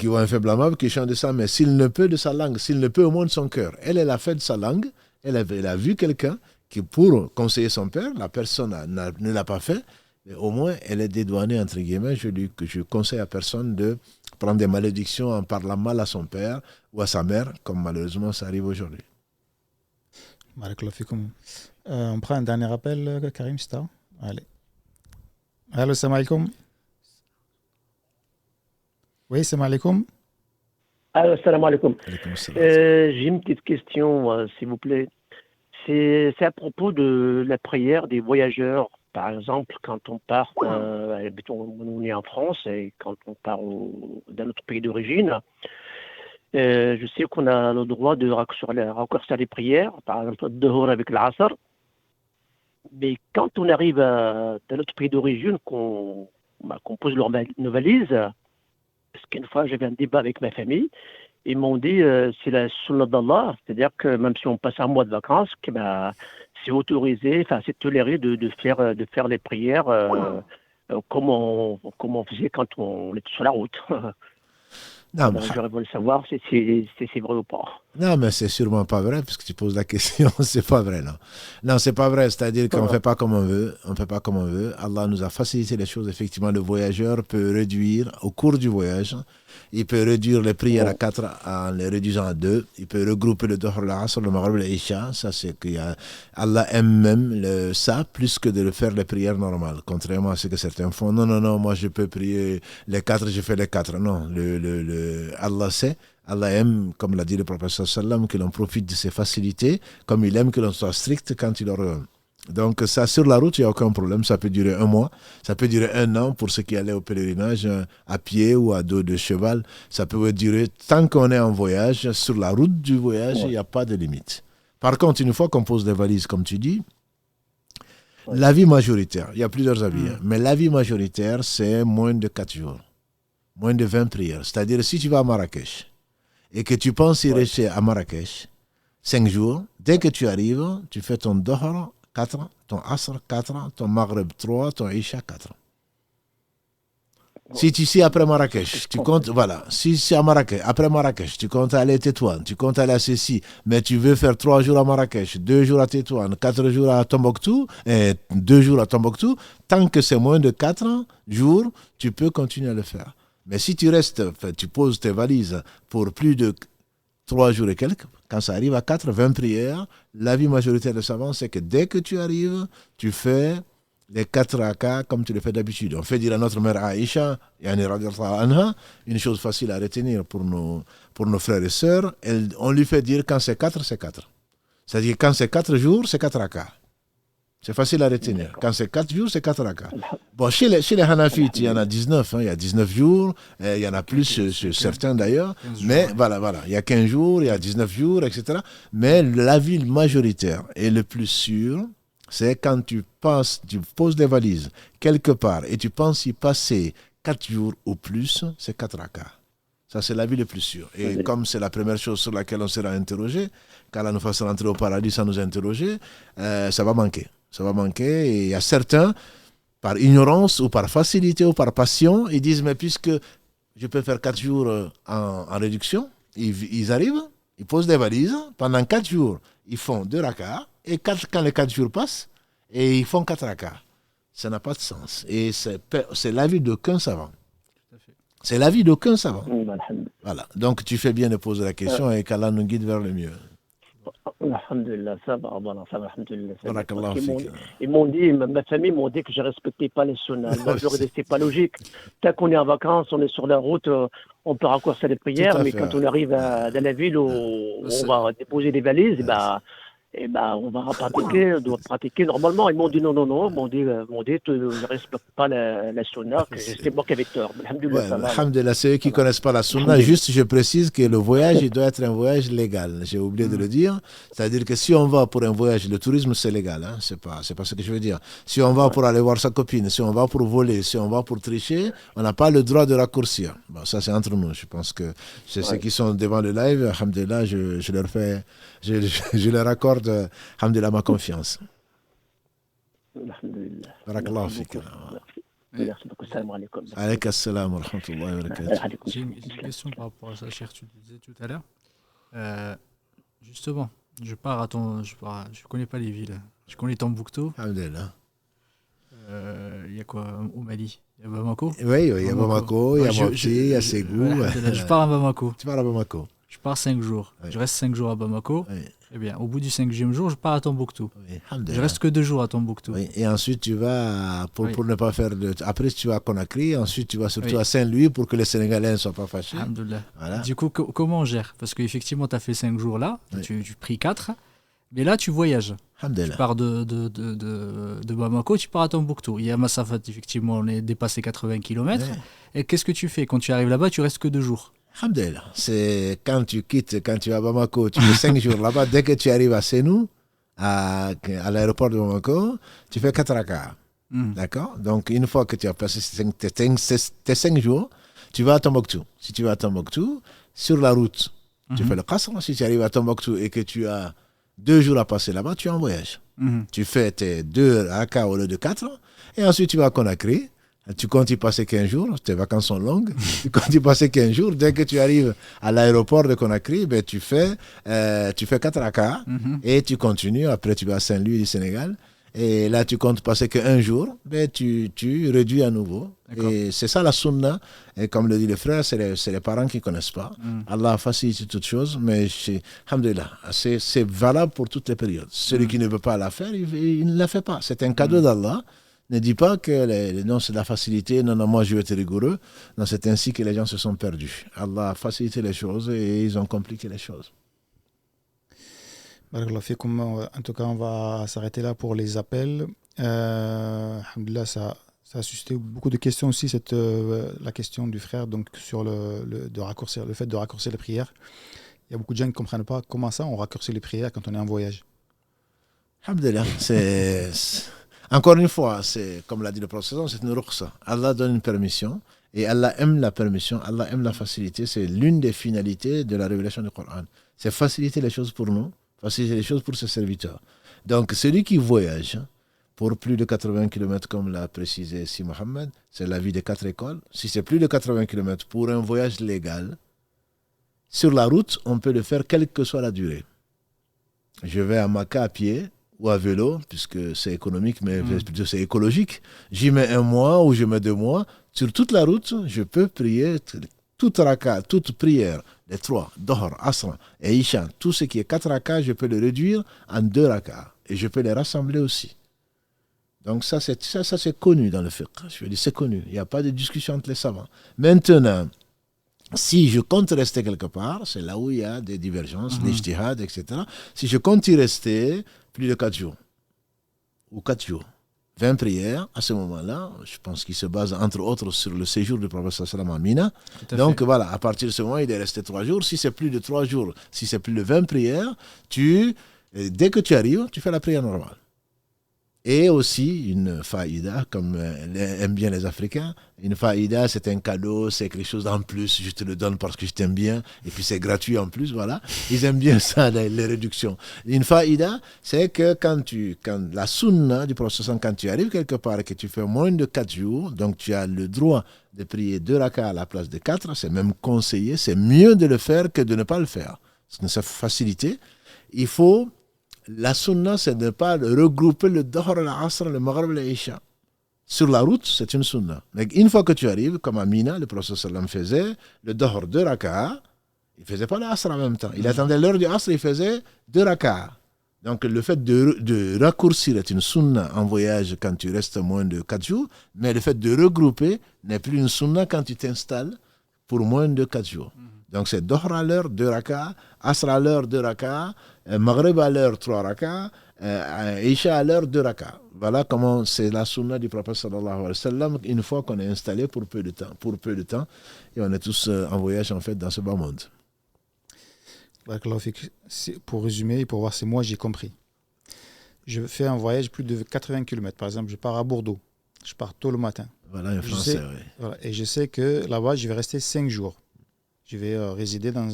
S2: qu'il voit un faible amable qui chante de sa main. S'il ne peut de sa langue, s'il ne peut au moins de son cœur. Elle a fait de sa langue, elle a vu quelqu'un qui, pour conseiller son père, la personne ne l'a pas fait. Mais au moins, elle est dédouanée, entre guillemets. Je conseille à personne de prendre des malédictions en parlant mal à son père ou à sa mère, comme malheureusement ça arrive aujourd'hui.
S3: On prend un dernier appel, Karim Star. Allez. Allô, salam alaikum. Oui, salam alaikum.
S7: Allô, salam alaikum. J'ai une petite question, s'il vous plaît. C'est à propos de la prière des voyageurs. Par exemple, quand on part, on est en France et quand on part dans notre pays d'origine, je sais qu'on a le droit de raccourcir les prières, par exemple, le Dhuhr avec l'Asr. Mais quand on arrive dans notre pays d'origine, qu'on pose nos valises, parce qu'une fois j'avais un débat avec ma famille, ils m'ont dit c'est la sunnah d'Allah, c'est-à-dire que même si on passe un mois de vacances, c'est autorisé, c'est toléré de faire les prières comme on faisait quand on était sur la route.
S2: Non,
S7: j'aurais voulu savoir si c'est vrai ou pas.
S2: Non, mais c'est sûrement pas vrai, parce que tu poses la question, c'est pas vrai, non. Non, c'est pas vrai, c'est-à-dire qu'on ne fait pas comme on veut, Allah nous a facilité les choses, effectivement, le voyageur peut réduire, au cours du voyage, il peut réduire les prières à 4 en les réduisant à 2, il peut regrouper le Dhuhr, l'Asr, le Maghrib, l'Isha, ça c'est Allah aime même ça, plus que de faire les prières normales, contrairement à ce que certains font. Non, moi je peux prier les 4, je fais les 4, non, Allah sait. Allah aime, comme l'a dit le prophète sallam, que l'on profite de ses facilités, comme il aime que l'on soit strict quand il leur Donc ça, sur la route, il n'y a aucun problème. Ça peut durer 1 mois, ça peut durer 1 an pour ceux qui allaient au pèlerinage à pied ou à dos de cheval. Ça peut durer tant qu'on est en voyage. Sur la route du voyage, il n'y a pas de limite. Par contre, une fois qu'on pose des valises, comme tu dis, l'avis majoritaire, il y a plusieurs avis, mais l'avis majoritaire, c'est moins de 4 jours, moins de 20 prières. C'est-à-dire, si tu vas à Marrakech et que tu penses y rester à Marrakech 5 jours, dès que tu arrives, tu fais ton Dohar 4, ton Asr 4, ton Maghreb 3, ton Isha 4. Si après Marrakech, tu comptes, voilà, si c'est à Marrakech, après Marrakech, tu comptes aller à Tétouan, tu comptes aller à Cécy, mais tu veux faire 3 jours à Marrakech, 2 jours à Tétouan, 4 jours à Tombouctou, et 2 jours à Tombouctou, tant que c'est moins de 4 jours, tu peux continuer à le faire. Mais si tu restes, tu poses tes valises pour plus de 3 jours et quelques, quand ça arrive à 20 prières, l'avis majoritaire de savants, c'est que dès que tu arrives, tu fais les 4 rakas comme tu le fais d'habitude. On fait dire à notre mère Aïcha, une chose facile à retenir pour nos frères et sœurs, on lui fait dire quand c'est 4, c'est 4. C'est-à-dire quand c'est 4 jours, c'est 4 rakas. C'est facile à retenir. Quand c'est 4 jours, c'est 4 rakas. Bon, chez les Hanafites, il y en a 19. Il y a 19 jours. Il y en a plus chez certains d'ailleurs. Mais voilà. Il y a 15 jours, il y a 19 jours, etc. Mais l'avis majoritaire et le plus sûr, c'est quand tu poses des valises quelque part et tu penses y passer 4 jours ou plus, c'est 4 rakas. Ça, c'est l'avis le plus sûr. Et comme c'est la première chose sur laquelle on sera interrogé, qu'Allah nous fasse rentrer au paradis sans nous interroger, ça va manquer. Ça va manquer. Et il y a certains, par ignorance ou par facilité ou par passion, ils disent, mais puisque je peux faire 4 jours en réduction, ils arrivent, ils posent des valises, pendant 4 jours, ils font 2 rakas, et quand les 4 jours passent, et ils font 4 rakas. Ça n'a pas de sens. Et c'est l'avis d'aucun savant. C'est l'avis d'aucun savant. Voilà. Donc tu fais bien de poser la question et qu'Allah nous guide vers le mieux.
S7: Alhamdulillah, ça va, alhamdulillah. Ils m'ont dit, ma famille m'ont dit que je ne respectais pas les sunnas. Moi, je leur ai dit, c'est pas logique. Tant qu'on est en vacances, on est sur la route, on peut raccourcir les prières, mais quand on arrive dans la ville où on va déposer des valises, on doit pratiquer normalement. Ils m'ont dit non. Ils m'ont dit tu ne respectes pas la sunna, c'est moi qui avais tort.
S2: Alhamdulillah, c'est eux qui ne connaissent pas la sunna. Juste, je précise que le voyage, il doit être un voyage légal. J'ai oublié de le dire. C'est-à-dire que si on va pour un voyage, le tourisme, c'est légal. Hein? C'est pas ce que je veux dire. Si on va pour aller voir sa copine, si on va pour voler, si on va pour tricher, on n'a pas le droit de raccourcir. Bon, ça, c'est entre nous. Je pense que c'est ceux qui sont devant le live. Alhamdulillah, je leur fais... Je leur accorde, alhamdulillah, ma confiance. Barakallahu fik.
S7: Merci beaucoup. Salam alaikum.
S2: Alayka assalam wa rahmatullahi wa barakatuh.
S1: J'ai une question par rapport à ça, cher. Tu le disais tout à l'heure. Justement, je connais pas les villes. Je connais Tombouctou.
S2: Alhamdulillah.
S1: Il y a quoi au Mali? Il y a Bamako?
S2: Oui, il y a Bamako, il y a Mopti, il y a Ségou.
S1: Je pars à Bamako.
S2: Tu pars à Bamako.
S1: Je pars 5 jours. Oui. Je reste 5 jours à Bamako. Oui. Eh bien, au bout du 5e jour, je pars à Tombouctou. Oui. Je reste que 2 jours à Tombouctou.
S2: Oui. Et ensuite, tu vas, pour ne pas faire de... Après, tu vas à Conakry. Ensuite, tu vas surtout à Saint-Louis pour que les Sénégalais ne soient pas fâchés.
S1: Voilà. Du coup, comment on gère? Parce qu'effectivement, tu as fait 5 jours là. Tu pris 4. Mais là, tu voyages. Tu pars de Bamako, tu pars à Tombouctou. Il y a Massafat, effectivement, on est dépassé 80 km. Oui. Et qu'est-ce que tu fais? Quand tu arrives là-bas, tu restes que 2 jours.
S2: Alhamdulillah. C'est quand tu vas à Bamako, tu fais 5 jours là-bas. Dès que tu arrives à Sénou, à l'aéroport de Bamako, tu fais 4 rakas. D'accord? Donc, une fois que tu as passé tes 5 jours, tu vas à Tombouctou. Si tu vas à Tombouctou, sur la route, tu fais le qasr. Si tu arrives à Tombouctou et que tu as 2 jours à passer là-bas, tu es en voyage. Tu fais tes 2 rakas au lieu de 4. Et ensuite, tu vas à Conakry. Tu comptes y passer 15 jours, tes vacances sont longues, tu comptes y passer 15 jours, dès que tu arrives à l'aéroport de Conakry, tu fais 4 rakas et tu continues, après tu vas à Saint-Louis du Sénégal, et là tu comptes passer qu'un jour, tu réduis à nouveau. D'accord. Et c'est ça la sunna, et comme le dit le frère, c'est les parents qui ne connaissent pas. Allah facilite toutes choses, mais alhamdulillah, c'est valable pour toutes les périodes. Celui qui ne veut pas la faire, il ne la fait pas. C'est un cadeau d'Allah. Ne dis pas que non, c'est de la facilité, non, moi je vais être rigoureux. Non, c'est ainsi que les gens se sont perdus. Allah a facilité les choses et ils ont compliqué les choses.
S3: En tout cas, on va s'arrêter là pour les appels. Alhamdoulilah, ça a suscité beaucoup de questions aussi, la question du frère donc, sur le fait de raccourcir les prières. Il y a beaucoup de gens qui ne comprennent pas comment ça, on raccourcit les prières quand on est en voyage.
S2: Alhamdulillah, encore une fois, c'est comme l'a dit le prophète, c'est une rukhsa. Allah donne une permission et Allah aime la permission, Allah aime la facilité. C'est l'une des finalités de la révélation du Coran. C'est faciliter les choses pour nous, faciliter les choses pour ses serviteurs. Donc celui qui voyage pour plus de 80 km, comme l'a précisé Si Mohamed, c'est l'avis des 4 écoles. Si c'est plus de 80 km pour un voyage légal, sur la route, on peut le faire quelle que soit la durée. Je vais à Maca à pied ou à vélo, puisque c'est économique, mais plutôt c'est écologique. J'y mets 1 mois ou je mets 2 mois. Sur toute la route, je peux prier toute raka, toute prière, les 3, Dohr, Asra et Isha, tout ce qui est 4 raka, je peux le réduire en 2 raka. Et je peux les rassembler aussi. Donc ça c'est connu dans le fiqh. Je veux dire, c'est connu. Il n'y a pas de discussion entre les savants. Maintenant, si je compte rester quelque part, c'est là où il y a des divergences, l'ijtihad, etc. Si je compte y rester plus de 4 jours, ou 4 jours, 20 prières, à ce moment-là, je pense qu'il se base entre autres sur le séjour du prophète sallam à Mina. Donc voilà, à partir de ce moment, il est resté 3 jours. Si c'est plus de 3 jours, si c'est plus de 20 prières, dès que tu arrives, tu fais la prière normale. Et aussi une faïda, comme aiment bien les Africains. Une faïda, c'est un cadeau, c'est quelque chose en plus, je te le donne parce que je t'aime bien, et puis c'est gratuit en plus, voilà. Ils aiment bien ça, les réductions. Une faïda, c'est que quand la sunna du prophète, quand tu arrives quelque part et que tu fais moins de 4 jours, donc tu as le droit de prier 2 rakas à la place de 4, c'est même conseillé, c'est mieux de le faire que de ne pas le faire. C'est une facilité. Il faut... La sunna, c'est de ne pas regrouper le Dohr, l'Asr, le Maghrib et l'Isha. Sur la route, c'est une sunna. Mais une fois que tu arrives, comme à Mina, le prophète sallam faisait le Dohr 2 raka'a, il ne faisait pas l'Asr en même temps. Il attendait l'heure du Asr, il faisait 2 raka'a. Donc le fait de raccourcir est une sunna en voyage quand tu restes moins de 4 jours, mais le fait de regrouper n'est plus une sunna quand tu t'installes pour moins de 4 jours. Donc c'est Dohr à l'heure, 2 raka'a, Asr à l'heure, 2 raka'a, Maghrib à l'heure, 3 raka'a, Isha à l'heure, 2 raka'a. Voilà comment c'est la sunna du prophète sallallahu alayhi wa sallam une fois qu'on est installé pour peu de temps, et on est tous en voyage en fait dans ce bas monde.
S3: Pour résumer et pour voir si moi j'ai compris. Je fais un voyage plus de 80 km. Par exemple, je pars à Bordeaux. Je pars tôt le matin.
S2: Voilà un Français, oui.
S3: Voilà, et je sais que là-bas, je vais rester 5 jours. Je vais résider dans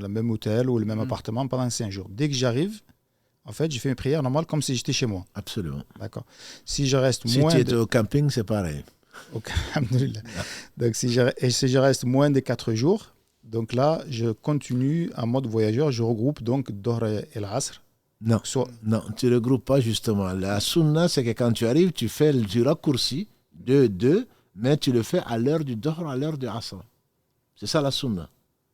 S3: le même hôtel ou le même appartement pendant 5 jours. Dès que j'arrive, en fait, je fais une prière normale comme si j'étais chez moi.
S2: Absolument.
S3: D'accord. Si je reste
S2: si tu es au camping, c'est pareil.
S3: Donc, si je reste moins de 4 jours, donc là, je continue en mode voyageur. Je regroupe donc Dohr et l'Asr.
S2: Non, tu ne regroupes pas justement. La sunna, c'est que quand tu arrives, tu raccourcis 2, mais tu le fais à l'heure du Dohr, à l'heure du Asr. C'est ça la sunna.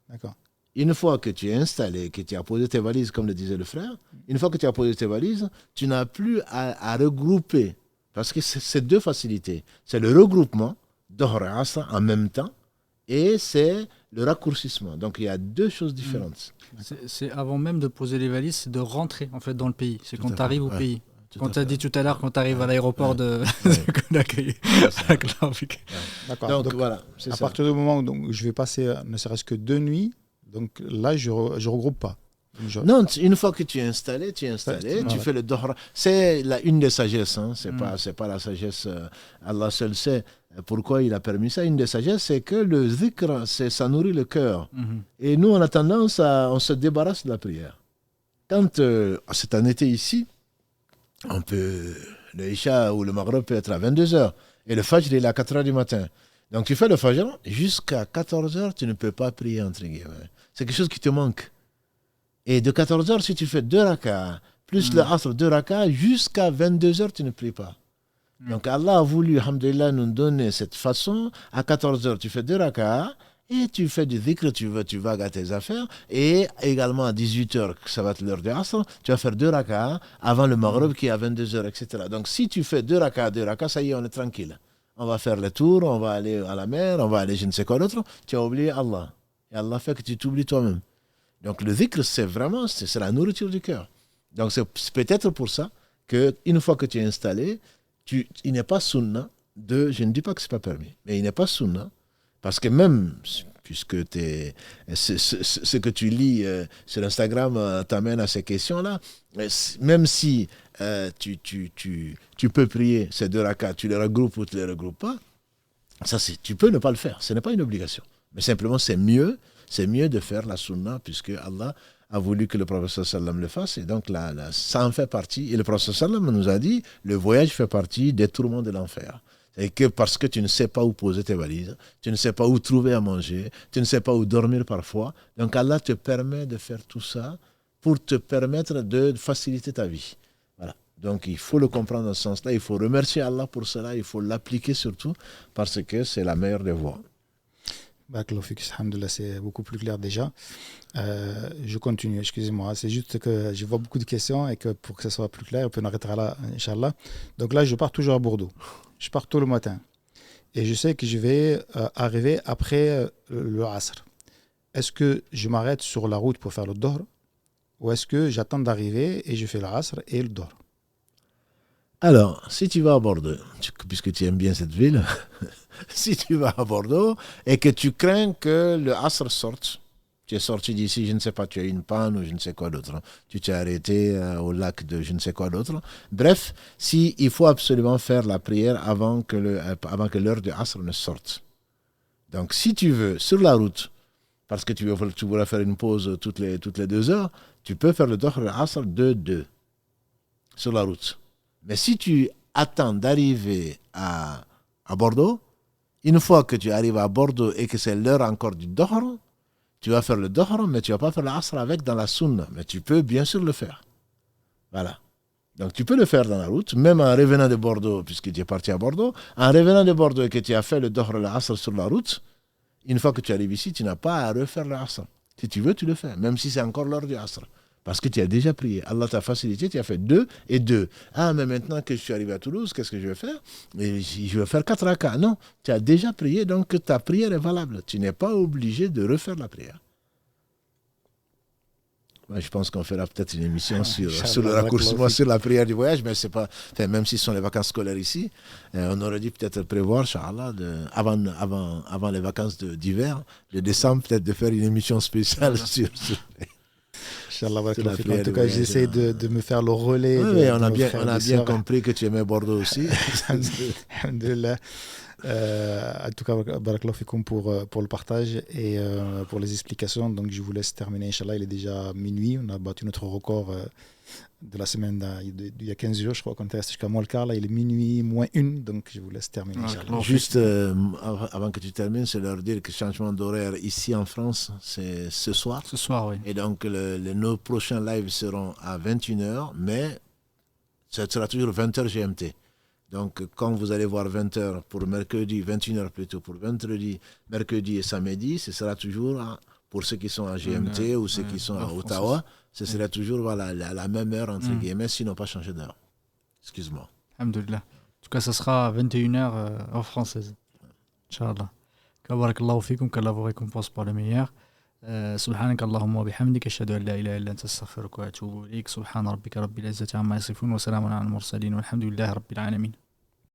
S3: D'accord.
S2: Une fois que tu es installé, que tu as posé tes valises, comme le disait le frère, une fois que tu as posé tes valises, tu n'as plus à regrouper. Parce que c'est 2 facilités. C'est le regroupement, Dohr et Asr en même temps, et c'est le raccourcissement. Donc il y a 2 choses différentes.
S1: C'est avant même de poser les valises, c'est de rentrer en fait dans le pays. C'est quand tu arrives au pays. Quand tu as dit tout à l'heure, quand tu arrives à l'aéroport de Conakry.
S3: D'accord. Donc voilà, c'est à partir du moment où je vais passer ne serait-ce que 2 nuits, donc là, je ne regroupe pas.
S2: Non, une fois que tu es installé, tu fais le Dohr. C'est une des sagesses. Hein. C'est pas la sagesse. Allah seul sait pourquoi il a permis ça. Une des sagesses, c'est que le zikr, ça nourrit le cœur. Et nous, on a tendance on se débarrasse de la prière. Quand c'est un été ici, le Isha ou le Maghrib peut être à 22h. Et le Fajr, il est à 4h du matin. Donc tu fais le Fajr, jusqu'à 14h, tu ne peux pas prier, entre guillemets. C'est quelque chose qui te manque. Et de 14h, si tu fais 2 rakas, plus le Asr, 2 rakas, jusqu'à 22h, tu ne pries pas. Donc Allah a voulu, alhamdoulilah, nous donner cette façon. À 14h, tu fais 2 rakas, et tu fais du dhikr, tu vas à tes affaires. Et également à 18h, ça va être l'heure de Asr, tu vas faire 2 rakas avant le Maghrib qui est à 22h, etc. Donc si tu fais 2 rakas, ça y est, on est tranquille. On va faire le tour, on va aller à la mer, on va aller je ne sais quoi d'autre. Tu as oublié Allah. Et Allah fait que tu t'oublies toi-même. Donc le dhikr, c'est la nourriture du cœur. Donc c'est peut-être pour ça qu'une fois que tu es installé, il n'est pas sunna je ne dis pas que ce n'est pas permis, mais il n'est pas sunna, parce que même, puisque ce que tu lis sur Instagram t'amène à ces questions-là, même si tu peux prier ces 2 rakats, tu les regroupes ou tu ne les regroupes pas, tu peux ne pas le faire, ce n'est pas une obligation. Mais simplement, c'est mieux de faire la sunna, puisque Allah a voulu que le prophète sallam le fasse, et donc ça en fait partie. Et le prophète sallam nous a dit, le voyage fait partie des tourments de l'enfer. Et que parce que tu ne sais pas où poser tes valises, tu ne sais pas où trouver à manger, tu ne sais pas où dormir parfois, donc Allah te permet de faire tout ça pour te permettre de faciliter ta vie. Voilà. Donc il faut le comprendre dans ce sens-là, il faut remercier Allah pour cela, il faut l'appliquer surtout, parce que c'est la meilleure des voies.
S3: Alhamdulillah, c'est beaucoup plus clair déjà. Je continue, excusez-moi. C'est juste que je vois beaucoup de questions et que pour que ça soit plus clair, on peut en arrêter là, Inch'Allah. Donc là, je pars toujours à Bordeaux. Je pars tôt le matin. Et je sais que je vais arriver après le Asr. Est-ce que je m'arrête sur la route pour faire le Dohr, ou est-ce que j'attends d'arriver et je fais le Asr et le Dohr?
S2: Alors, si tu vas à Bordeaux, puisque tu aimes bien cette ville, si tu vas à Bordeaux et que tu crains que le Asr sorte, tu es sorti d'ici, je ne sais pas, tu as eu une panne ou je ne sais quoi d'autre, hein. Tu t'es arrêté au lac de je ne sais quoi d'autre. Bref, il faut absolument faire la prière avant que l'heure du Asr ne sorte. Donc, si tu veux, sur la route, parce que tu voudras faire une pause toutes les 2 heures, tu peux faire le Dohr al-Asr 2-2 sur la route. Mais si tu attends d'arriver à Bordeaux, une fois que tu arrives à Bordeaux et que c'est l'heure encore du Dohr, tu vas faire le Dohr, mais tu ne vas pas faire l'Asr avec dans la Sunna. Mais tu peux bien sûr le faire. Voilà. Donc tu peux le faire dans la route, même en revenant de Bordeaux, puisque tu es parti à Bordeaux. En revenant de Bordeaux et que tu as fait le Dohr, l'Asr sur la route, une fois que tu arrives ici, tu n'as pas à refaire l'Asr. Si tu veux, tu le fais, même si c'est encore l'heure du Asr. Parce que tu as déjà prié. Allah t'a facilité, tu as fait 2 et 2. Ah, mais maintenant que je suis arrivé à Toulouse, qu'est-ce que je vais faire? Je vais faire 4 rakats. Non, tu as déjà prié, donc ta prière est valable. Tu n'es pas obligé de refaire la prière. Ouais, je pense qu'on fera peut-être une émission sur le raccourcissement, sur la prière du voyage, mais c'est pas, même si ce sont les vacances scolaires ici, on aurait dû peut-être prévoir, Inch'Allah, avant les vacances d'hiver, de décembre, peut-être de faire une émission spéciale sur
S3: Inch'Allah, en tout cas, j'essaie de me faire le relais.
S2: Oui, on a bien compris que tu aimais Bordeaux aussi.
S3: Alhamdulillah. En tout cas, barakallahu fikoum pour le partage et pour les explications. Donc, je vous laisse terminer. Inch'Allah, il est déjà minuit. On a battu notre record de la semaine il y a 15 jours. Je crois qu'on est resté jusqu'à moins le quart. Là, il est minuit moins 1. Donc, je vous laisse terminer.
S2: Juste avant que tu termines, c'est leur dire que le changement d'horaire ici en France, c'est ce soir.
S1: Ce soir, oui.
S2: Et donc, nos prochains lives seront à 21h, mais ça sera toujours 20h GMT. Donc, quand vous allez voir 20h pour mercredi, 21h plutôt pour vendredi, mercredi et samedi, ce sera toujours, pour ceux qui sont à GMT ou ceux qui sont à Ottawa, ce sera toujours à la même heure, entre guillemets, s'ils n'ont pas changé d'heure. Excuse-moi.
S1: Alhamdulillah. En tout cas, ça sera à 21h heure française. Inch'Allah. Barakallahu fikum, qu'Allah vous récompense par le meilleur. سبحانك اللهم وبحمدك أشهد أن لا إله إلا أنت أستغفرك وأتوب إليك سبحان ربك رب العزة عما يصفون وسلام على المرسلين والحمد لله رب العالمين